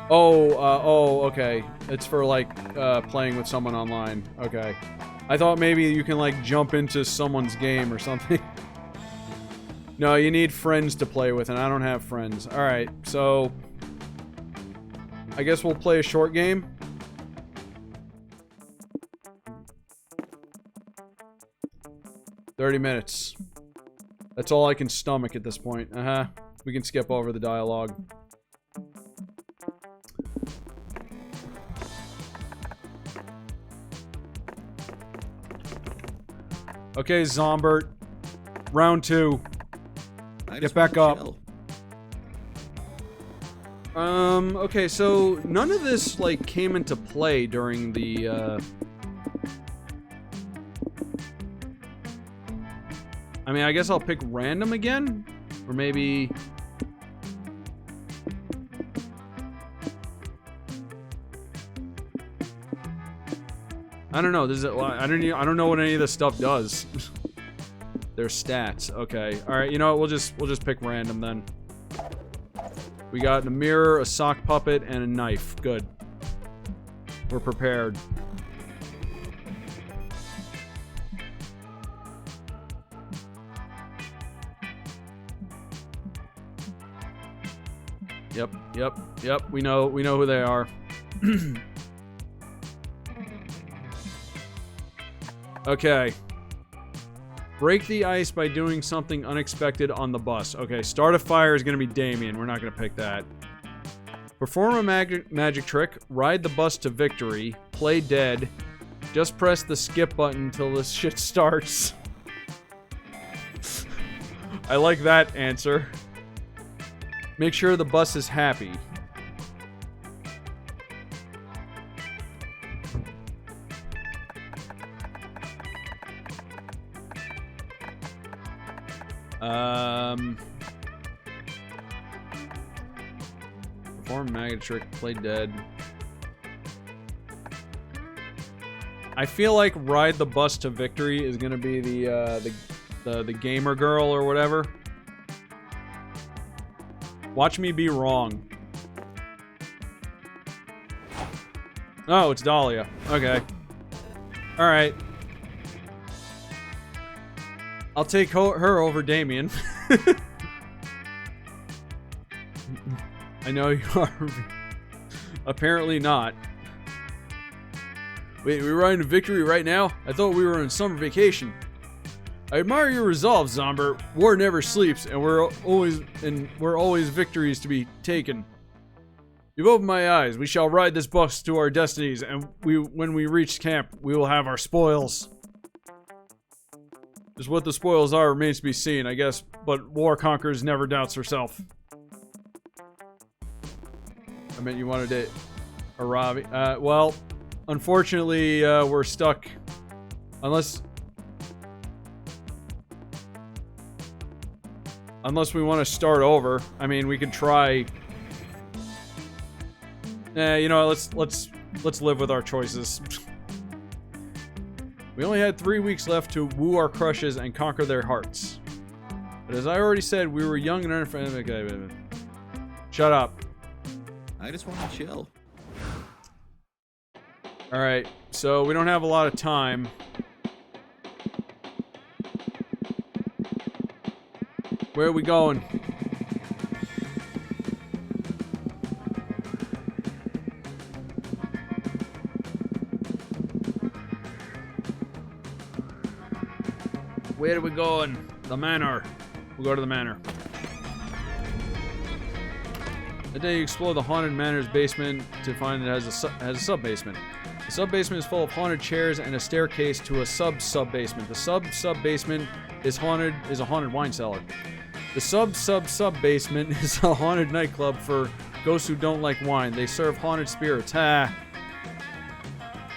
Oh, okay. It's for, like, playing with someone online. Okay. I thought maybe you can, like, jump into someone's game or something. No, you need friends to play with, and I don't have friends. Alright, so... I guess we'll play a short game. $30 That's all I can stomach at this point. We can skip over the dialogue. Okay, Zombert. Round 2. Get back up. Okay, so none of this, like, came into play during the, I mean, I guess I'll pick random again? Or maybe... I don't know. I don't know what any of this stuff does. Their stats. Okay. All right. You know what? We'll just pick random then. We got a mirror, a sock puppet, and a knife. Good. We're prepared. Yep. We know who they are. Okay. Break the ice by doing something unexpected on the bus. Okay, start a fire is going to be Damien. We're not going to pick that. Perform a magic trick. Ride the bus to victory. Play dead. Just press the skip button until this shit starts. I like that answer. Make sure the bus is happy. Perform magic trick, play dead. I feel like ride the bus to victory is gonna be the gamer girl or whatever. Watch me be wrong. Oh, it's Dahlia. Okay. Alright. I'll take her over Damien. I know you are. Apparently not. Wait, we're riding to victory right now? I thought we were on summer vacation. I admire your resolve, Zombert. War never sleeps, and we're always victories to be taken. You've opened my eyes. We shall ride this bus to our destinies, and when we reach camp, we will have our spoils. Just what the spoils are remains to be seen, I guess, but war conquers never doubts herself. I meant you wanted to Arabi. Well, unfortunately, we're stuck. Unless we want to start over. I mean, we could try. You know, let's live with our choices. We only had 3 weeks left to woo our crushes and conquer their hearts. But as I already said, we were young and unfriendly. Okay, shut up. I just want to chill. Alright, so we don't have a lot of time. Where are we going? Where are we going? The manor. We'll go to the manor. The day you explore the haunted manor's basement to find it has a sub-basement. The sub-basement is full of haunted chairs and a staircase to a sub-sub-basement. The sub-sub-basement is a haunted wine cellar. The sub-sub-sub-basement is a haunted nightclub for ghosts who don't like wine. They serve haunted spirits. Ha!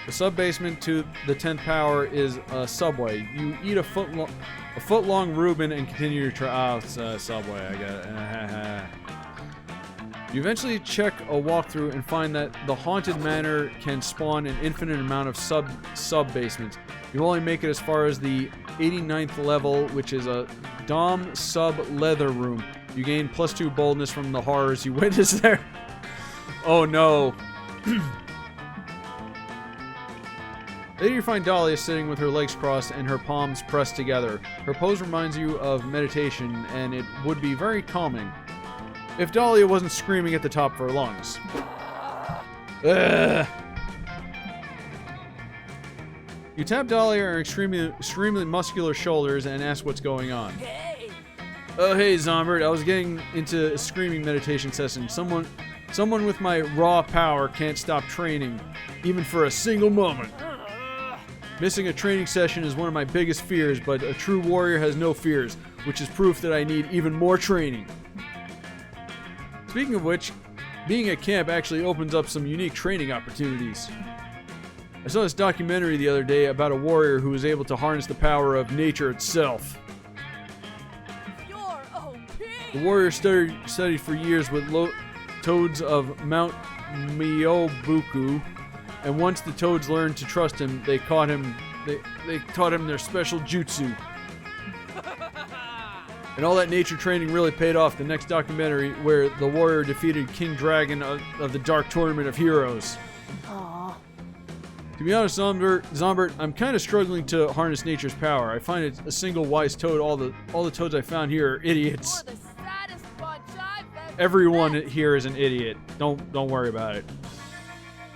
The sub-basement to the 10th power is a subway. You eat a foot-long Reuben and continue your Oh, it's a subway. I got it. You eventually check a walkthrough and find that the haunted manor can spawn an infinite amount of sub-basements. You only make it as far as the 89th level, which is a Dom sub-leather room. You gain +2 boldness from the horrors you witness there. Oh no. Later you find Dahlia sitting with her legs crossed and her palms pressed together. Her pose reminds you of meditation, and it would be very calming if Dahlia wasn't screaming at the top of her lungs. Ugh. You tap Dahlia on her extremely muscular shoulders and ask what's going on. Hey! Oh, hey, Zombert. I was getting into a screaming meditation session. Someone with my raw power can't stop training, even for a single moment. Missing a training session is one of my biggest fears, but a true warrior has no fears, which is proof that I need even more training. Speaking of which, being at camp actually opens up some unique training opportunities. I saw this documentary the other day about a warrior who was able to harness the power of nature itself. You're OP! The warrior studied for years with toads of Mount Myobuku, and once the toads learned to trust him, they taught him their special jutsu. And all that nature training really paid off. The next documentary, where the warrior defeated King Dragon of the Dark Tournament of Heroes. Aww. To be honest, Zombert, I'm kind of struggling to harness nature's power. I find it a single wise toad. All the toads I found here are idiots. You're the saddest bunch I've ever Everyone met. here is an idiot. Don't worry about it.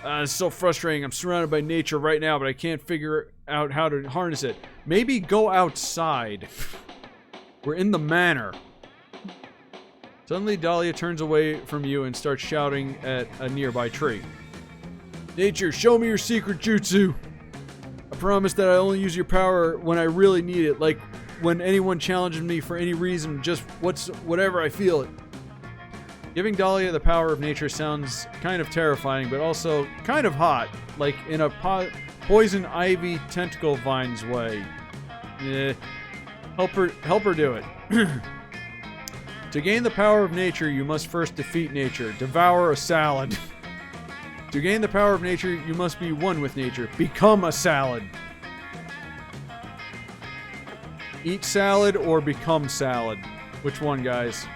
It's so frustrating. I'm surrounded by nature right now, but I can't figure out how to harness it. Maybe go outside. We're in the manor. Suddenly, Dahlia turns away from you and starts shouting at a nearby tree. Nature, show me your secret jutsu. I promise that I only use your power when I really need it, like when anyone challenges me for any reason, just whatever I feel it. Giving Dahlia the power of nature sounds kind of terrifying, but also kind of hot, like in a poison ivy tentacle vines way. Help her do it. To gain the power of nature, you must first defeat nature. Devour a salad. To gain the power of nature, you must be one with nature. Become a salad. Eat salad or become salad. Which one, guys?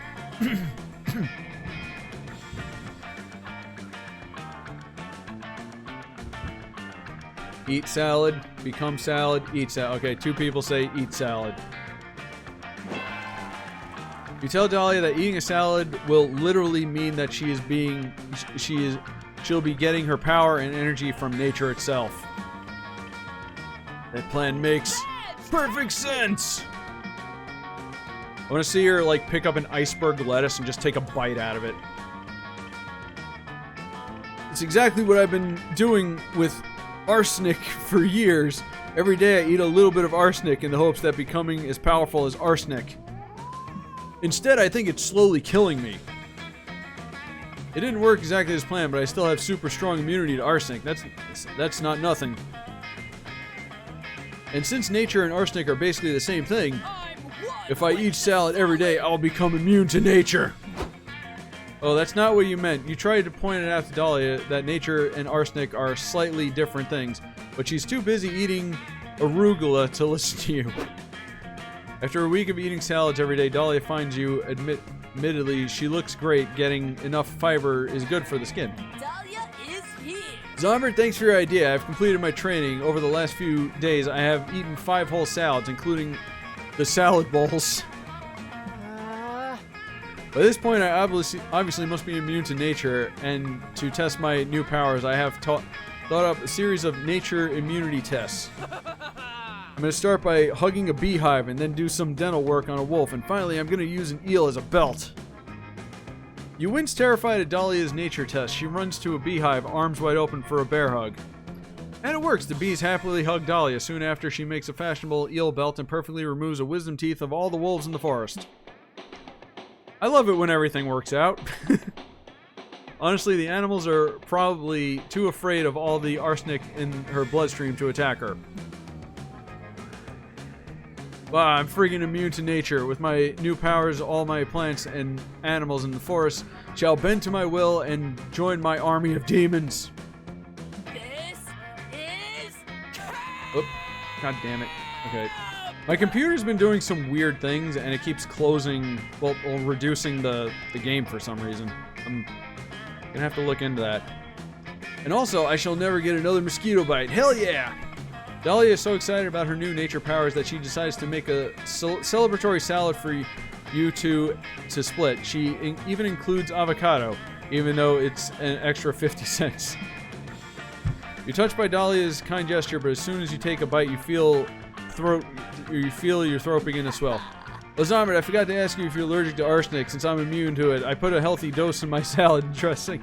Eat salad, become salad, eat salad. Okay, 2 people say eat salad. You tell Dahlia that eating a salad will literally mean that she'll be getting her power and energy from nature itself. That plan makes perfect sense. I want to see her like pick up an iceberg lettuce and just take a bite out of it. It's exactly what I've been doing with arsenic for years. Every day I eat a little bit of arsenic in the hopes that becoming as powerful as arsenic. Instead, I think it's slowly killing me. It didn't work exactly as planned, but I still have super strong immunity to arsenic. That's not nothing. And since nature and arsenic are basically the same thing, if I eat salad every day, I'll become immune to nature. Oh, that's not what you meant. You tried to point it out to Dahlia that nature and arsenic are slightly different things, but she's too busy eating arugula to listen to you. After a week of eating salads every day, Dahlia finds you. Admittedly, she looks great. Getting enough fiber is good for the skin. Dahlia is here. Zombert, thanks for your idea. I've completed my training. Over the last few days, I have eaten 5 whole salads, including the salad bowls. By this point, I obviously must be immune to nature, and to test my new powers, I have thought up a series of nature immunity tests. I'm going to start by hugging a beehive and then do some dental work on a wolf, and finally I'm going to use an eel as a belt. You wince terrified at Dahlia's nature test. She runs to a beehive, arms wide open for a bear hug. And it works. The bees happily hug Dahlia. Soon after, she makes a fashionable eel belt and perfectly removes a wisdom teeth of all the wolves in the forest. I love it when everything works out. Honestly, the animals are probably too afraid of all the arsenic in her bloodstream to attack her. Wow, I'm freaking immune to nature. With my new powers, all my plants and animals in the forest shall bend to my will and join my army of demons. This is Oh, god damn it. Okay. My computer's been doing some weird things, and it keeps closing, well reducing the game for some reason. I'm gonna have to look into that. And also, I shall never get another mosquito bite. Hell yeah! Dahlia is so excited about her new nature powers that she decides to make a celebratory salad for you to split. She even includes avocado, even though it's an extra 50 cents. You're touched by Dahlia's kind gesture, but as soon as you take a bite, you feel your throat begin to swell. Zombert, I forgot to ask you if you're allergic to arsenic. Since I'm immune to it, I put a healthy dose in my salad dressing.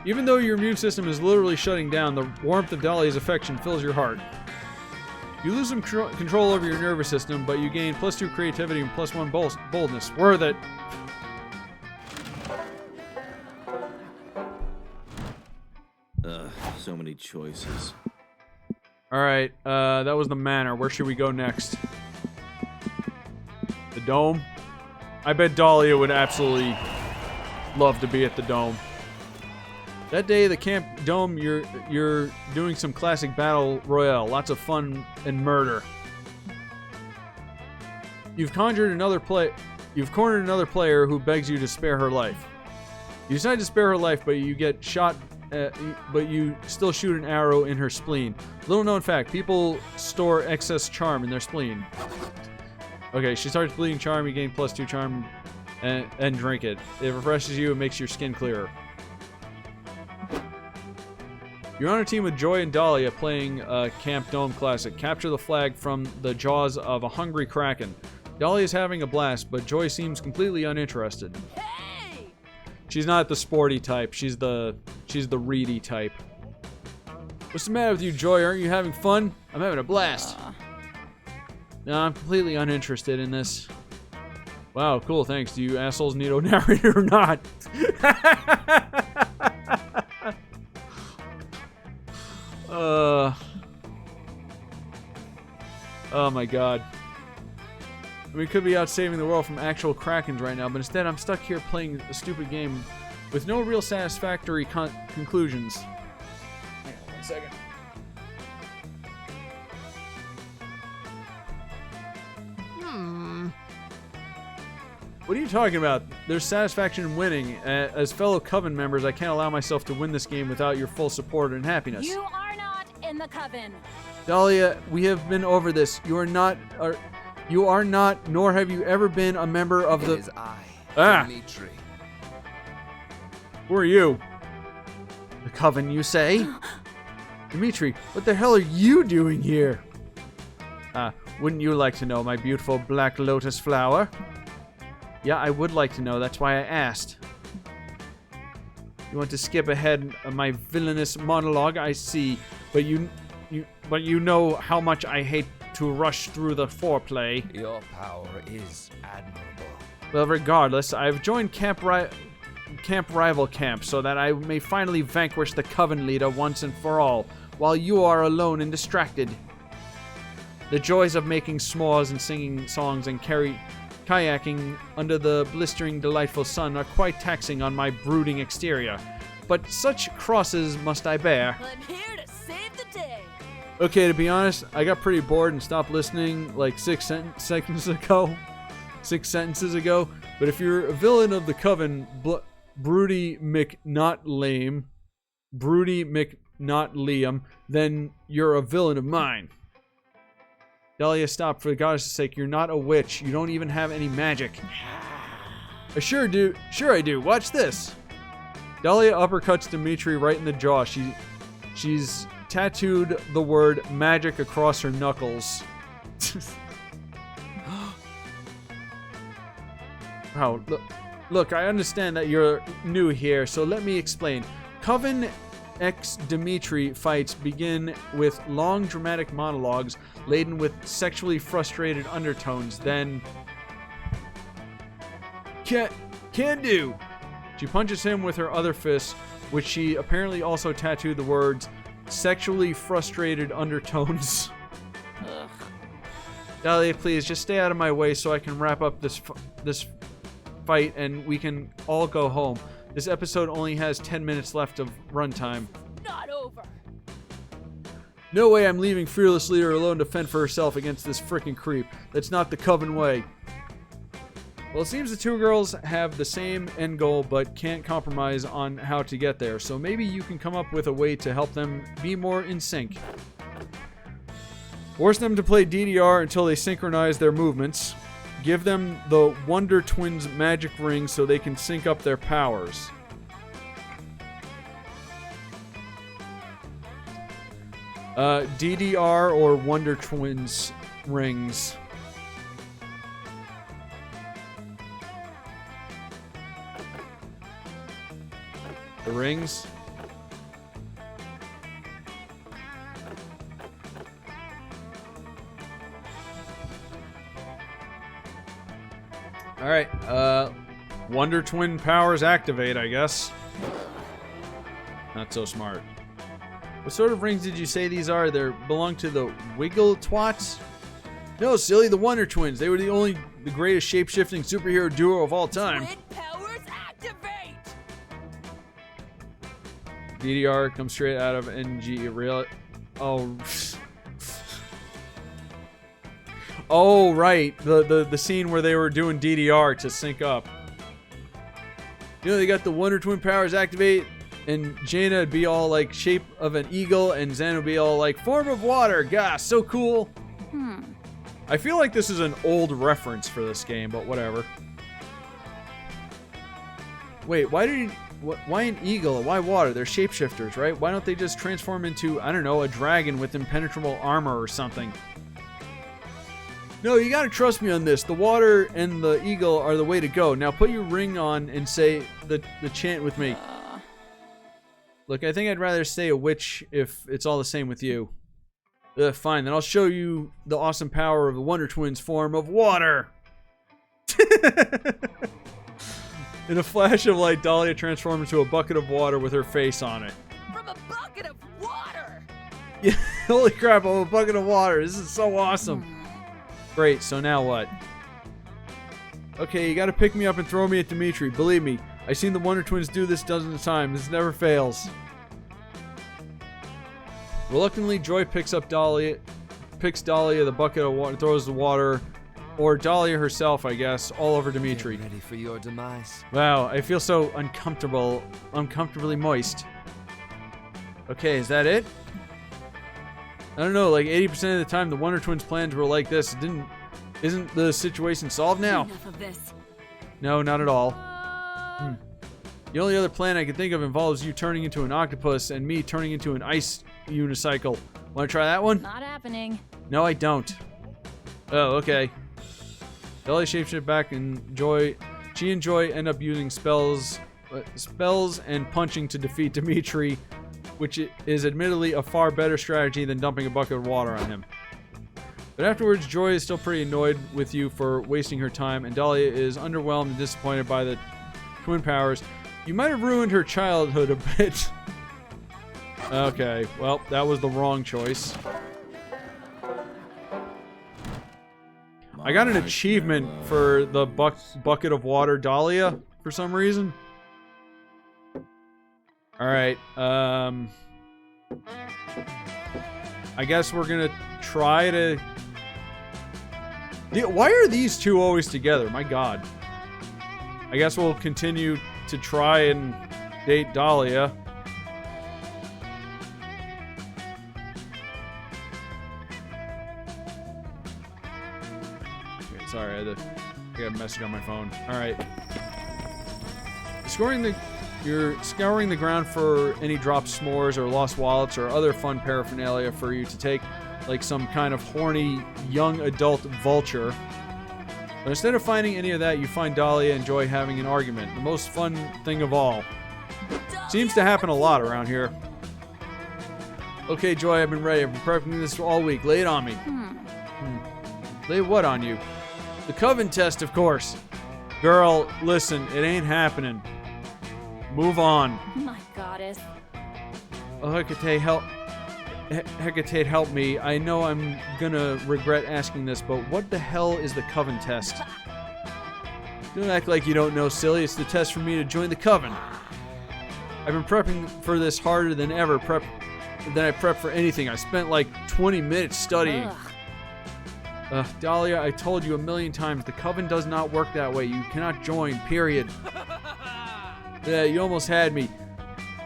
Even though your immune system is literally shutting down, the warmth of Dahlia's affection fills your heart. You lose some control over your nervous system, but you gain +2 creativity and +1 boldness. Worth it. So many choices. Alright, that was the manor. Where should we go next? The dome? I bet Dahlia would absolutely love to be at the dome. That day, the camp dome, you're doing some classic battle royale. Lots of fun and murder. You've cornered another player who begs you to spare her life. You decide to spare her life, but you get shot. But you still shoot an arrow in her spleen. Little known fact: people store excess charm in their spleen. Okay, she starts bleeding charm. You gain +2 charm, and drink it. It refreshes you and makes your skin clearer. You're on a team with Joy and Dahlia playing Camp Dome Classic. Capture the flag from the jaws of a hungry kraken. Dahlia's having a blast, but Joy seems completely uninterested. hey. She's not the sporty type. She's the reedy type. What's the matter with you, Joy? Aren't you having fun? I'm having a blast. No, I'm completely uninterested in this. Wow, cool, thanks. Do you assholes need a narrator or not? Oh my god. We could be out saving the world from actual krakens right now, but instead I'm stuck here playing a stupid game with no real satisfactory conclusions. Hang on 1 second. What are you talking about? There's satisfaction in winning. As fellow Coven members, I can't allow myself to win this game without your full support and happiness. You are not in the coven. Dahlia, we have been over this. You are not You are not, nor have you ever been, a member of the... It is I, Ah. Dimitri. Who are you? The Coven, you say? Dimitri, what the hell are you doing here? Wouldn't you like to know, my beautiful black lotus flower? Yeah, I would like to know. That's why I asked. You want to skip ahead of my villainous monologue, I see. But you know how much I hate to rush through the foreplay. Your power is admirable. Well, regardless, I've joined Camp Rival Camp so that I may finally vanquish the Coven leader once and for all, while you are alone and distracted. The joys of making s'mores and singing songs and kayaking under the blistering, delightful sun are quite taxing on my brooding exterior. But such crosses must I bear. I'm here to save the day. Okay, to be honest, I got pretty bored and stopped listening like 6 sentences ago. But if you're a villain of the Coven, Broody McNot Liam, then you're a villain of mine. Dahlia, stop, for the goddess' sake. You're not a witch. You don't even have any magic. I sure do. Sure I do. Watch this. Dahlia uppercuts Dimitri right in the jaw. She's tattooed the word magic across her knuckles. Wow, look, I understand that you're new here, so let me explain. Coven X Dimitri fights begin with long dramatic monologues laden with sexually frustrated undertones, then... Can do! She punches him with her other fist, which she apparently also tattooed the words sexually frustrated undertones. Dahlia, please, just stay out of my way so I can wrap up this fight and we can all go home. This episode only has 10 minutes left of runtime. Not over. No way I'm leaving Fearless Leader alone to fend for herself against this frickin' creep. That's not the Coven way. Well, it seems the two girls have the same end goal but can't compromise on how to get there, so maybe you can come up with a way to help them be more in sync. Force them to play DDR until they synchronize their movements. Give them the Wonder Twins magic ring so they can sync up their powers. DDR or Wonder Twins rings. The rings. Alright, Wonder Twin powers activate, I guess. Not so smart. What sort of rings did you say these are? They belong to the Wiggle Twats? No, silly, the Wonder Twins. They were the greatest shape-shifting superhero duo of all time. Twin powers activate. DDR comes straight out of NG. Real. Oh. Oh, right. The scene where they were doing DDR to sync up. You know, they got the Wonder Twin powers activate, and Jaina would be all like shape of an eagle, and Zen would be all like form of water. Gosh, so cool. I feel like this is an old reference for this game, but whatever. Wait, why an eagle? Why water? They're shapeshifters, right? Why don't they just transform into, I don't know, a dragon with impenetrable armor or something? No, you gotta trust me on this. The water and the eagle are the way to go. Now put your ring on and say the chant with me. Look, I think I'd rather stay a witch if it's all the same with you. Fine, then I'll show you the awesome power of the Wonder Twins form of water. In a flash of light, Dahlia transformed into a bucket of water with her face on it. From a bucket of water. Yeah, holy crap, I'm a bucket of water. This is so awesome. Great, so now what? Okay, you gotta pick me up and throw me at Dimitri. Believe me, I've seen the Wonder Twins do this dozens of times. This never fails. Reluctantly, Joy picks Dahlia the bucket of water, throws the water, or Dahlia herself, I guess, all over Dimitri. Get ready for your demise. Wow, I feel so uncomfortably moist. Okay, is that it? I don't know, like 80% of the time the Wonder Twins plans were like this. It Isn't the situation solved now? Enough of this. No, not at all. The only other plan I can think of involves you turning into an octopus and me turning into an ice unicycle. Want to try that one? Not happening. No, I don't. Oh, okay. Dahlia shapeshift back and Joy. She and Joy end up using spells and punching to defeat Dimitri, which is admittedly a far better strategy than dumping a bucket of water on him. But afterwards, Joy is still pretty annoyed with you for wasting her time, and Dahlia is underwhelmed and disappointed by the twin powers. You might have ruined her childhood a bit. Okay, well, that was the wrong choice. I got an achievement for the bucket of water Dahlia for some reason. Alright, I guess we're gonna try to... Why are these two always together? My god. I guess we'll continue to try and date Dahlia. Okay, sorry, I got a message on my phone. Alright. You're scouring the ground for any dropped s'mores or lost wallets or other fun paraphernalia for you to take, like some kind of horny young adult vulture. But instead of finding any of that, you find Dahlia and Joy having an argument. The most fun thing of all. Seems to happen a lot around here. Okay, Joy, I've been ready. I've been prepping this all week. Lay it on me. Lay what on you? The Coven test, of course. Girl, listen, it ain't happening. Move on. My goddess. Oh, Hecate, help me. I know I'm gonna regret asking this, but what the hell is the Coven test? Don't act like you don't know, silly. It's the test for me to join the Coven. I've been prepping for this harder than ever. Than I prepped for anything. I spent like 20 minutes studying. Dahlia, I told you a million times, the Coven does not work that way. You cannot join, period. Yeah, you almost had me.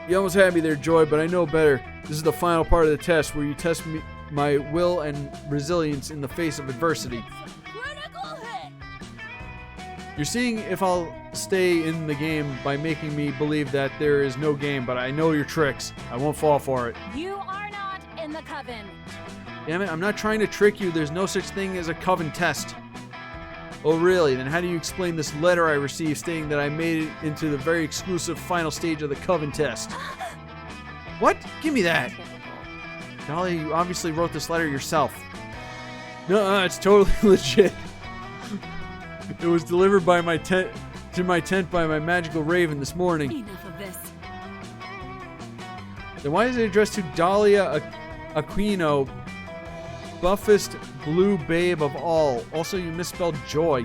You almost had me there, Joy, but I know better. This is the final part of the test where you test my will and resilience in the face of adversity. Critical hit! You're seeing if I'll stay in the game by making me believe that there is no game, but I know your tricks. I won't fall for it. You are not in the Coven. Damn it, I'm not trying to trick you. There's no such thing as a Coven test. Oh, really? Then how do you explain this letter I received stating that I made it into the very exclusive final stage of the Coven test? What? Give me that. Dahlia, you obviously wrote this letter yourself. No, it's totally legit. It was delivered by my tent to my tent by my magical raven this morning. Enough of this. Then why is it addressed to Dahlia Aquino, buffest blue babe of all? Also, you misspelled joy.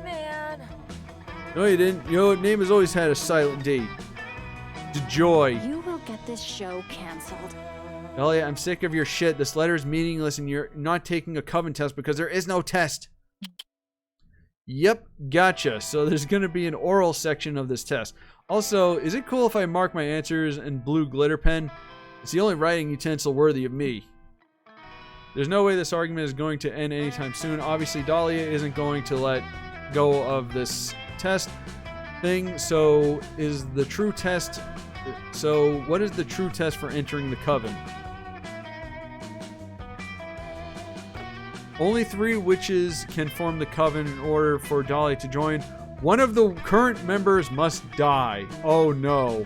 Man. No, you didn't. Your name has always had a silent D. Joy. You will get this show canceled. Dahlia, I'm sick of your shit. This letter is meaningless and you're not taking a Coven test because there is no test. Yep, gotcha. So there's going to be an oral section of this test. Also, is it cool if I mark my answers in blue glitter pen? It's the only writing utensil worthy of me. There's no way this argument is going to end anytime soon. Obviously, Dahlia isn't going to let go of this test thing. So is the true test... So what is the true test for entering the Coven? Only 3 witches can form the Coven in order for Dahlia to join. One of the current members must die. Oh no.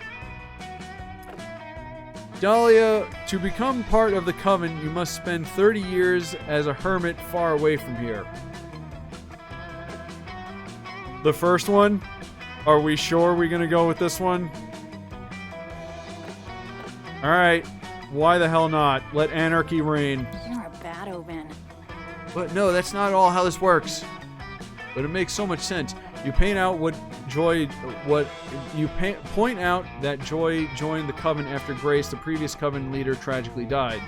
Dahlia, to become part of the Coven, you must spend 30 years as a hermit far away from here. The first one? Are we sure we're gonna go with this one? Alright. Why the hell not? Let anarchy reign. You're a bad omen. But no, that's not all how this works. But it makes so much sense. You point out that Joy joined the Coven after Grace, the previous Coven leader, tragically died.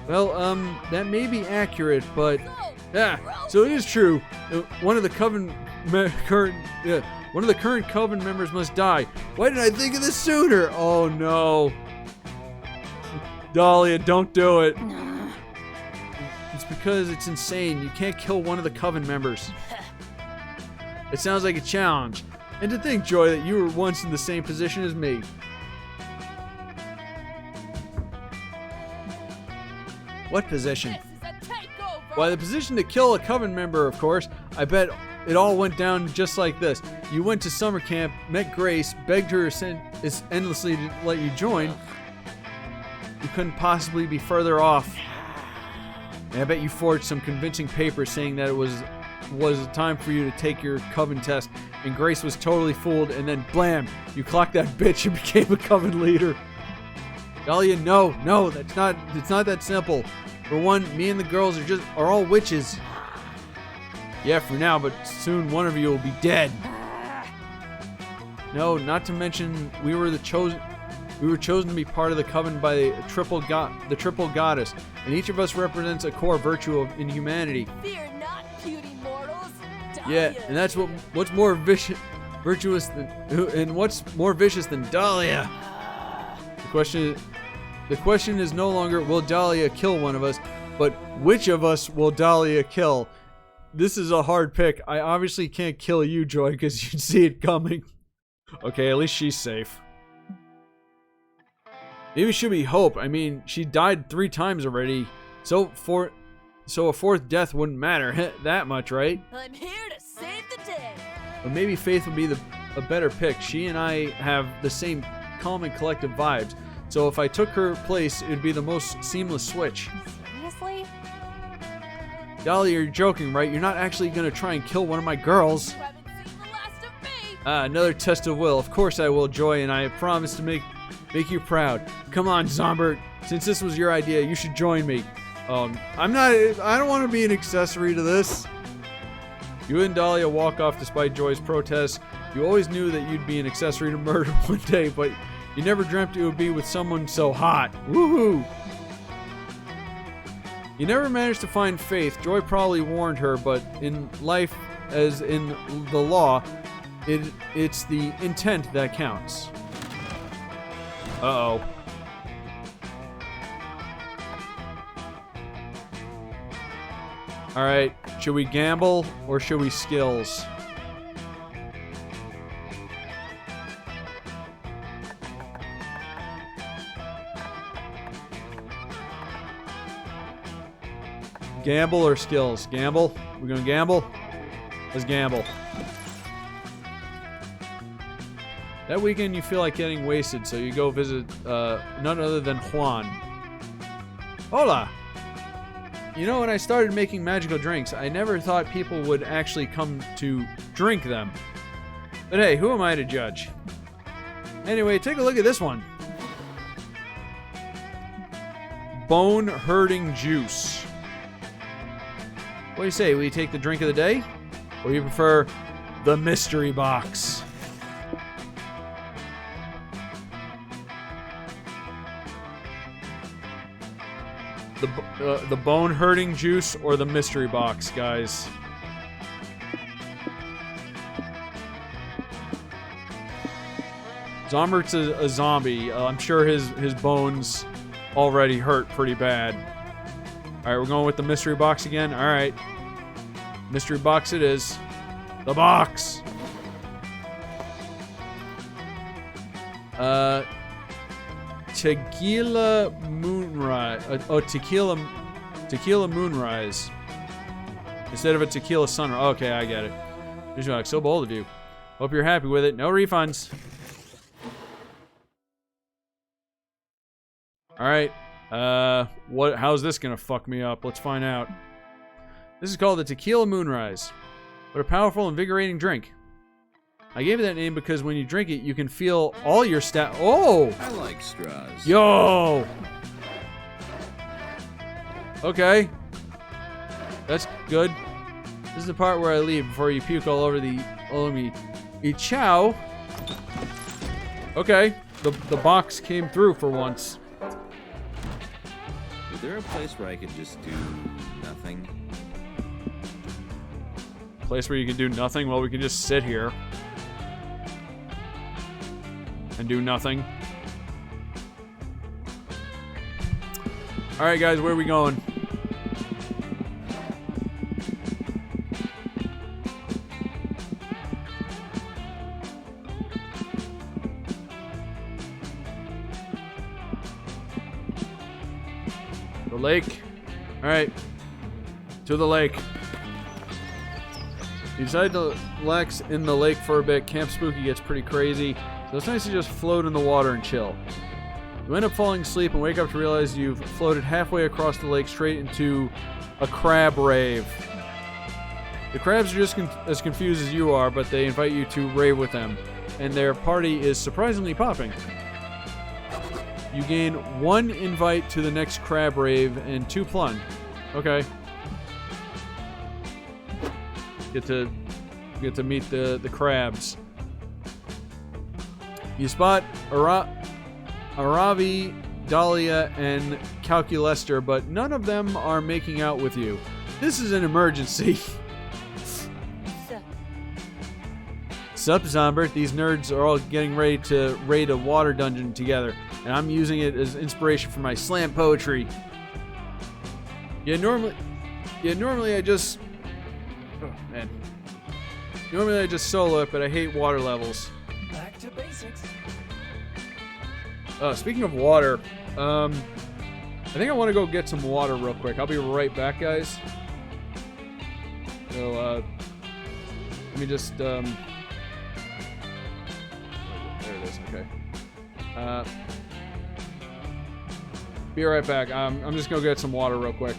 Well, that may be accurate, but so it is true. One of the current Coven members must die. Why didn't I think of this sooner? Oh no, Dahlia, don't do it. It's because it's insane. You can't kill one of the Coven members. It sounds like a challenge. And to think, Joy, that you were once in the same position as me. What position? This is a takeover. Why, the position to kill a Coven member, of course. I bet it all went down just like this. You went to summer camp, met Grace, begged her endlessly to let you join. You couldn't possibly be further off. And I bet you forged some convincing papers saying that it was time for you to take your Coven test, and Grace was totally fooled, and then blam, you clocked that bitch and became a Coven leader. Dahlia, no, it's not that simple. For one, me and the girls are all witches. Yeah, for now, but soon one of you will be dead. No, not to mention we were chosen to be part of the Coven by the triple goddess, and each of us represents a core virtue in humanity. Fear not, puny mortals. Yeah, and that's what's more virtuous than Dahlia. The question is no longer will Dahlia kill one of us, but which of us will Dahlia kill? This is a hard pick. I obviously can't kill you, Joy, because you'd see it coming. Okay, at least she's safe. Maybe should be Hope. I mean, she died 3 times already, so a 4th death wouldn't matter that much, right? I'm here to save the day. But maybe Faith would be a better pick. She and I have the same calm and collective vibes, so if I took her place, it would be the most seamless switch. Seriously? Dahlia, you're joking, right? You're not actually gonna try and kill one of my girls. You haven't seen the last of me. Another test of will. Of course I will, Joy, and I promise to make you proud. Come on, Zombert. Since this was your idea, you should join me. I don't want to be an accessory to this. You and Dahlia walk off despite Joy's protests. You always knew that you'd be an accessory to murder one day, but you never dreamt it would be with someone so hot. Woohoo! You never managed to find Faith. Joy probably warned her, but in life, as in the law, it's the intent that counts. Uh-oh. Alright, should we gamble or should we skills? Gamble or skills? Gamble? We're gonna gamble? Let's gamble. That weekend you feel like getting wasted, so you go visit none other than Juan. Hola! You know, when I started making magical drinks, I never thought people would actually come to drink them. But hey, who am I to judge? Anyway, take a look at this one. Bone hurting juice. What do you say? Will you take the drink of the day? Or you prefer the mystery box? The bone hurting juice or the mystery box, guys? Zombert's a zombie. I'm sure his bones already hurt pretty bad. Alright, we're going with the mystery box again. Alright. Mystery box it is. The box! Tequila Moonrise. Tequila Moonrise. Instead of a tequila sunrise. Okay, I get it. Mystery box, so bold of you. Hope you're happy with it. No refunds. Alright. How's this gonna fuck me up? Let's find out. This is called the Tequila Moonrise. What a powerful, invigorating drink. I gave it that name because when you drink it, you can feel all your Oh! I like straws. Yo! Okay. That's good. This is the part where I leave before you puke all over me. Chow. Okay. The box came through for once. Is there a place where I could just do nothing? Place where you can do nothing? Well, we can just sit here. And do nothing. Alright, guys, where are we going? The lake. All right. To the lake. You decide to relax in the lake for a bit. Camp Spooky gets pretty crazy, so it's nice to just float in the water and chill. You end up falling asleep and wake up to realize you've floated halfway across the lake straight into a crab rave. The crabs are just as confused as you are, but they invite you to rave with them, and their party is surprisingly popping. You gain 1 invite to the next crab rave and 2 plun. Okay. Get to meet the crabs. You spot Aravi, Dahlia, and Calculester, but none of them are making out with you. This is an emergency. Sup, Zombert? These nerds are all getting ready to raid a water dungeon together, and I'm using it as inspiration for my slam poetry. Normally I just... Oh, man. Normally I just solo it, but I hate water levels. Back to basics. Speaking of water, I think I want to go get some water real quick. I'll be right back, guys. So, let me just, there it is, okay. Be right back. I'm just gonna get some water real quick.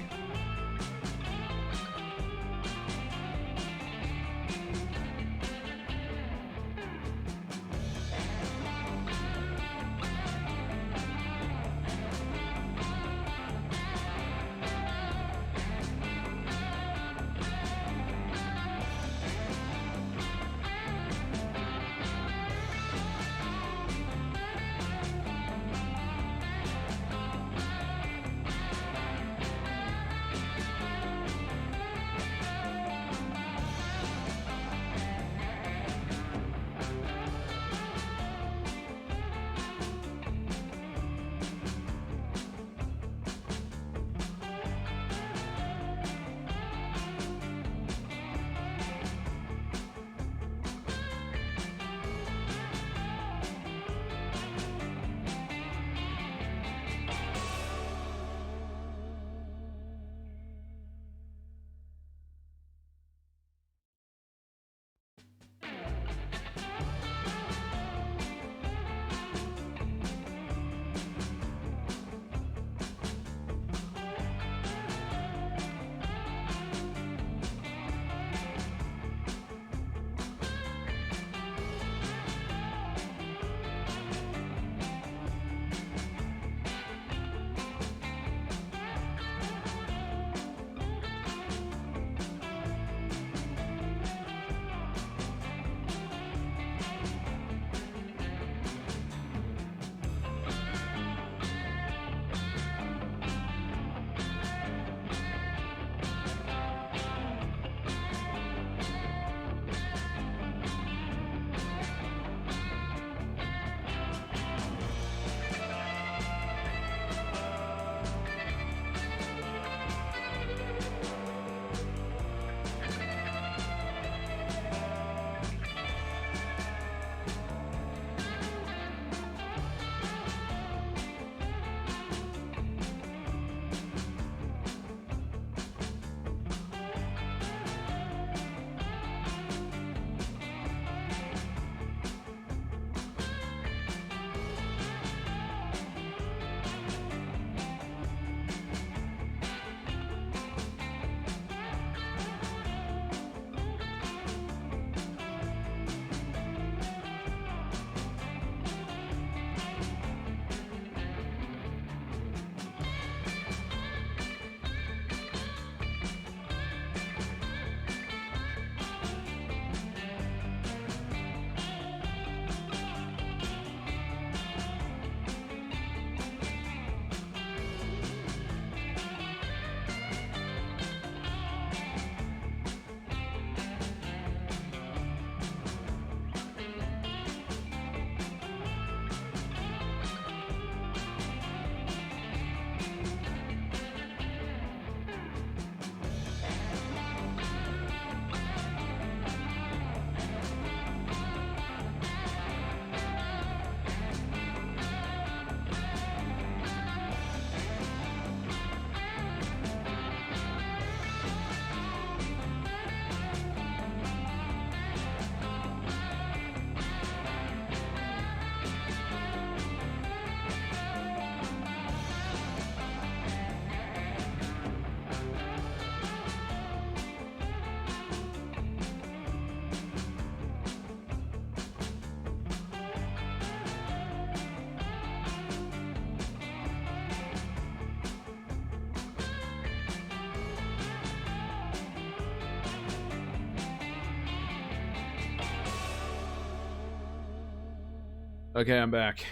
Okay, I'm back.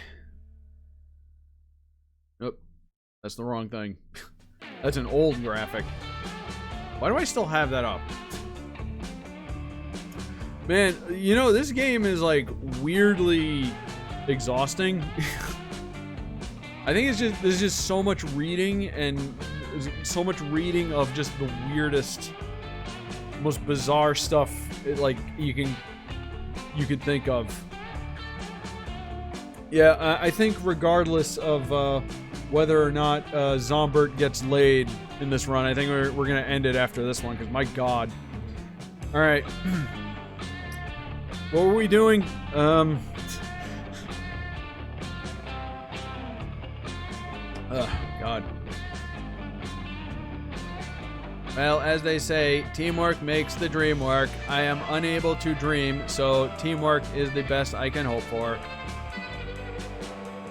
Nope. That's the wrong thing. That's an old graphic. Why do I still have that up? Man, you know, this game is like weirdly exhausting. I think it's just there's just so much reading and so much reading of just the weirdest, most bizarre stuff like you could think of. Yeah, I think regardless of whether or not Zombert gets laid in this run, I think we're gonna end it after this one because my God. All right. What were we doing? Oh, God. Well, as they say, teamwork makes the dream work. I am unable to dream, so teamwork is the best I can hope for.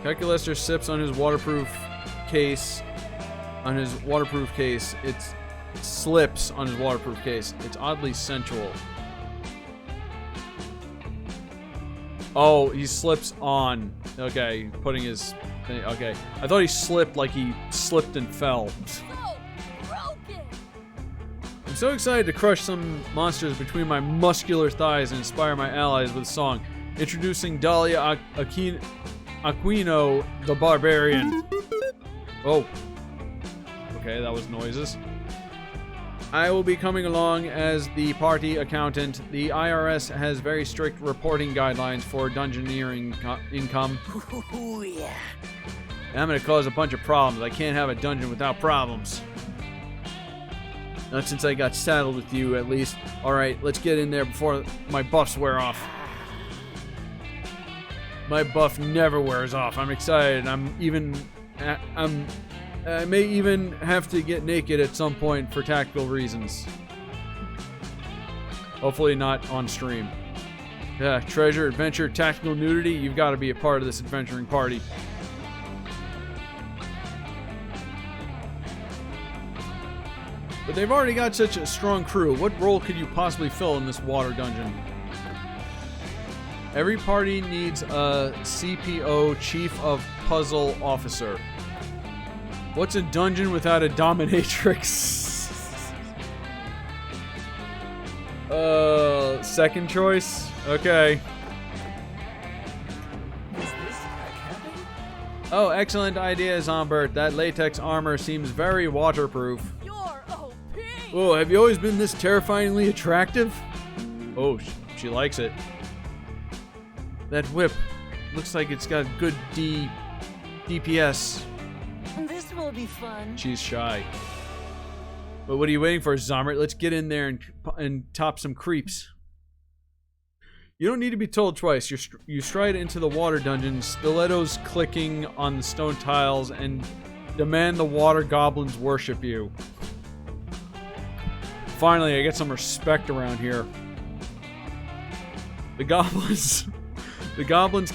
Calculaster sips on his waterproof case. It slips on his waterproof case. It's oddly sensual. Oh, he slips on. Okay, putting his thing. Okay. I thought he slipped like he slipped and fell. So broken. I'm so excited to crush some monsters between my muscular thighs and inspire my allies with a song. Introducing Dahlia Aquino, the Barbarian. Oh. Okay, that was noises. I will be coming along as the party accountant. The IRS has very strict reporting guidelines for dungeoneering income. Ooh, yeah. I'm gonna cause a bunch of problems. I can't have a dungeon without problems. Not since I got saddled with you, at least. Alright, let's get in there before my buffs wear off. My buff never wears off. I'm excited. I may even have to get naked at some point for tactical reasons. Hopefully not on stream. Yeah, treasure, adventure, tactical nudity. You've got to be a part of this adventuring party. But they've already got such a strong crew. What role could you possibly fill in this water dungeon? Every party needs a CPO, Chief of Puzzle Officer. What's a dungeon without a dominatrix? Second choice? Okay. Oh, excellent idea, Zombert. That latex armor seems very waterproof. You're OP. Oh, have you always been this terrifyingly attractive? Oh, she likes it. That whip looks like it's got good DPS. This will be fun. She's shy. But what are you waiting for, Zombert? Let's get in there and top some creeps. You don't need to be told twice. You stride into the water dungeon, stilettos clicking on the stone tiles, and demand the water goblins worship you. Finally, I get some respect around here. The goblins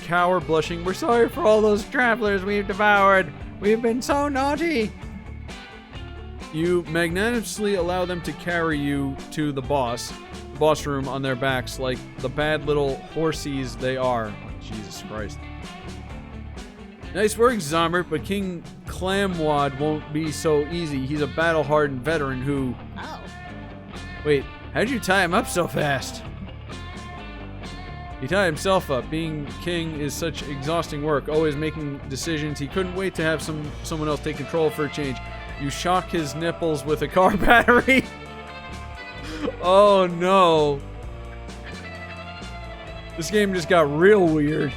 cower, blushing. We're sorry for all those travelers we've devoured. We've been so naughty. You magnanimously allow them to carry you to the boss room on their backs like the bad little horsies they are. Oh, Jesus Christ. Nice work, Zombert, but King Clamwad won't be so easy. He's a battle-hardened veteran who... Oh. Wait, how'd you tie him up so fast? He tied himself up. Being king is such exhausting work, always making decisions. He couldn't wait to have someone else take control for a change. You shock his nipples with a car battery. Oh no. This game just got real weird.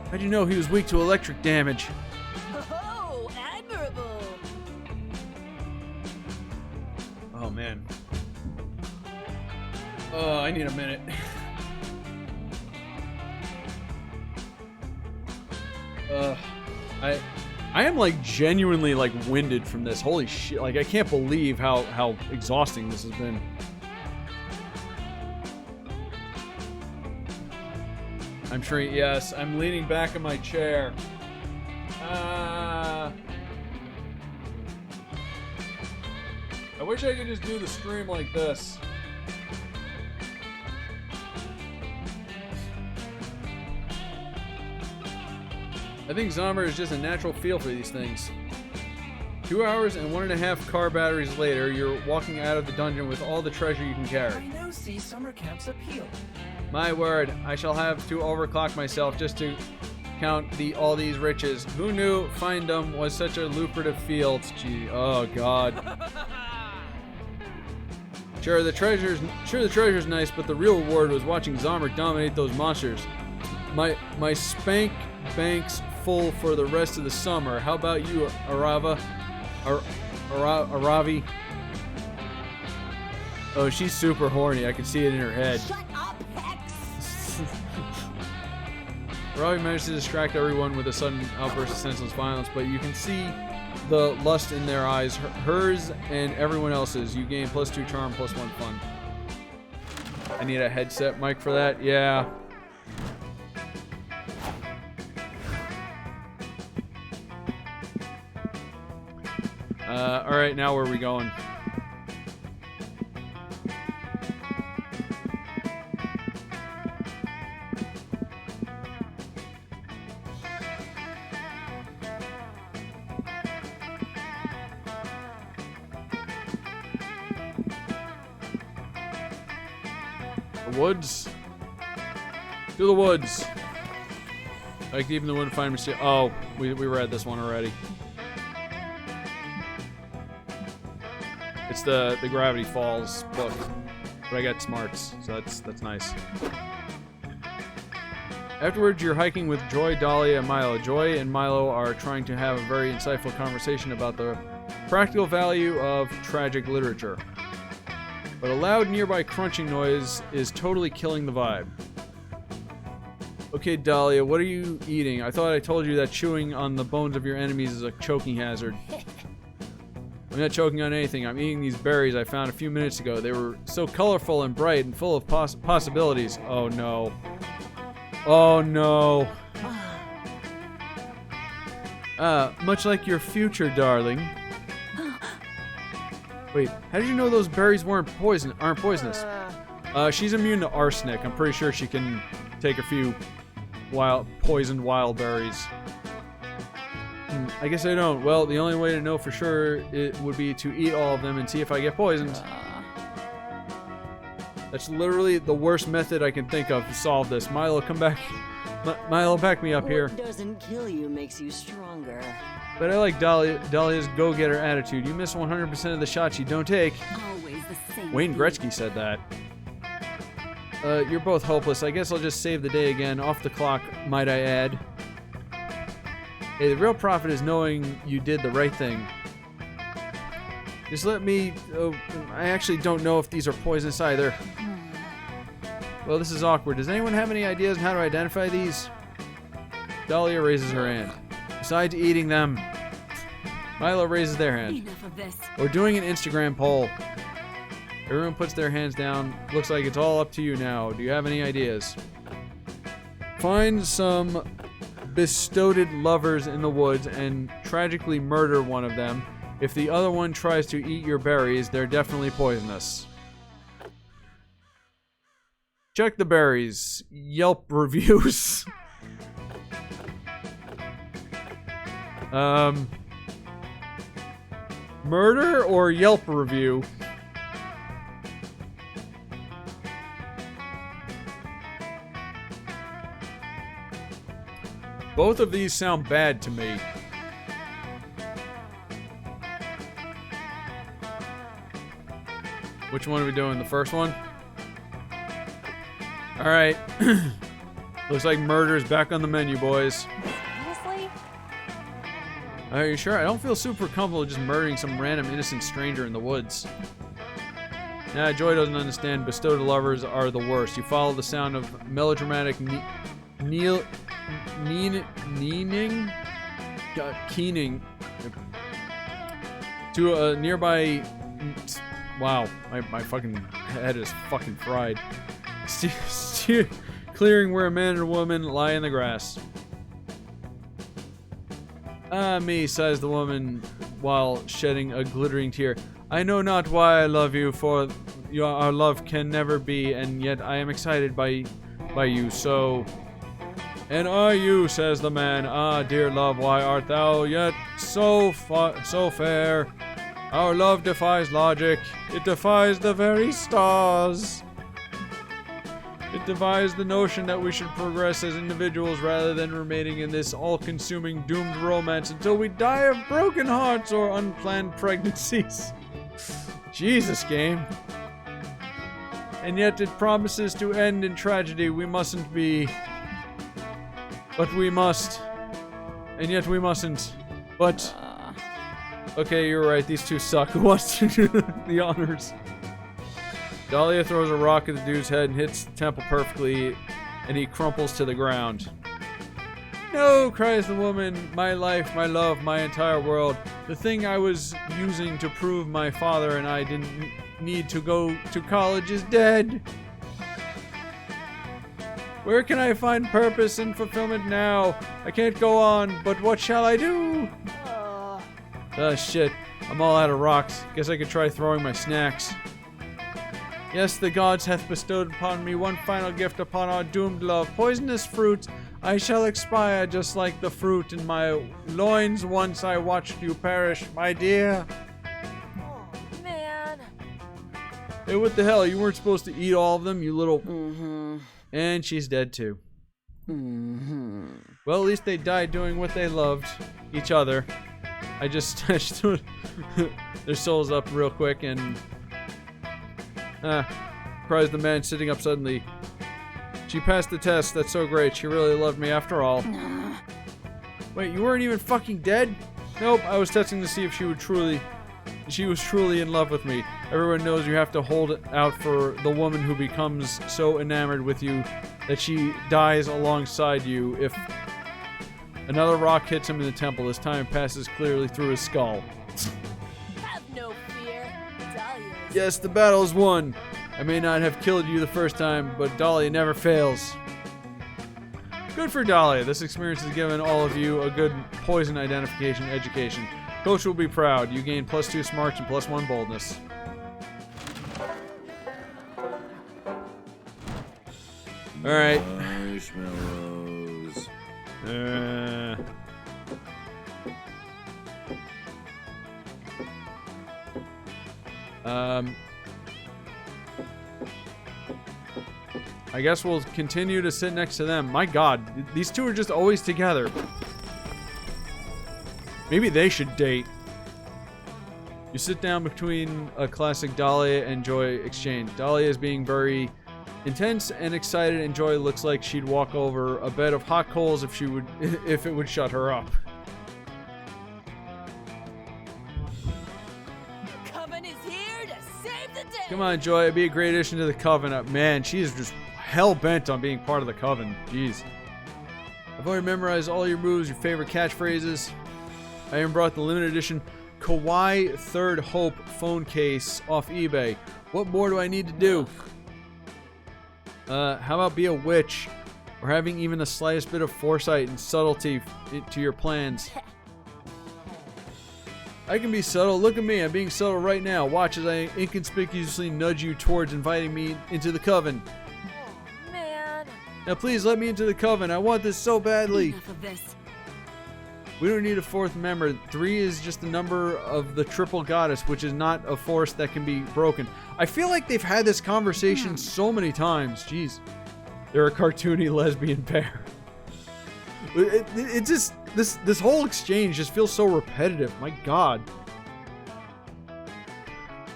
How'd you know he was weak to electric damage? Oh, admirable. Oh man. Oh, I need a minute. I am like genuinely like winded from this. Holy shit. Like I can't believe how exhausting this has been. I'm sure, yes, I'm leaning back in my chair. I wish I could just do the stream like this. I think Zombie is just a natural feel for these things. 2 hours and 1.5 car batteries later, you're walking out of the dungeon with all the treasure you can carry. I now see summer camp's appeal. My word, I shall have to overclock myself just to count all these riches. Who knew Findom was such a lucrative field? Gee, oh god. Sure, the treasure's nice, but the real reward was watching Zombie dominate those monsters. My spank bank's full for the rest of the summer. How about you, Aravi? Oh, she's super horny. I can see it in her head. Shut up, Hex! Aravi managed to distract everyone with a sudden outburst of senseless violence, but you can see the lust in their eyes, hers and everyone else's. You gain +2 charm, +1 fun. I need a headset mic for that. Yeah. Alright, now where are we going? The woods? To the woods! Like deep in the wood, find mysterious. Oh, we read this one already. It's the Gravity Falls book, but I got smarts, so that's nice. Afterwards, you're hiking with Joy, Dahlia, and Milo. Joy and Milo are trying to have a very insightful conversation about the practical value of tragic literature. But a loud nearby crunching noise is totally killing the vibe. Okay, Dahlia, what are you eating? I thought I told you that chewing on the bones of your enemies is a choking hazard. I'm not choking on anything. I'm eating these berries I found a few minutes ago. They were so colorful and bright and full of possibilities. Oh no. Oh no. Much like your future, darling. Wait, how did you know those berries aren't poisonous? She's immune to arsenic. I'm pretty sure she can take a few poisoned wild berries. I guess I don't. Well, the only way to know for sure it would be to eat all of them and see if I get poisoned. That's literally the worst method I can think of to solve this. Milo, come back. Milo, back me up here. What doesn't kill you makes you stronger. But I like Dahlia's go-getter attitude. You miss 100% of the shots you don't take. Always the same. Wayne Gretzky said that. You're both hopeless. I guess I'll just save the day again. Off the clock, might I add. Hey, the real profit is knowing you did the right thing. Just let me... I actually don't know if these are poisonous either. Well, this is awkward. Does anyone have any ideas on how to identify these? Dahlia raises her hand. Besides eating them. Milo raises their hand. Enough of this. We're doing an Instagram poll. Everyone puts their hands down. Looks like it's all up to you now. Do you have any ideas? Find some bestowed lovers in the woods and tragically murder one of them. If the other one tries to eat your berries, they're definitely poisonous. Check the berries. Yelp reviews. Murder or Yelp review? Both of these sound bad to me. Which one are we doing? The first one? Alright. Looks like murder's back on the menu, boys. Honestly? Are you sure? I don't feel super comfortable just murdering some random innocent stranger in the woods. Nah, Joy doesn't understand. Bestowed lovers are the worst. You follow the sound of melodramatic keening to a nearby... Wow, my fucking head is fucking fried. Clearing where a man and a woman lie in the grass. Ah, me, sighs the woman while shedding a glittering tear. I know not why I love you, for our love can never be, and yet I am excited by you, so... And are you, says the man. Ah, dear love, why art thou yet so fair? Our love defies logic. It defies the very stars. It defies the notion that we should progress as individuals rather than remaining in this all-consuming doomed romance until we die of broken hearts or unplanned pregnancies. Jesus, game. And yet it promises to end in tragedy. We mustn't be. But we must. And yet we mustn't. But. Okay, you're right. These two suck. Who wants to do the honors? Dahlia throws a rock at the dude's head and hits the temple perfectly, and he crumples to the ground. No, cries the woman. My life, my love, my entire world. The thing I was using to prove my father and I didn't need to go to college is dead. Where can I find purpose and fulfillment now? I can't go on, but what shall I do? Shit. I'm all out of rocks. Guess I could try throwing my snacks. Yes, the gods hath bestowed upon me one final gift upon our doomed love. Poisonous fruit. I shall expire just like the fruit in my loins once I watched you perish, my dear. Oh, man. Hey, what the hell? You weren't supposed to eat all of them, you little... Mm-hmm. And she's dead too. Mm-hmm. Well, at least they died doing what they loved. Each other. I just snatched their souls up real quick and... surprised the man sitting up suddenly. She passed the test, that's so great. She really loved me after all. Wait, you weren't even fucking dead? Nope, I was testing to see if she was truly in love with me. Everyone knows you have to hold out for the woman who becomes so enamored with you that she dies alongside you. If another rock hits him in the temple, his time passes clearly through his skull. Have no fear. Dahlia. Yes, the battle is won. I may not have killed you the first time, but Dahlia never fails. Good for Dahlia. This experience has given all of you a good poison identification education. Coach will be proud. You gain +2 smarts and +1 boldness. Alright. Marshmallows. I guess we'll continue to sit next to them. My god, these two are just always together. Maybe they should date. You sit down between a classic Dahlia and Joy exchange. Dahlia is being very intense and excited, and Joy looks like she'd walk over a bed of hot coals if it would shut her up. The coven is here to save the day. Come on, Joy, it'd be a great addition to the coven. Man, she is just hell-bent on being part of the coven. Jeez. I've already memorized all your moves, your favorite catchphrases. I even brought the limited edition Kawaii Third Hope phone case off eBay. What more do I need to do? How about be a witch? Or having even the slightest bit of foresight and subtlety to your plans? I can be subtle. Look at me. I'm being subtle right now. Watch as I inconspicuously nudge you towards inviting me into the coven. Oh, man. Now please let me into the coven. I want this so badly. Enough of this. We don't need a fourth member. 3 is just the number of the triple goddess, which is not a force that can be broken. I feel like they've had this conversation so many times. Jeez. They're a cartoony lesbian pair. It just... This whole exchange just feels so repetitive. My god.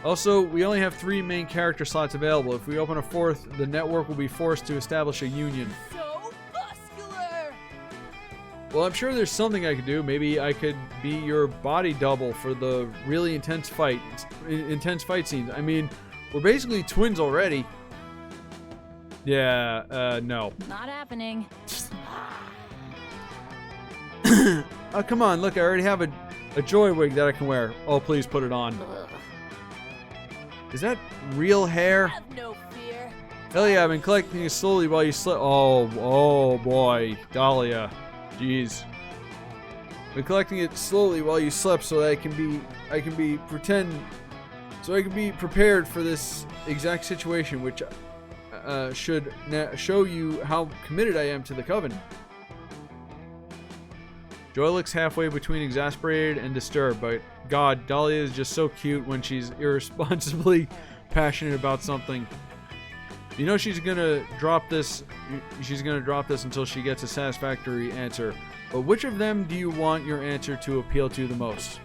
Also, we only have 3 main character slots available. If we open a 4th, the network will be forced to establish a union. So muscular. Well, I'm sure there's something I could do. Maybe I could be your body double for the really intense fight scenes. I mean, we're basically twins already. Yeah, no. Not happening. Oh, come on, look, I already have a Joy wig that I can wear. Oh, please put it on. Is that real hair? Have no fear. Hell yeah, I've been collecting it slowly while you slept. Oh boy, Dahlia. Jeez. Been collecting it slowly while you slept so that I can be prepared for this exact situation, which should show you how committed I am to the coven. Joy looks halfway between exasperated and disturbed, but God, Dahlia is just so cute when she's irresponsibly passionate about something. You know she's gonna drop this. She's gonna drop this until she gets a satisfactory answer. But which of them do you want your answer to appeal to the most?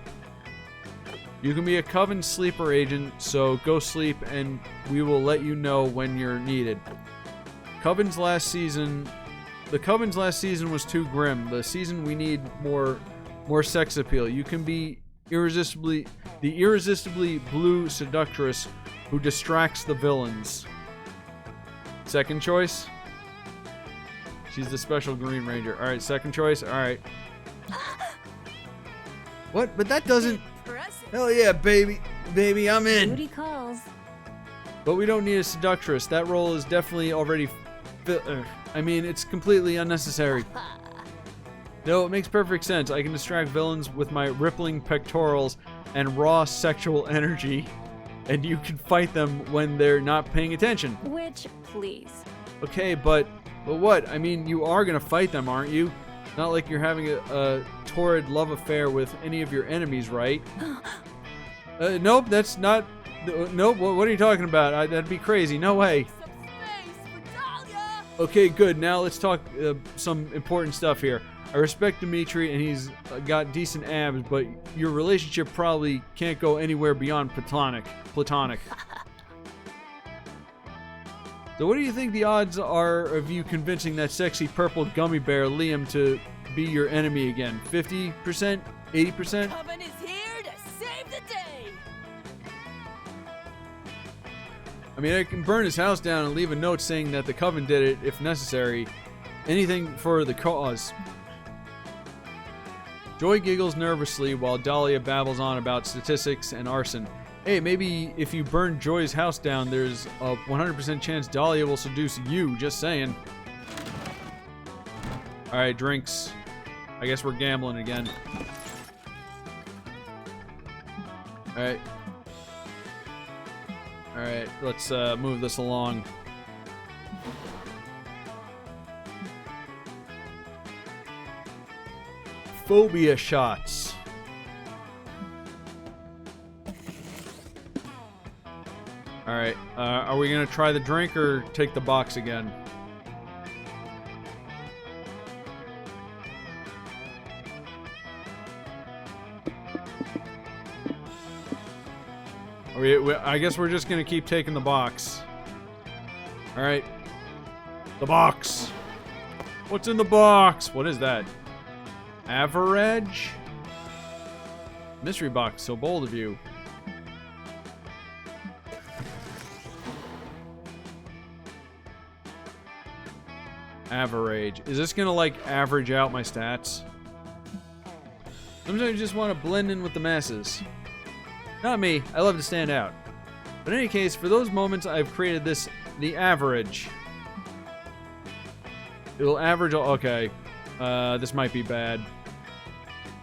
You can be a Coven sleeper agent, so go sleep and we will let you know when you're needed. The Coven's last season was too grim. The season we need more sex appeal. You can be the irresistibly blue seductress who distracts the villains. Second choice? She's the special Green Ranger. Alright, second choice? Alright. What? But that doesn't... Impressive. Hell yeah, baby. Baby, I'm in. Booty calls. But we don't need a seductress. That role is definitely already... I mean, it's completely unnecessary. No, it makes perfect sense. I can distract villains with my rippling pectorals and raw sexual energy. And you can fight them when they're not paying attention. Which, please. Okay, but what? I mean, you are gonna fight them, aren't you? Not like you're having a torrid love affair with any of your enemies, right? Nope, that's not... Nope, what are you talking about? That'd be crazy. No way. Some space for Dahlia. Okay, good. Now let's talk some important stuff here. I respect Dimitri, and he's got decent abs, but your relationship probably can't go anywhere beyond platonic. So what do you think the odds are of you convincing that sexy purple gummy bear Liam to be your enemy again? 50%? 80%? Coven is here to save the day. I mean, I can burn his house down and leave a note saying that the Coven did it if necessary. Anything for the cause. Joy giggles nervously while Dahlia babbles on about statistics and arson. Hey, maybe if you burn Joy's house down, there's a 100% chance Dahlia will seduce you, just saying. Alright, drinks. I guess we're gambling again. Alright. Alright, let's move this along. Phobia shots. Alright, are we gonna try the drink or take the box again? I guess we're just gonna keep taking the box. Alright. The box! What's in the box? What is that? Average? Mystery box, so bold of you. Average. Is this gonna, like, average out my stats? Sometimes I just want to blend in with the masses. Not me, I love to stand out. But in any case, for those moments I've created this, the average. It'll average, okay. This might be bad.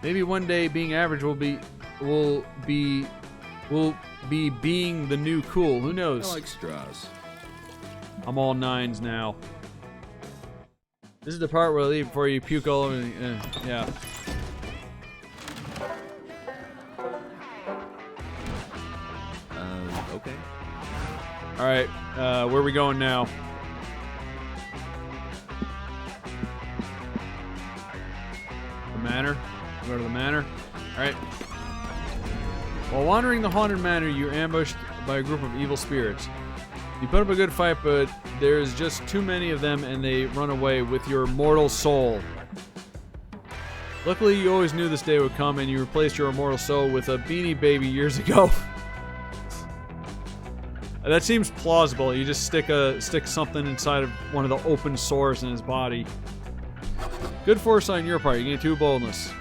Maybe one day being average will be being the new cool. Who knows? I like straws. I'm all 9s now. This is the part where I leave before you puke all over. Yeah. Okay. All right. Where are we going now? The manor. We'll go to the manor. All right. While wandering the haunted manor, you're ambushed by a group of evil spirits. You put up a good fight, but there's just too many of them and they run away with your mortal soul. Luckily, you always knew this day would come and you replaced your immortal soul with a Beanie Baby years ago. That seems plausible. You just stick something inside of one of the open sores in his body. Good foresight on your part. You gain 2 boldness.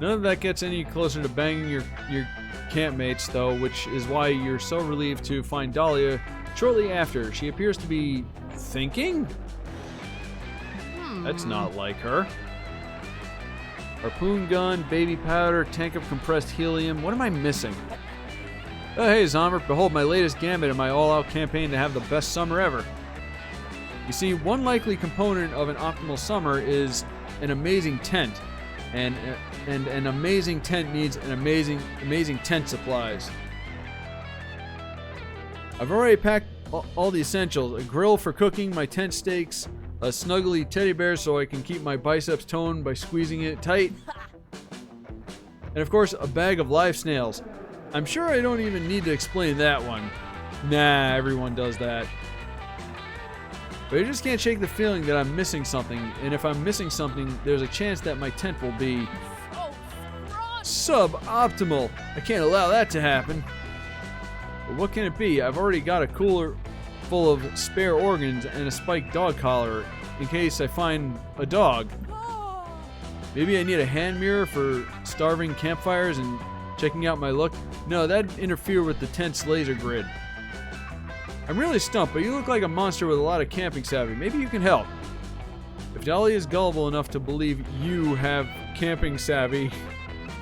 None of that gets any closer to banging your campmates, though, which is why you're so relieved to find Dahlia shortly after. She appears to be thinking? That's not like her. Harpoon gun, baby powder, tank of compressed helium. What am I missing? Oh, hey, Zomber. Behold my latest gambit in my all-out campaign to have the best summer ever. You see, one likely component of an optimal summer is an amazing tent, and an amazing tent needs an amazing tent supplies. I've already packed all the essentials: a grill for cooking my tent steaks, a snuggly teddy bear so I can keep my biceps toned by squeezing it tight, and of course a bag of live snails. I'm sure I don't even need to explain that one. Nah, everyone does that. But I just can't shake the feeling that I'm missing something, and if I'm missing something, there's a chance that my tent will be suboptimal. I can't allow that to happen. But what can it be? I've already got a cooler full of spare organs and a spiked dog collar in case I find a dog. Maybe I need a hand mirror for starving campfires and checking out my look. No, that'd interfere with the tent's laser grid. I'm really stumped, but you look like a monster with a lot of camping savvy. Maybe you can help. If Dolly is gullible enough to believe you have camping savvy,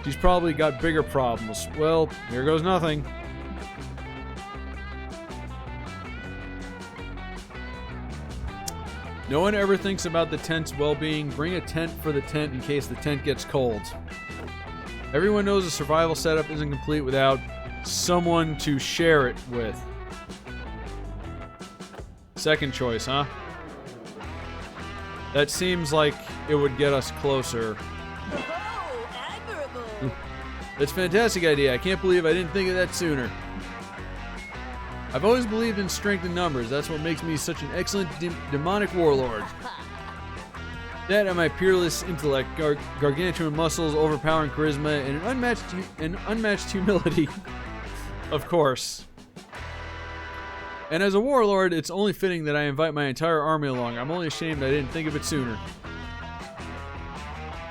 she's probably got bigger problems. Well, here goes nothing. No one ever thinks about the tent's well-being. Bring a tent for the tent in case the tent gets cold. Everyone knows a survival setup isn't complete without someone to share it with. Second choice, huh? That seems like it would get us closer. Oh, admirable. That's a fantastic idea. I can't believe I didn't think of that sooner. I've always believed in strength in numbers. That's what makes me such an excellent demonic warlord. That and my peerless intellect, gargantuan muscles, overpowering charisma, and an unmatched humility. Of course. And as a warlord, it's only fitting that I invite my entire army along. I'm only ashamed I didn't think of it sooner.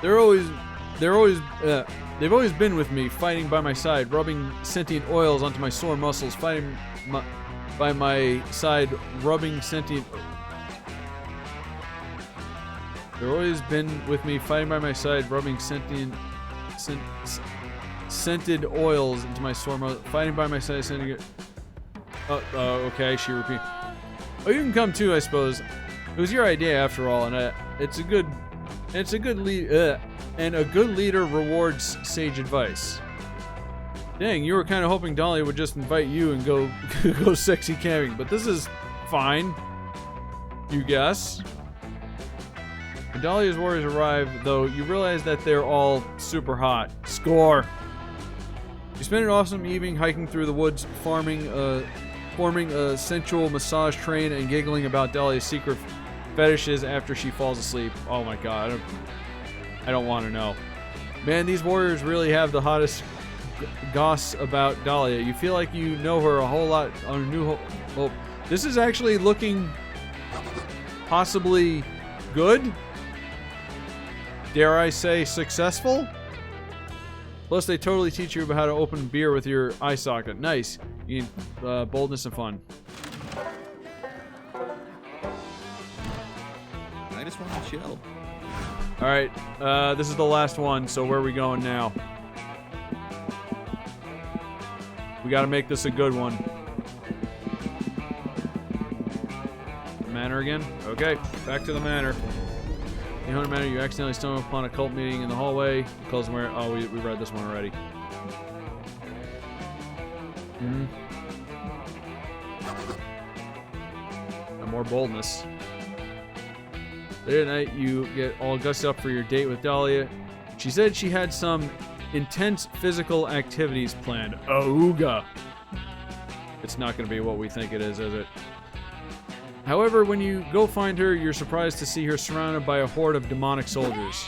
They've always been with me, fighting by my side, rubbing sentient oils onto my sore muscles, fighting by my side, rubbing sentient. They've always been with me, fighting by my side, rubbing scented oils into my sore muscles, fighting by my side, sending it. Okay, she repeated. Oh, you can come too, I suppose. It was your idea after all, and it's a good lead, and a good leader rewards sage advice. Dang, you were kind of hoping Dolly would just invite you and go go sexy camping, but this is fine. You guess. When Dahlia's warriors arrive, though, you realize that they're all super hot. Score! You spend an awesome evening hiking through the woods, forming a sensual massage train and giggling about Dahlia's secret fetishes after she falls asleep. Oh my god, I don't want to know. Man, these warriors really have the hottest goss about Dahlia. You feel like you know her a whole lot on a new hope. This is actually looking possibly good. Dare I say successful? Plus, they totally teach you about how to open beer with your eye socket. Nice. You need boldness and fun. I just want to chill. Alright, this is the last one, so where are we going now? We gotta make this a good one. The manor again? Okay, back to the manor. In the Hunter Manor, you accidentally stumble upon a cult meeting in the hallway. Close where? Oh, we read this one already. And more boldness. Later at night, you get all gussed up for your date with Dahlia. She said she had some intense physical activities planned. Ooga! It's not going to be what we think it is it? However, when you go find her, you're surprised to see her surrounded by a horde of demonic soldiers.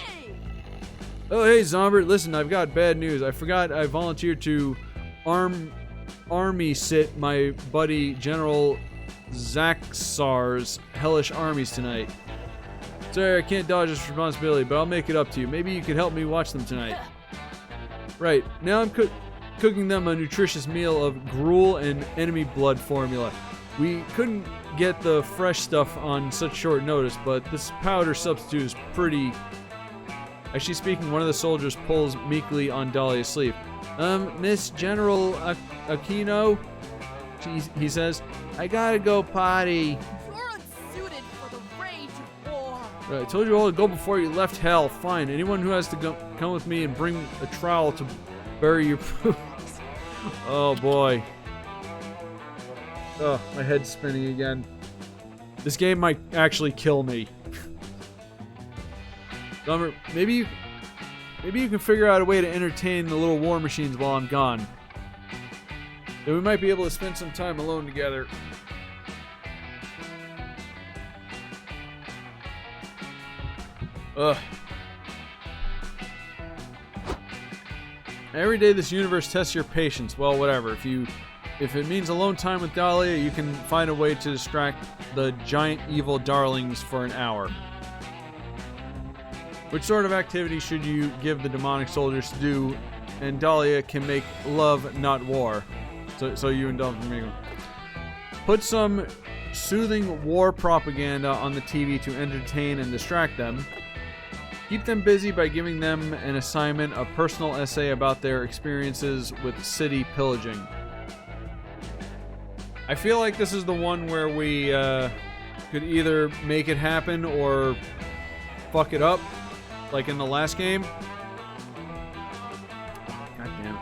Oh, hey, Zombert, listen, I've got bad news. I forgot I volunteered to army sit my buddy General Zaxar's hellish armies tonight. Sorry, I can't dodge this responsibility, but I'll make it up to you. Maybe you could help me watch them tonight. Right, now I'm cooking them a nutritious meal of gruel and enemy blood formula. We couldn't get the fresh stuff on such short notice, but this powder substitute is pretty... As she's speaking, one of the soldiers pulls meekly on Dahlia's sleeve. Miss General Aquino? He says, I gotta go potty. You're unsuited for the I told you all to go before you left hell. Fine. Anyone who has to come with me and bring a trowel to bury your poop. Oh boy. Oh, my head's spinning again. This game might actually kill me. Dumber, maybe you can figure out a way to entertain the little war machines while I'm gone. Then we might be able to spend some time alone together. Ugh. Every day this universe tests your patience. Well, whatever. If it means alone time with Dahlia, you can find a way to distract the giant evil darlings for an hour. Which sort of activity should you give the demonic soldiers to do? And Dahlia can make love, not war. So you and Dahlia. Put some soothing war propaganda on the TV to entertain and distract them. Keep them busy by giving them an assignment, a personal essay about their experiences with city pillaging. I feel like this is the one where we could either make it happen or fuck it up, like in the last game. God damn it.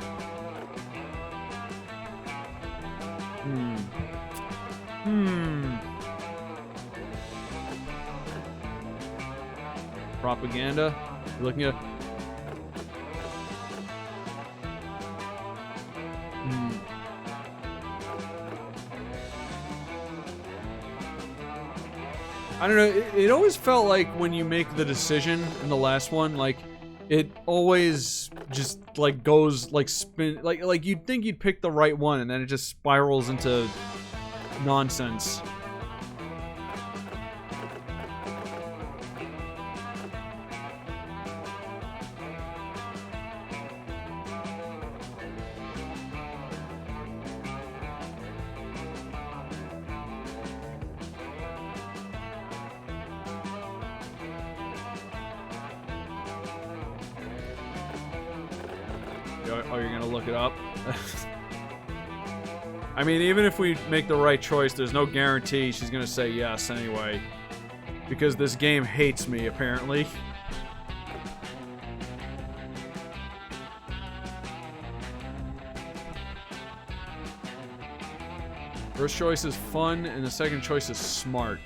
Propaganda. You're looking at. I don't know. It always felt like when you make the decision in the last one, like it always just like goes like spin, like you'd think you'd pick the right one, and then it just spirals into nonsense. Oh, you're gonna look it up? I mean, even if we make the right choice, there's no guarantee she's gonna say yes anyway. Because this game hates me, apparently. First choice is fun, and the second choice is smart.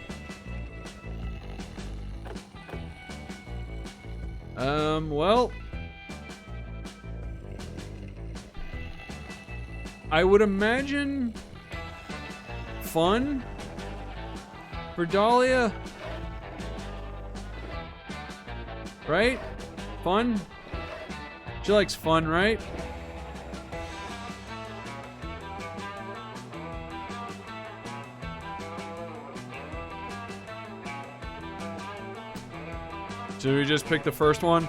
Well... I would imagine fun for Dahlia, right? Fun? She likes fun, right? Should we just pick the first one?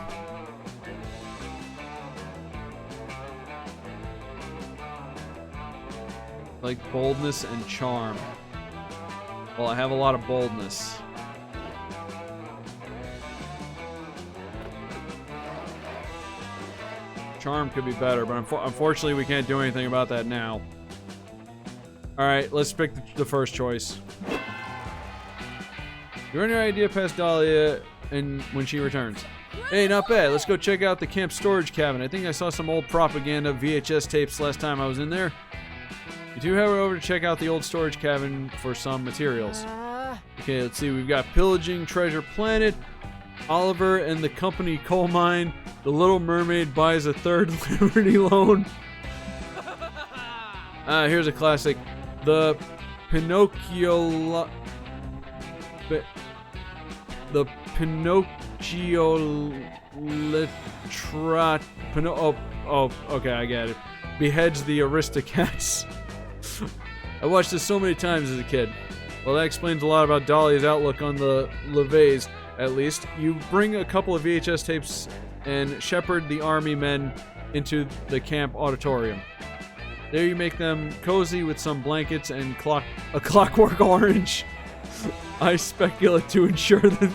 Like boldness and charm. Well, I have a lot of boldness. Charm could be better, but unfortunately we can't do anything about that now. Alright, let's pick the first choice. You run your idea past Dahlia and when she returns. Hey, not bad. Let's go check out the camp storage cabin. I think I saw some old propaganda VHS tapes last time I was in there. You two head over to check out the old storage cabin for some materials. Okay, let's see. We've got Pillaging Treasure Planet, Oliver and the Company Coal Mine, The Little Mermaid Buys a Third Liberty Loan. Here's a classic. The Pinocchio... The Pinocchio... okay, I get it. Beheads the Aristocats. I watched this so many times as a kid. Well, that explains a lot about Dahlia's outlook on the levees, at least. You bring a couple of VHS tapes and shepherd the army men into the camp auditorium. There you make them cozy with some blankets and a clockwork orange. I speculate to ensure the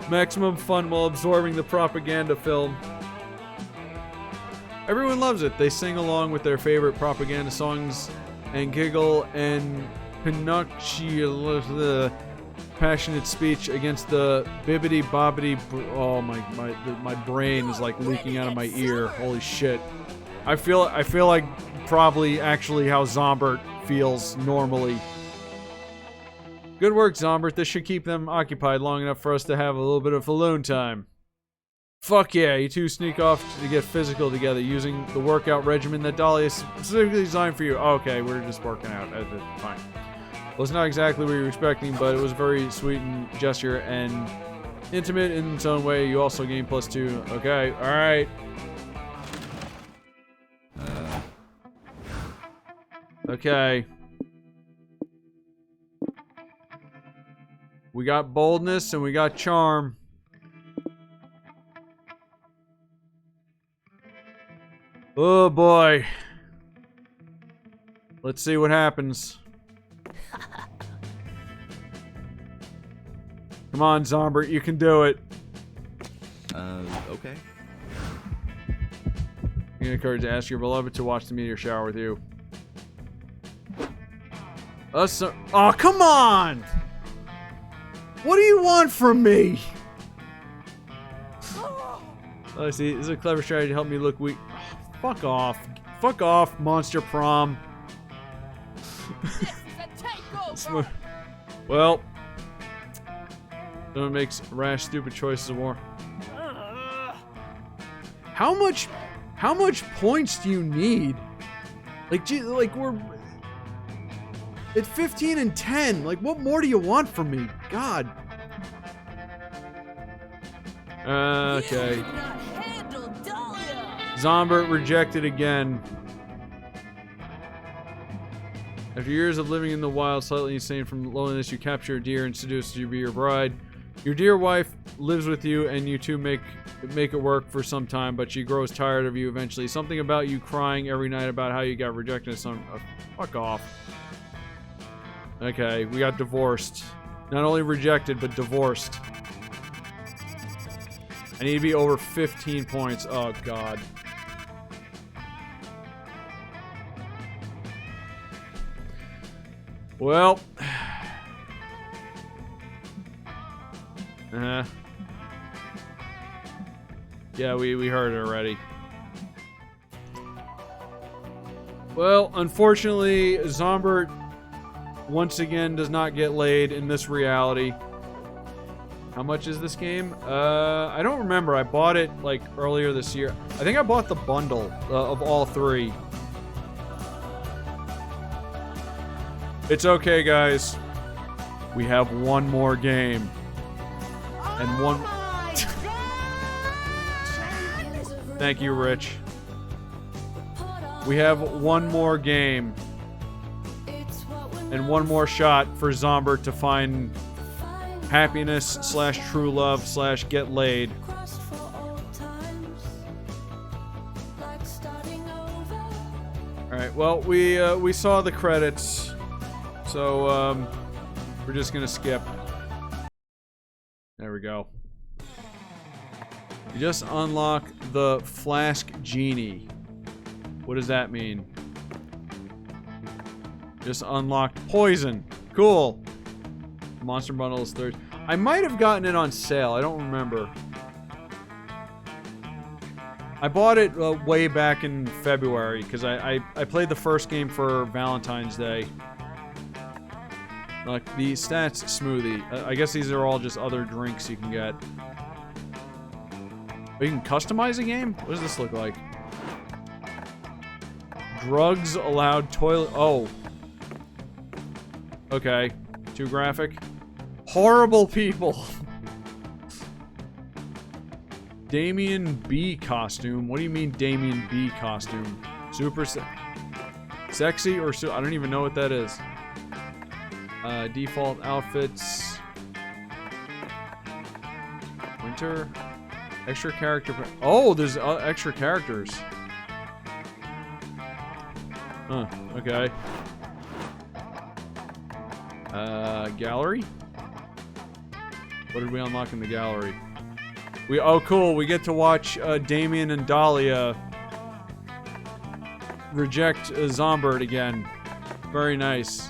maximum fun while absorbing the propaganda film. Everyone loves it. They sing along with their favorite propaganda songs and giggle and Pinocchio. passionate speech against the bibbity bobbity. Oh my brain is like leaking out of my ear. Holy shit! I feel like probably actually how Zombert feels normally. Good work, Zombert. This should keep them occupied long enough for us to have a little bit of alone time. Fuck yeah, you two sneak off to get physical together using the workout regimen that Dahlia specifically designed for you. Oh, okay, we're just working out. Fine. Well, it's not exactly what you were expecting, but it was a very sweet and gesture and intimate in its own way. You also gain +2. Okay, alright. Okay. We got boldness and we got charm. Oh boy. Let's see what happens. Come on, Zombert, you can do it. Okay. You encourage to ask your beloved to watch the meteor shower with you. Oh, come on! What do you want from me? Oh, see, this is a clever strategy to help me look weak. Oh, fuck off. Fuck off, Monster Prom. Well, someone makes rash, stupid choices of war. How much points do you need? Like, gee, like we're at 15 and 10. Like, what more do you want from me? God. Okay. Zombert rejected again. After years of living in the wild, slightly insane from loneliness, you capture a deer and seduce her to be your bride. Your dear wife lives with you, and you two make it work for some time, but she grows tired of you eventually. Something about you crying every night about how you got rejected. Fuck off. Okay, we got divorced. Not only rejected, but divorced. I need to be over 15 points. Oh, God. Well. Yeah, we heard it already. Well, unfortunately, Zombert once again does not get laid in this reality. How much is this game? I don't remember. I bought it like earlier this year. I think I bought the bundle of all three. It's okay, guys. We have one more game. And one... Thank you, Rich. We have one more game. And one more shot for Zombert to find happiness / true love / get laid. Alright, well, we saw the credits. So, we're just gonna skip. There we go. You just unlock the Flask Genie. What does that mean? Just unlocked poison. Cool. Monster Bundle is third. I might have gotten it on sale. I don't remember. I bought it way back in February because I played the first game for Valentine's Day. Like the stats smoothie. I guess these are all just other drinks you can get. Oh, you can customize a game? What does this look like? Drugs allowed toilet. Oh. Okay. Too graphic. Horrible people. Damien B costume. What do you mean Damien B costume? Super sexy or I don't even know what that is. Default outfits. Winter. Extra character. Oh, there's extra characters. Huh. Okay. Gallery? What did we unlock in the gallery? Oh, cool. We get to watch Damien and Dahlia reject Zombert again. Very nice.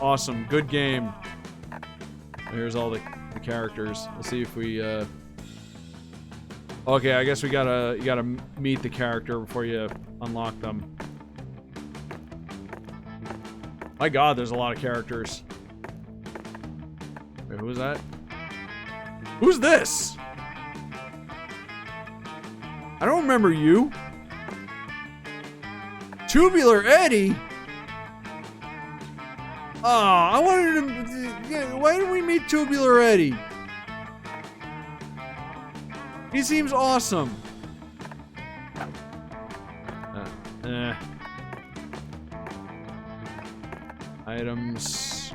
Awesome. Good game. Here's all the characters. Let's see if we, okay, I guess you gotta meet the character before you unlock them. My god, there's a lot of characters. Wait, who is that? Who's this? I don't remember you. Tubular Eddie? Oh, I wanted to... Why didn't we meet Tubular Eddie? He seems awesome. Items,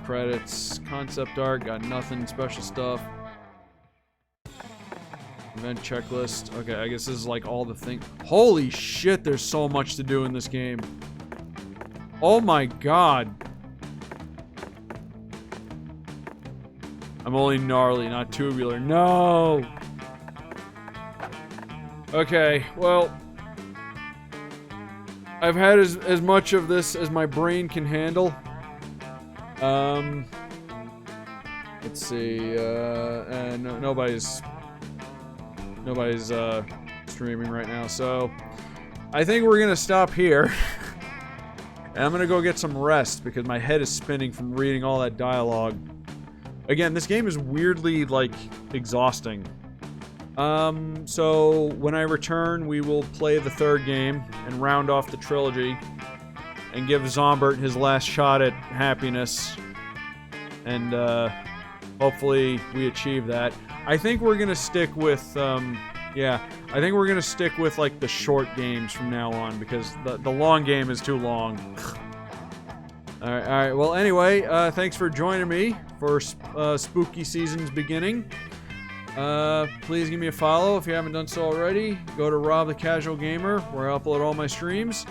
credits, concept art, got nothing, special stuff. Event checklist. Okay, I guess this is like all the things. Holy shit, there's so much to do in this game. Oh my god. I'm only gnarly, not tubular. No! Okay, well, I've had as much of this as my brain can handle. Let's see, nobody's streaming right now, so I think we're gonna stop here. And I'm gonna go get some rest because my head is spinning from reading all that dialogue. Again, this game is weirdly, like, exhausting. So when I return, we will play the third game and round off the trilogy and give Zombert his last shot at happiness. And, hopefully we achieve that. I think we're gonna stick with, yeah, I think we're gonna stick with, like, the short games from now on because the long game is too long. Alright, well, anyway, thanks for joining me for spooky season's beginning. Please give me a follow if you haven't done so already. Go to Rob the Casual Gamer, where I upload all my streams.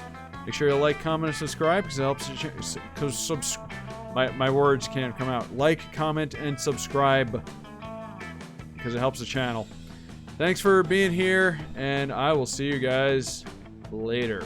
Make sure you like, comment, and subscribe because it helps. Because my words can't come out. Like, comment, and subscribe because it helps the channel. Thanks for being here, and I will see you guys later.